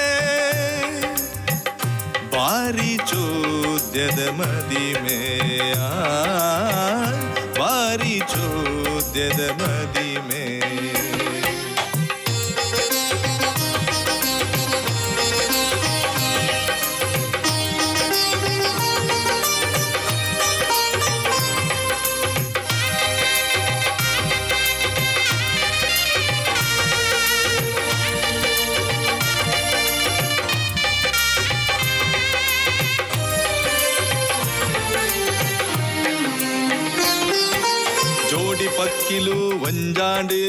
ಬಾರಿ ಚೋದ್ಯದ ಮದಿಮೆ ಬಾರಿ ಚೋದ್ಯದ ಮದಿಮೆ పక్కిలు వంజాండు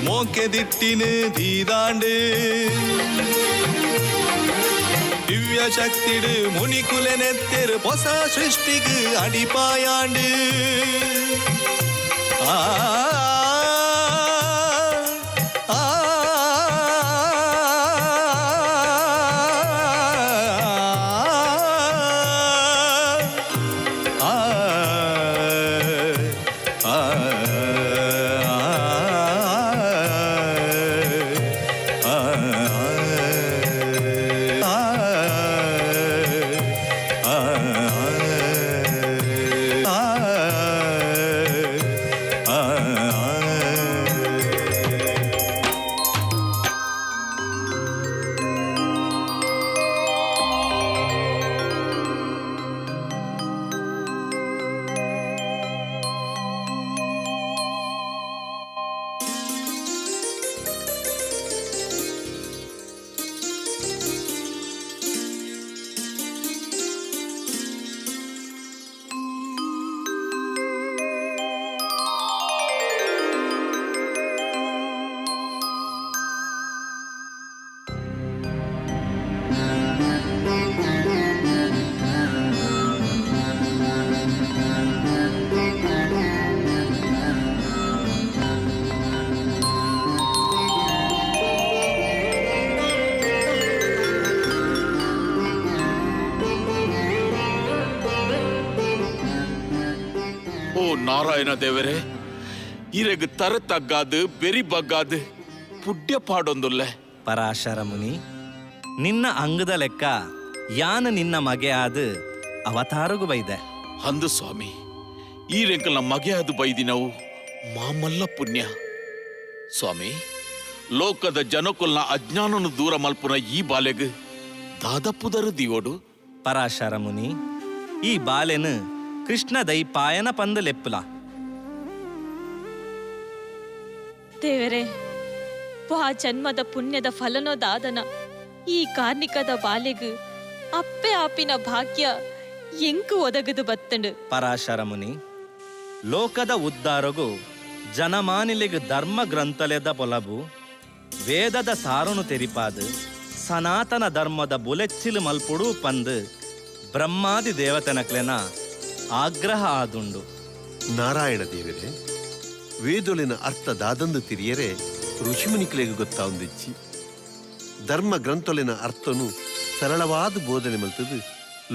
మోకెదిట్టిను దీదాండు దివ్య శక్తిడు మునికులెనెత్తెరు పొస సృష్టికు అడిపాయాండు ನಾರಾಯಣ ದೇವರೇ ಇರೆಗ್ ತರ ತಗ್ಗಾದು ಬೆರಿ ಬಗ್ಗಾದು ಪುಡ್ಯ ಪಾಡೊಂದುಲ್ಲೆ ಪರಾಶರ ಮುನಿ ನಿನ್ನ ಅಂಗದ ಲೆಕ್ಕ ಯಾನ ನಿನ್ನ ಮಗೆ ಆದು ಅವತಾರಗು ಬೈದೆ ಅಂದು ಸ್ವಾಮಿ ಈ ರೆಂಕಲ್ನ ಮಗೆ ಆದು ಬೈದಿನವು ಮಾಮಲ್ಲ ಪುಣ್ಯ ಸ್ವಾಮಿ ಲೋಕದ ಜನಕುಲ್ನ ಅಜ್ಞಾನನು ದೂರ ಮಲ್ಪುನ ಈ ಬಾಲೆಗ್ ದಾದಪ್ಪುದರು ದಿಯೋಡು ಪರಾಶರ ಮುನಿ ಈ ಬಾಲೆನು ಕೃಷ್ಣ ದೈ ಪಾಯನ ಪಂದ ಲೆಪ್ಪುಲ ದೇವರೇ ವಾ ಜನ್ಮದ ಪುಣ್ಯದ ಫಲನೋದಾದನ ಈ ಕಾರ್ಣಿಕದ ಬಾಲೆಗು ಅಪ್ಪೆ ಆಪಿನ ಭಾಗ್ಯ ಎಂಕು ಒದಗದು ಬತ್ತಂಡು ಪರಾಶರ ಮುನಿ ಲೋಕದ ಉದ್ಧಾರಗು ಜನಮಾನಿಲೆಗು ಧರ್ಮ ಗ್ರಂಥಲೆದ ಪೊಲಬು ವೇದದ ಸಾರನು ತೆರಿಪಾದು ಸನಾತನ ಧರ್ಮದ ಬುಲೆಚ್ಚಿಲು ಮಲ್ಪುಡು ಪಂದು ಬ್ರಹ್ಮಾದಿ ದೇವತೆನಕ್ಲೆನ ಆಗ್ರಹ ಆದುಂಡು ನಾರಾಯಣ ದೇವರೇ ವೇದೊಲಿನ ಅರ್ಥ ದಾದಂದು ತಿರಿಯರೆ ಋಷಿಮುನಿಕಲೆಗೆ ಗೊತ್ತಾವುದಿಚ್ಚಿ ಧರ್ಮ ಗ್ರಂಥೊಲಿನ ಅರ್ಥನು ಸರಳವಾದ ಬೋಧನೆ ಮಲ್ತದು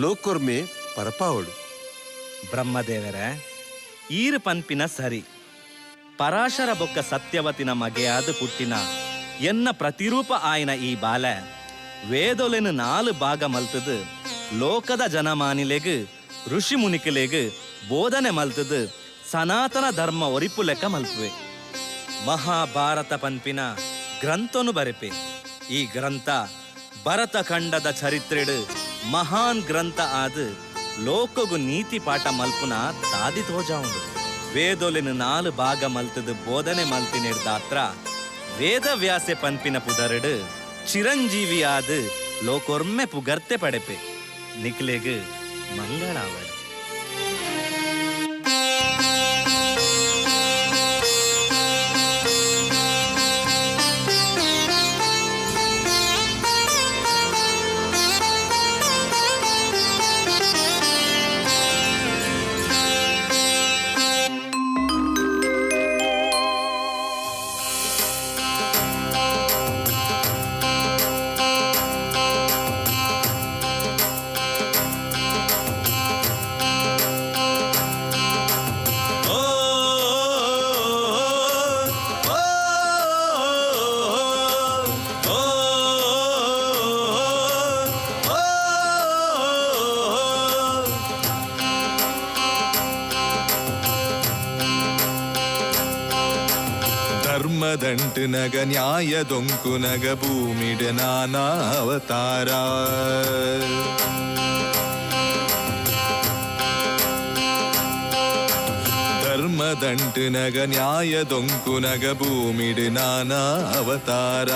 ಲೋಕೊರ್ಮೆ ಪರಪಾವಡು ಬ್ರಹ್ಮದೇವರೇ ಈರು ಪನ್ಪಿನ ಸರಿ ಪರಾಶರ ಬೊಕ್ಕ ಸತ್ಯವತಿನ ಮಗೆಯಾದ ಪುಟ್ಟಿನ ಎನ್ನ ಪ್ರತಿರೂಪ ಆಯ್ನ ಈ ಬಾಲೆ ವೇದೊಲೆನು 4 ಭಾಗ ಮಲ್ತದು ಲೋಕದ ಜನಮಾನಿಲೆಗು ಋಷಿ ಮುನಿಕಲೆಗು ಬೋಧನೆ ಮಲ್ತದು ಸನಾತನ ಧರ್ಮ ಒರಿಪು ಲೆಕ್ಕ ಮಲ್ಪುವೆ ಮಹಾಭಾರತ ಪನ್ಪಿನ ಗ್ರಂಥನು ಬರೆಪೆ ಈ ಗ್ರಂಥ ಭರತ ಖಂಡದ ಚರಿತ್ರೆಡು ಮಹಾನ್ ಗ್ರಂಥ ಆದ ಲೋಕಗು ನೀತಿ ಪಾಠ ಮಲ್ಪುನ ತಾದಿ ತೋಜಾವುಂಡು ವೇದೊಲೆನು 4 ಭಾಗ ಮಲ್ತದು ಬೋಧನೆ ಮಲ್ತಿನೆಡ್ದಾತ್ರ ವೇದವ್ಯಾಸೆ ಪನ್ಪಿನ ಪುದರಡು ಚಿರಂಜೀವಿಯಾದ ಲೋಕೊರ್ಮೆ ಪುಗರ್ತೆ ಪಡೆಪೆ ನಿಕ್ಲೆಗ್ ಮಂಗಳಾವಳ. ಧರ್ಮದಂಟು ನಗ ನ್ಯಾಯದೊಂಕು ನಗ ಭೂಮಿಡ ನಾನಾ ಅವತಾರ. ಧರ್ಮದಂಟು ನಗ ನ್ಯಾಯದೊಂಕು ನಗ ಭೂಮಿಡ ನಾನಾ ಅವತಾರ.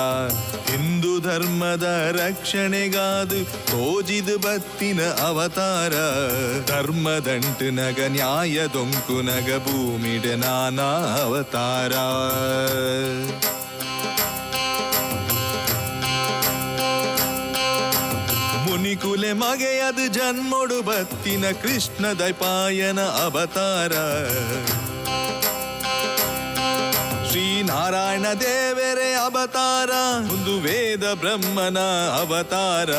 ಹಿಂದೂ ಧರ್ಮದ ರಕ್ಷಣೆಗಾದು ತೋಜಿದು ಬತ್ತಿನ ಅವತಾರ. ಧರ್ಮದಂಟು ನಗ ನ್ಯಾಯದೊಂಕು ನಗ ಭೂಮಿಡ ನಾನಾ ಅವತಾರ. ಮುನಿಕುಲೆ ಮಗೆಯದು ಜನ್ಮೊಡು ಬತ್ತಿನ ಕೃಷ್ಣ ದೈಪಾಯನ ಅವತಾರ. ಶ್ರೀನಾರಾಯಣ ದೇವರೇ ಅವತಾರ. ಒಂದು ವೇದ ಬ್ರಹ್ಮನ ಅವತಾರ.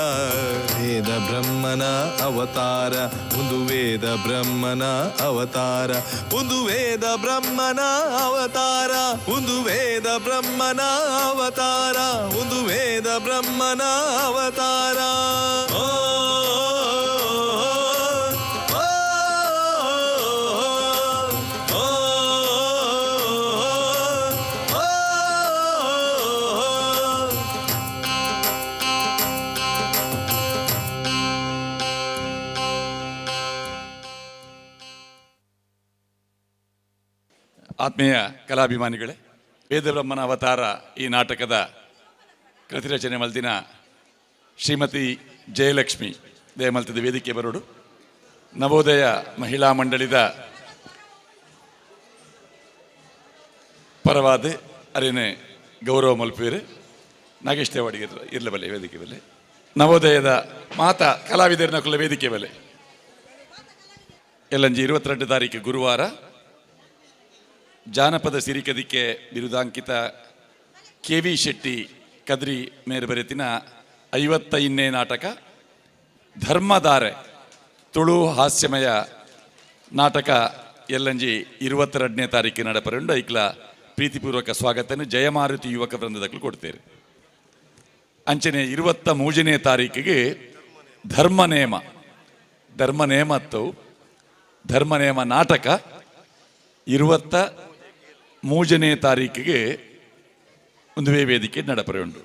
ವೇದ ಬ್ರಹ್ಮನ ಅವತಾರ. ಒಂದು ವೇದ ಬ್ರಹ್ಮನ ಅವತಾರ. ಒಂದು ವೇದ ಬ್ರಹ್ಮನ ಅವತಾರ. ಒಂದು ವೇದ ಬ್ರಹ್ಮನ ಅವತಾರ. ಒಂದು ವೇದ ಬ್ರಹ್ಮನ ಅವತಾರ. ಆತ್ಮೀಯ ಕಲಾಭಿಮಾನಿಗಳೇ, ವೇದಬ್ರಹ್ಮನ ಅವತಾರ ಈ ನಾಟಕದ ಕೃತಿರಚನೆ ಮಲ್ತಿನ ಶ್ರೀಮತಿ ಜಯಲಕ್ಷ್ಮಿ ದಯಮಲ್ತಿದ ವೇದಿಕೆ ಬರೋಡು. ನವೋದಯ ಮಹಿಳಾ ಮಂಡಳಿದ ಪರವಾದ ಅರೇನೆ ಗೌರವ ಮಲ್ಪೇರು ನಾಗೇಶ್ ದೇವಾಡಿಗೆ ಇರಲಬಲ್ಲೆ ವೇದಿಕೆ ಬೆಲೆ. ನವೋದಯದ ಮಾತಾ ಕಲಾವಿದರಿನ ಕುಲ್ಲ ವೇದಿಕೆ ಬೆಲೆ. ಎಲ್ಲಂಜಿ 22 ತಾರೀಕು ಗುರುವಾರ ಜಾನಪದ ಸಿರಿಕದಿಕ್ಕೆ ಬಿರುದಾಂಕಿತ KV ಶೆಟ್ಟಿ ಕದ್ರಿ ಮೇರೆ ಬರೆತಿನ 55ನೇ ನಾಟಕ ಧರ್ಮಧಾರೆ ತುಳು ಹಾಸ್ಯಮಯ ನಾಟಕ ಎಲ್ಲಂಜಿ 22ನೇ ತಾರೀಕು ನಡಪರಂಡು ಐಕ್ಲ ಪ್ರೀತಿಪೂರ್ವಕ ಸ್ವಾಗತನ ಜಯಮಾರುತಿ ಯುವಕ ವೃಂದದಕ್ಕೂ ಕೊಡ್ತೇವೆ. ಅಂಚನೆ 23ನೇ ತಾರೀಕಿಗೆ ಧರ್ಮನೇಮ ನಾಟಕ 23ನೇ ತಾರೀಕಿಗೆ ಒಂದು ವೇದಿಕೆ ನಡಪರೆ ಉಂಟು.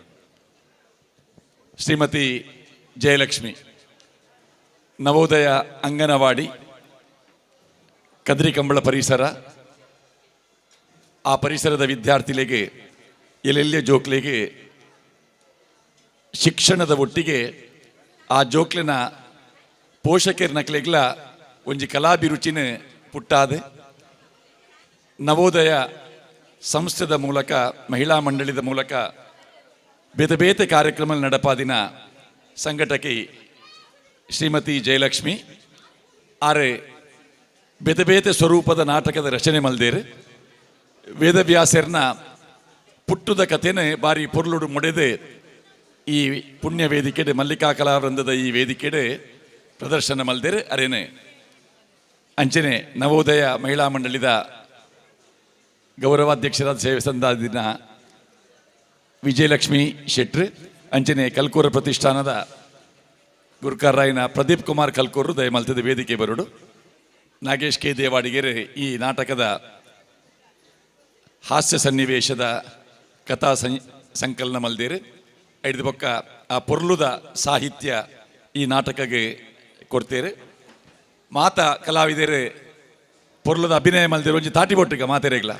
ಶ್ರೀಮತಿ ಜಯಲಕ್ಷ್ಮಿ ನವೋದಯ ಅಂಗನವಾಡಿ ಕದ್ರಿಕಂಬಳ ಪರಿಸರ, ಆ ಪರಿಸರದ ವಿದ್ಯಾರ್ಥಿಗಳಿಗೆ ಎಲ್ಲೆಲ್ಲ ಜೋಕ್ಲೆಗೆ ಶಿಕ್ಷಣದ ಒಟ್ಟಿಗೆ ಆ ಜೋಕ್ಲಿನ ಪೋಷಕರ ನಕ್ಲೆಗ್ಲ ಒಂಜಿ ಕಲಾಭಿರುಚಿನ ಪುಟ್ಟಾದೆ ನವೋದಯ ಸಂಸ್ಥೆದ ಮೂಲಕ ಮಹಿಳಾ ಮಂಡಳಿದ ಮೂಲಕ ಬೇತೆ ಬೇತೆ ಕಾರ್ಯಕ್ರಮ ನಡಪಾದಿನ ಸಂಘಟಕಿ ಶ್ರೀಮತಿ ಜಯಲಕ್ಷ್ಮಿ ಆರೆ ಬೇತೆ ಬೇತೆ ಸ್ವರೂಪದ ನಾಟಕದ ರಚನೆ ಮಲ್ದೇರು ವೇದವ್ಯಾಸರ್ನ ಪುಟ್ಟದ ಕಥೆನೇ ಬಾರಿ ಪೊರ್ಲುಡು ಮುಡೆದೆ ಈ ಪುಣ್ಯ ವೇದಿಕೆಡೆ ಮಲ್ಲಿಕಾ ಕಲಾವೃಂದದ ಈ ವೇದಿಕೆಡೆ ಪ್ರದರ್ಶನ ಮಲ್ದೇರು ಅರೇನೆ ಅಂಚನೆ ನವೋದಯ ಮಹಿಳಾ ಮಂಡಳಿದ ಗೌರವಾಧ್ಯಕ್ಷರಾದ ಸೇವೆ ಸಂದಾದಿನ ವಿಜಯಲಕ್ಷ್ಮಿ ಶೆಟ್ರು, ಅಂಚನೆ ಕಲ್ಕೂರ ಪ್ರತಿಷ್ಠಾನದ ಗುರುಕಾರಾಯನ ಪ್ರದೀಪ್ ಕುಮಾರ್ ಕಲ್ಕೂರು ದಯಮಲ್ತದ ವೇದಿಕೆ ಬರೋಡು. ನಾಗೇಶ್ ಕೆ ದೇವಾಡಿಗೆರೆ ಈ ನಾಟಕದ ಹಾಸ್ಯ ಸನ್ನಿವೇಶದ ಕಥಾ ಸಂಕಲನ ಮಲ್ದೇರು ಐದು ಪಕ್ಕ ಆ ಪೊರ್ಲುದ ಸಾಹಿತ್ಯ ಈ ನಾಟಕಕ್ಕೆ ಕೊಡ್ತೇರೆ. ಮಾತಾ ಕಲಾವಿದರು ಪೊರ್ಲದ ಅಭಿನಯ ಮಲ್ದಿರ ಒಂಜಿ ತಾಟಿ ಬೊಟ್ಟಿಗ ಮಾತೆರೆಗ್ಲ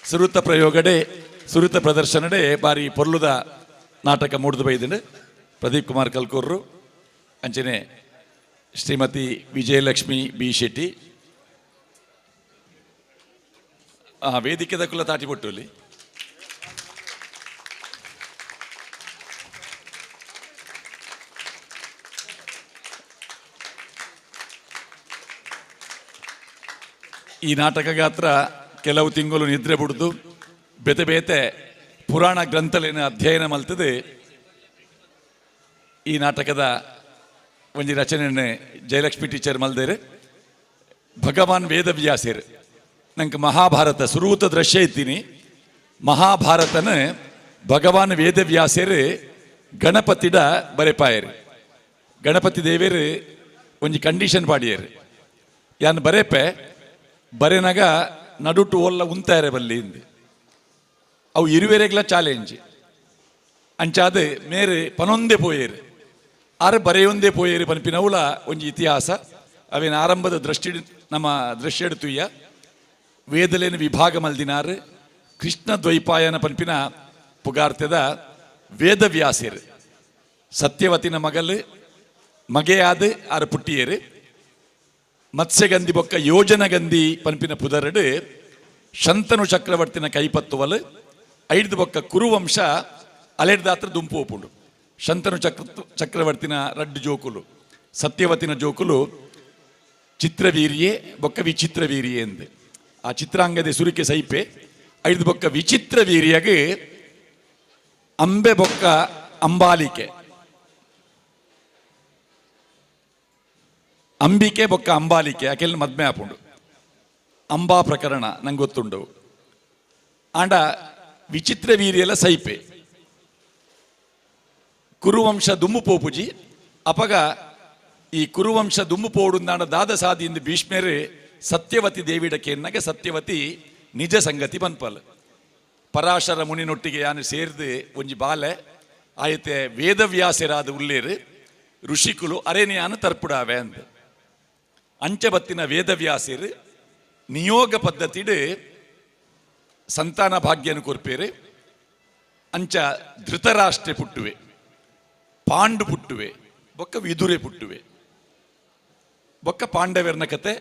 ಸುರುತ ಪ್ರಯೋಗಡೆ ಸುರುತ ಪ್ರದರ್ಶನಡೆ ಬಾರಿ ಪೊರ್ಲುದ ನಾಟಕ ಮೂಡ್ದು ಬೈದಿನ ಪ್ರದೀಪ್ ಕುಮಾರ್ ಕಲ್ಕೂರ್ರು ಅಂಚನೆ ಶ್ರೀಮತಿ ವಿಜಯಲಕ್ಷ್ಮಿ ಬಿ ಶೆಟ್ಟಿ ವೇದಿಕೆದ ಕುಲ್ಲ ತಾಟಿ ಬೊಟ್ಟುಲಿ ಈ ನಾಟಕ ಗಾತ್ರ ಕೆಲವು ತಿಂಗಳು ನಿದ್ರೆ ಬಿಡ್ದು ಬೇತೆ ಬೇತೆ ಪುರಾಣ ಗ್ರಂಥಲೇನ ಅಧ್ಯಯನ ಮಲ್ತದೆ ಈ ನಾಟಕದ ಒಂಜಿ ರಚನೆ ಜಯಲಕ್ಷ್ಮಿ ಟೀಚರ್ ಮಲ್ದೇರು ಭಗವಾನ್ ವೇದವ್ಯಾಸರು ನಂಗೆ ಮಹಾಭಾರತ ಸುರೂತ ದೃಶ್ಯ ಇತ್ತೀನಿ ಮಹಾಭಾರತನ ಭಗವಾನ್ ವೇದವ್ಯಾಸರು ಗಣಪತಿಡ ಬರೆಪಾಯರು ಗಣಪತಿ ದೇವೇರು ಒಂಜಿ ಕಂಡೀಷನ್ ಪಾಡಿಯರು ಯಾನ್ ಬರೆಪೆ ಬರೆನಾಗ ನಡುಟು ಒಲ್ಲ ಉಂತಾರೆ ಬಲ್ಲಿ ಇಂದು ಅವು ಇರುವೆರೆಗ್ಲ ಚಾಲೆಂಜ್ ಅಂಚಾದ ಮೇರೆ ಪನೊಂದೇ ಪೋಯೇರು ಆರು ಬರೆಯೊಂದೇ ಪೋಯೇರು ಪನ್ಪಿನವುಲ ಒಂಜಿ ಇತಿಹಾಸ ಅವೇನು ಆರಂಭದ ದೃಷ್ಟಿ ನಮ್ಮ ದೃಶ್ಯ ತುಯ್ಯ ವೇದಲೇನ ವಿಭಾಗ ಮಲ್ದಿನಾರು ಕೃಷ್ಣ ದ್ವೈಪಾಯನ ಪನ್ಪಿನ ಪುಗಾರ್ತೆದ ವೇದವ್ಯಾಸರು ಸತ್ಯವತಿನ ಮಗಲು ಮಗೆಯಾದ ಆರು ಪುಟ್ಟಿಯರು ಮತ್ಸ್ಯಗಂಧಿ ಬೊಕ್ಕ ಯೋಜನಗಂಧಿ ಪನ್ಪಿನ ಪುದರಡು ಶಂತನು ಚಕ್ರವರ್ತಿನ ಕೈಪತ್ತುವಲು ಐದು ಬೊಕ್ಕ ಕುರುವಂಶ ಅಲೆಡ್ದಾತ್ರ ದುಂಪು ಒಪ್ಪುಂಡು ಶಂತನು ಚಕ್ರವರ್ತಿನ ರಡ್ಡು ಜೋಕುಲು ಸತ್ಯವತಿನ ಜೋಕುಲು ಚಿತ್ರವೀರ್ಯೆ ಬೊಕ್ಕ ವಿಚಿತ್ರವೀರ್ಯೆ ಎಂದು ಆ ಚಿತ್ರಾಂಗದ ಸುರಿಕೆ ಸೈಪೆ ಐದು ಬೊಕ್ಕ ವಿಚಿತ್ರವೀರ್ಯಗೆ ಅಂಬೆ ಬೊಕ್ಕ ಅಂಬಾಲಿಕೆ ಅಂಬಿಕೆ ಬೊಕ್ಕ ಅಂಬಾಲಿಕೆ ಆಕೆಲ್ಲ ಮದ್ಮೆ ಆಪುಂಡು ಅಂಬಾ ಪ್ರಕರಣ ನಂಗೆ ಗೊತ್ತುಂಡು ಆಂಡ ವಿಚಿತ್ರ ವೀರ್ಯಲ ಸೈಪೆ ಕುರುವಂಶ ದುಮ್ಮು ಪೋಪುಜಿ ಅಪಗ ಈ ಕುರುವಂಶ ದುಮ್ಮು ಪೋಡುಂದಾಂಡ ದಾದ ಸಾದಿಯಿಂದ ಭೀಷ್ಮೇರು ಸತ್ಯವತಿ ದೇವಿಡಕ್ಕೆ ಎನ್ನಗೆ ಸತ್ಯವತಿ ನಿಜ ಸಂಗತಿ ಬನ್ಪಲ್ ಪರಾಶರ ಮುನಿನೊಟ್ಟಿಗೆ ಯಾನು ಸೇರ್ದು ಒಂಜಿ ಬಾಲೆ ಆಯತೆ ವೇದವ್ಯಾಸರಾದ ಉಲ್ಲೇರು ಋಷಿಕುಲು ಅರೇನೆ ಯಾನು ತರ್ಪುಡಾವೆ ಅಂದ ಅಂಚೆ ಬತ್ತಿನ ವೇದವ್ಯಾಸರು ನಿಯೋಗ ಪದ್ಧತಿಡು ಸಂತಾನ ಭಾಗ್ಯನು ಕೊರ್ಪೇರು ಅಂಚ ಧೃತರಾಷ್ಟ್ರೆ ಪುಟ್ಟುವೆ ಪಾಂಡು ಪುಟ್ಟುವೆ ಬೊಕ್ಕ ವಿದುರೆ ಪುಟ್ಟುವೆ ಬೊಕ್ಕ ಪಾಂಡವೆರ್ನ ಕತೆ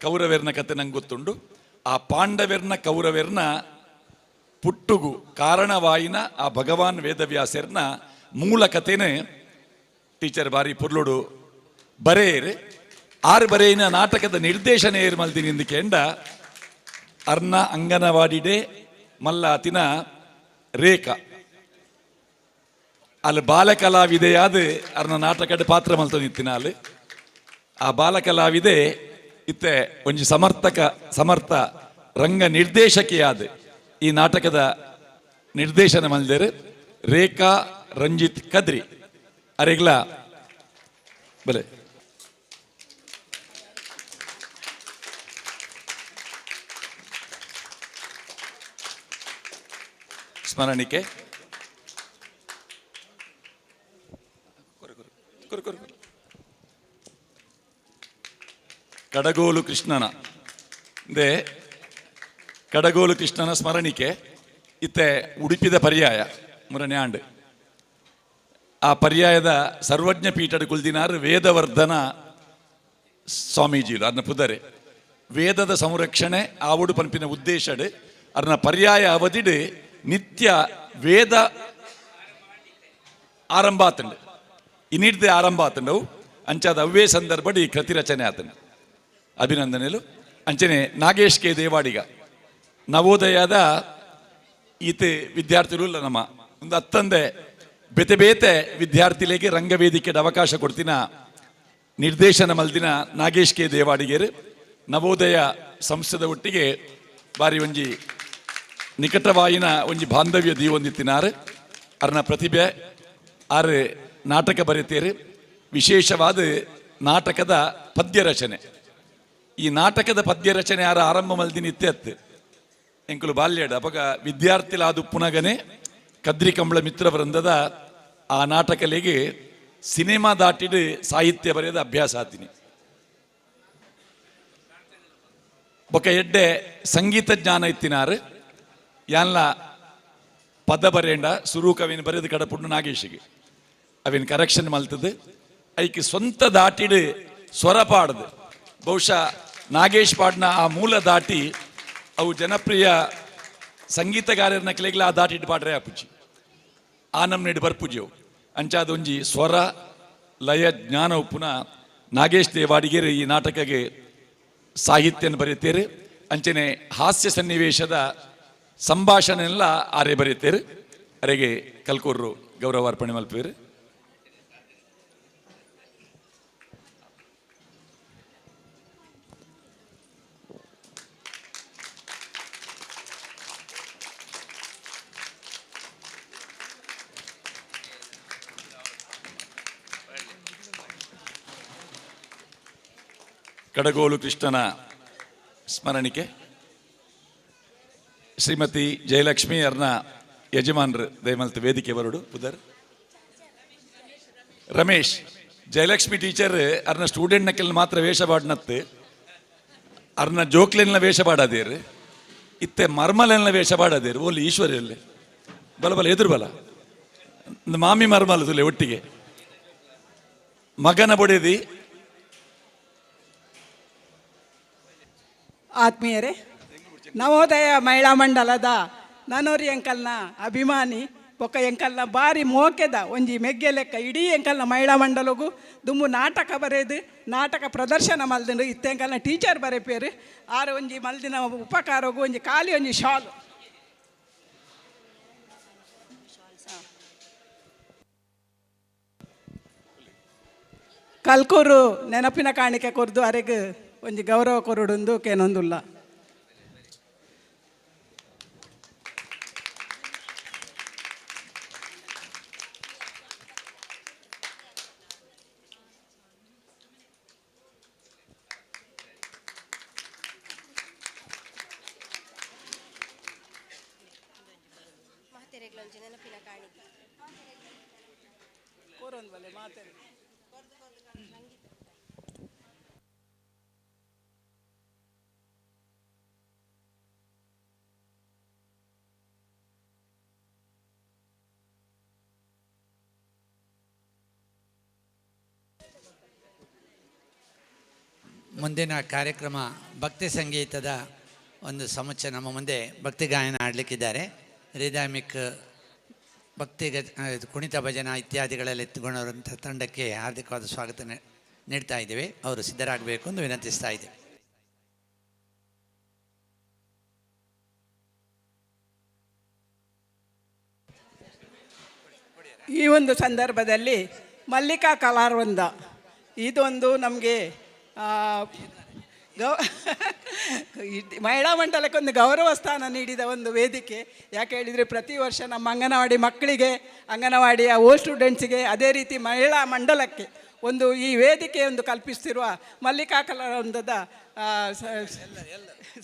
ಕೌರವೆರ್ನ ಕತೆ ನಂಗೆ ಗೊತ್ತುಂಡು ಆ ಪಾಂಡವೆರ್ನ ಕೌರವೆರ್ನ ಪುಟ್ಟುಗು ಕಾರಣವಾಯಿನ ಆ ಭಗವಾನ್ ವೇದವ್ಯಾಸರ್ನ ಮೂಲ ಕಥೆನೇ ಟೀಚರ್ ಬಾರಿ ಪುರ್ಲುಡು ಬರೆಯರು ಆರು ಬರೆಯಿನ ನಾಟಕದ ನಿರ್ದೇಶನ ಏರು ಮಲ್ದಿನಿ ಎಂದು ಕೇಂಡ ಅರ್ನ ಅಂಗನವಾಡಿಡೆ ಮಲ್ಲ ಅತಿನ ರೇಖಾ ಅಲ್ಲಿ ಬಾಲಕಲಾವಿದೆಯಾದ ಅರ್ನ ನಾಟಕದ ಪಾತ್ರ ಮಲ್ತ ನಿತ್ತಿನಾಲ್ ಆ ಬಾಲಕಲಾವಿದೆ ಇತ್ತೆ ಒಂಜಿ ಸಮರ್ಥ ರಂಗ ನಿರ್ದೇಶಕಿಯಾದ ಈ ನಾಟಕದ ನಿರ್ದೇಶನ ಮಲ್ದೇರು ರೇಖಾ ರಂಜಿತ್ ಕದ್ರಿ ಅರೆಗ್ಲ ಬಲೆ ಸ್ಮರಣಿಕೆ ಕಡಗೋಲು ಕೃಷ್ಣನ ಕಡಗೋಲು ಕೃಷ್ಣನ ಸ್ಮರಣಿಕೆ ಇತ್ತೆ ಉಡುಪಿದ ಪರ್ಯಾಯ ಮೂರನೇ ಆಂಡ್ ಆ ಪರ್ಯಾಯದ ಸರ್ವಜ್ಞ ಪೀಠದ ಕುಲ್ದಿನಾರು ವೇದವರ್ಧನ ಸ್ವಾಮೀಜಿಲು ಅದನ್ನ ಪುದರೆ ವೇದದ ಸಂರಕ್ಷಣೆ ಆವುಡು ಪಂಪಿನ ಉದ್ದೇಶಡ್ ಅದನ್ನ ಪರ್ಯಾಯ ಅವಧಿಡ್ ನಿತ್ಯ ವೇದ ಆರಂಭ ಆತಂಡು ಇನ್ನಿಡ್ದೆ ಆರಂಭ ಆತಂಡವು ಅಂಚಾದ ಅವೇ ಸಂದರ್ಭಡ್ ಈ ಕೃತಿ ರಚನೆ ಆತಂಡು ಅಭಿನಂದನೆಲು ಅಂಚನೆ ನಾಗೇಶ್ ಕೆ ದೇವಾಡಿಗ ನವೋದಯದ ಈತೆ ವಿದ್ಯಾರ್ಥಿಗಳು ನಮ್ಮ ಒಂದು ಹತ್ತಂದೆ ಬೇತೆ ಬೇತೆ ವಿದ್ಯಾರ್ಥಿಗಳಿಗೆ ರಂಗವೇದಿಕೆಗೆ ಅವಕಾಶ ಕೊಡ್ತಿನ ನಿರ್ದೇಶನ ಮಲ್ದಿನ ನಾಗೇಶ್ ಕೆ ದೇವಾಡಿಗರು ನವೋದಯ ಸಂಸ್ಥೆದ ಒಟ್ಟಿಗೆ ಬಾರಿ ಒಂಜಿ ನಿಕಟವಾಯಿನ ಒಂಜಿ ಬಾಂಧವ್ಯ ದೀವೊಂದಿತ್ತಿನಾರು ಅರ್ನ ಪ್ರತಿಭೆ ಆರು ನಾಟಕ ಬರೀತೇರು ವಿಶೇಷವಾದ ನಾಟಕದ ಪದ್ಯ ರಚನೆ ಈ ನಾಟಕದ ಪದ್ಯ ರಚನೆ ಯಾರ ಆರಂಭ ಮಲ್ದಿನ ಇತ್ತೆತ್ತು ಎಂಕುಲು ಬಾಲ್ಯಡ್ ಅಪಗ ವಿದ್ಯಾರ್ಥಿಲಾದು ಪುನಗನೆ ಕದ್ರಿ ಕಂಬಳ ಮಿತ್ರ ವೃಂದದ ಆ ನಾಟಕಲೆಗೆ ಸಿನಿಮಾ ದಾಟಿಡು ಸಾಹಿತ್ಯ ಬರೆಯದ ಅಭ್ಯಾಸ ಆತೀನಿ ಬೊಕ ಎಡ್ಡೆ ಸಂಗೀತ ಜ್ಞಾನ ಇತ್ತಿನಾರು ಯಾನ್ಲ ಪದ ಬರೆಯಂಡ ಸುರೂಕ್ ಅವಿನ ಬರೆದು ಕಡಪುಂಡು ನಾಗೇಶಿಗೆ ಅವಿನ ಕರೆಕ್ಷನ್ ಮಲ್ತದು ಐಕಿ ಸ್ವಂತ ದಾಟಿಡು ಸ್ವರ ಪಾಡ್ದು ಬಹುಶಃ ನಾಗೇಶ್ ಪಾಡ್ನ ಆ ಮೂಲ ದಾಟಿ ಅವು ಜನಪ್ರಿಯ ಸಂಗೀತಗಾರರನ್ನ ಕೆಳಗಿಲ ಆ ದಾಟಿಟ್ಟು ಪಾಡ್ರೆ ಆಪುಜಿ ಆ ನಮ್ನೆಡು ಬರ್ಪುಜಿಯವು ಅಂಚಾದ ಒಂಜಿ ಸ್ವರ ಲಯ ಜ್ಞಾನ ಉಪ್ಪುನ ನಾಗೇಶ್ ದೇವಾಡಿಗೆರು ಈ ನಾಟಕಗೆ ಸಾಹಿತ್ಯನ ಬರೀತೇರು ಅಂಚನೆ ಹಾಸ್ಯ ಸನ್ನಿವೇಶದ ಸಂಭಾಷಣೆಲ್ಲ ಆರೇ ಬರೀತೇರು ಅರೆಗೆ ಕಲ್ಕೂರು ಗೌರವ ಅರ್ಪಣೆ ಮಲ್ಪೇರು. ಕಡಗೋಲು ಕೃಷ್ಣನ ಸ್ಮರಣಿಕೆ ಶ್ರೀಮತಿ ಜಯಲಕ್ಷ್ಮಿ ಅರ್ನ ಯಜಮಾನ್ರು ದಯಮಲ್ತ ವೇದಿಕೆ ಬರೋಡು ಉದರ್ ರಮೇಶ್ ಜಯಲಕ್ಷ್ಮಿ ಟೀಚರ್ ಅರ್ನ ಸ್ಟೂಡೆಂಟ್ ನಕ್ಕೆಲ್ಲ ಮಾತ್ರ ವೇಷ ಬಾಡ್ನತ್ತು ಅರ್ನ ಜೋಕ್ಲೆಲ್ಲ ವೇಷ ಬಾಡದೇರು ಇತ್ತೆ ಮರ್ಮಲೆಲ್ಲ ವೇಷ ಬಾಡದೇರು ಓಲಿ ಈಶ್ವರ್ಯಲ್ಲೇ ಬಲ ಬಲ ಎದುರು ಬಲ ಮಾಮಿ ಮರ್ಮಲ ತುಲೆ ಒಟ್ಟಿಗೆ ಮಗನ ಬೊಡೆದಿ. ಆತ್ಮೀಯರೇ, ನವೋದಯ ಮಹಿಳಾ ಮಂಡಲದ ನನೋರಿ ಎಂಕಲ್ನ ಅಭಿಮಾನಿ ಬೊಕ್ಕ ಎಂಕಲ್ನ ಬಾರಿ ಮೋಕೆದ ಒಂಜಿ ಮೆಗ್ಗೆ ಲೆಕ್ಕ ಇಡೀ ಎಂಕಲ್ನ ಮಹಿಳಾ ಮಂಡಲಗೂ ದುಮ್ಮು ನಾಟಕ ಬರೆದು ನಾಟಕ ಪ್ರದರ್ಶನ ಮಲ್ದಿಂಡು ಇತ್ತ ಎಂಕಲ್ನ ಟೀಚರ್ ಬರೆಪೇರು ಆರು ಒಂಜಿ ಮಲ್ದಿನ ಉಪಕಾರಗೂ ಒಂಜಿ ಖಾಲಿ ಒಂಜಿ ಶಾಲು ಕಲ್ಕೂರು ನೆನಪಿನ ಕಾಣಿಕೆ ಕೊರ್ದು ಅರೆಗ್ ಒಂಜಿ ಗೌರವ ಕೊರಡುಂದು ಕೇನೊಂದುಲ್ಲ. ಮುಂದಿನ ಕಾರ್ಯಕ್ರಮ ಭಕ್ತಿ ಸಂಗೀತದ ಒಂದು ಸಮುಚ್ಚಯ. ನಮ್ಮ ಮುಂದೆ ಭಕ್ತಿ ಗಾಯನ ಆಡಲಿಕ್ಕಿದ್ದಾರೆ. ರಿದಮಿಕ್ ಭಕ್ತಿ ಕುಣಿತ ಭಜನ ಇತ್ಯಾದಿಗಳಲ್ಲಿ ಎತ್ತುಕೊಂಡವರಂಥ ತಂಡಕ್ಕೆ ಹಾರ್ದಿಕವಾದ ಸ್ವಾಗತ ನೀಡ್ತಾ ಇದ್ದೇವೆ. ಅವರು ಸಿದ್ಧರಾಗಬೇಕು ಎಂದು ವಿನಂತಿಸ್ತಾ ಇದ್ದೇವೆ. ಈ ಒಂದು ಸಂದರ್ಭದಲ್ಲಿ ಮಲ್ಲಿಕಾ ಕಲಾವೃಂದ ಇದೊಂದು ನಮಗೆ ಮಹಿಳಾ ಮಂಡಲಕ್ಕೆ ಒಂದು ಗೌರವ ಸ್ಥಾನ ನೀಡಿದ ಒಂದು ವೇದಿಕೆ. ಯಾಕೆ ಹೇಳಿದರೆ ಪ್ರತಿ ವರ್ಷ ನಮ್ಮ ಅಂಗನವಾಡಿ ಮಕ್ಕಳಿಗೆ, ಅಂಗನವಾಡಿಯ ಓಲ್ಡ್ ಸ್ಟೂಡೆಂಟ್ಸಿಗೆ, ಅದೇ ರೀತಿ ಮಹಿಳಾ ಮಂಡಲಕ್ಕೆ ಒಂದು ಈ ವೇದಿಕೆ ಒಂದು ಕಲ್ಪಿಸ್ತಿರುವ ಮಲ್ಲಿಕಾ ಕಲಾವೃಂದದ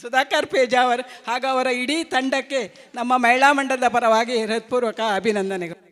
ಸುಧಾಕರ್ ಪೇಜಾವರ್ ಹಾಗೂ ಅವರ ಇಡೀ ತಂಡಕ್ಕೆ ನಮ್ಮ ಮಹಿಳಾ ಮಂಡಲದ ಪರವಾಗಿ ಹೃತ್ಪೂರ್ವಕ ಅಭಿನಂದನೆಗಳು.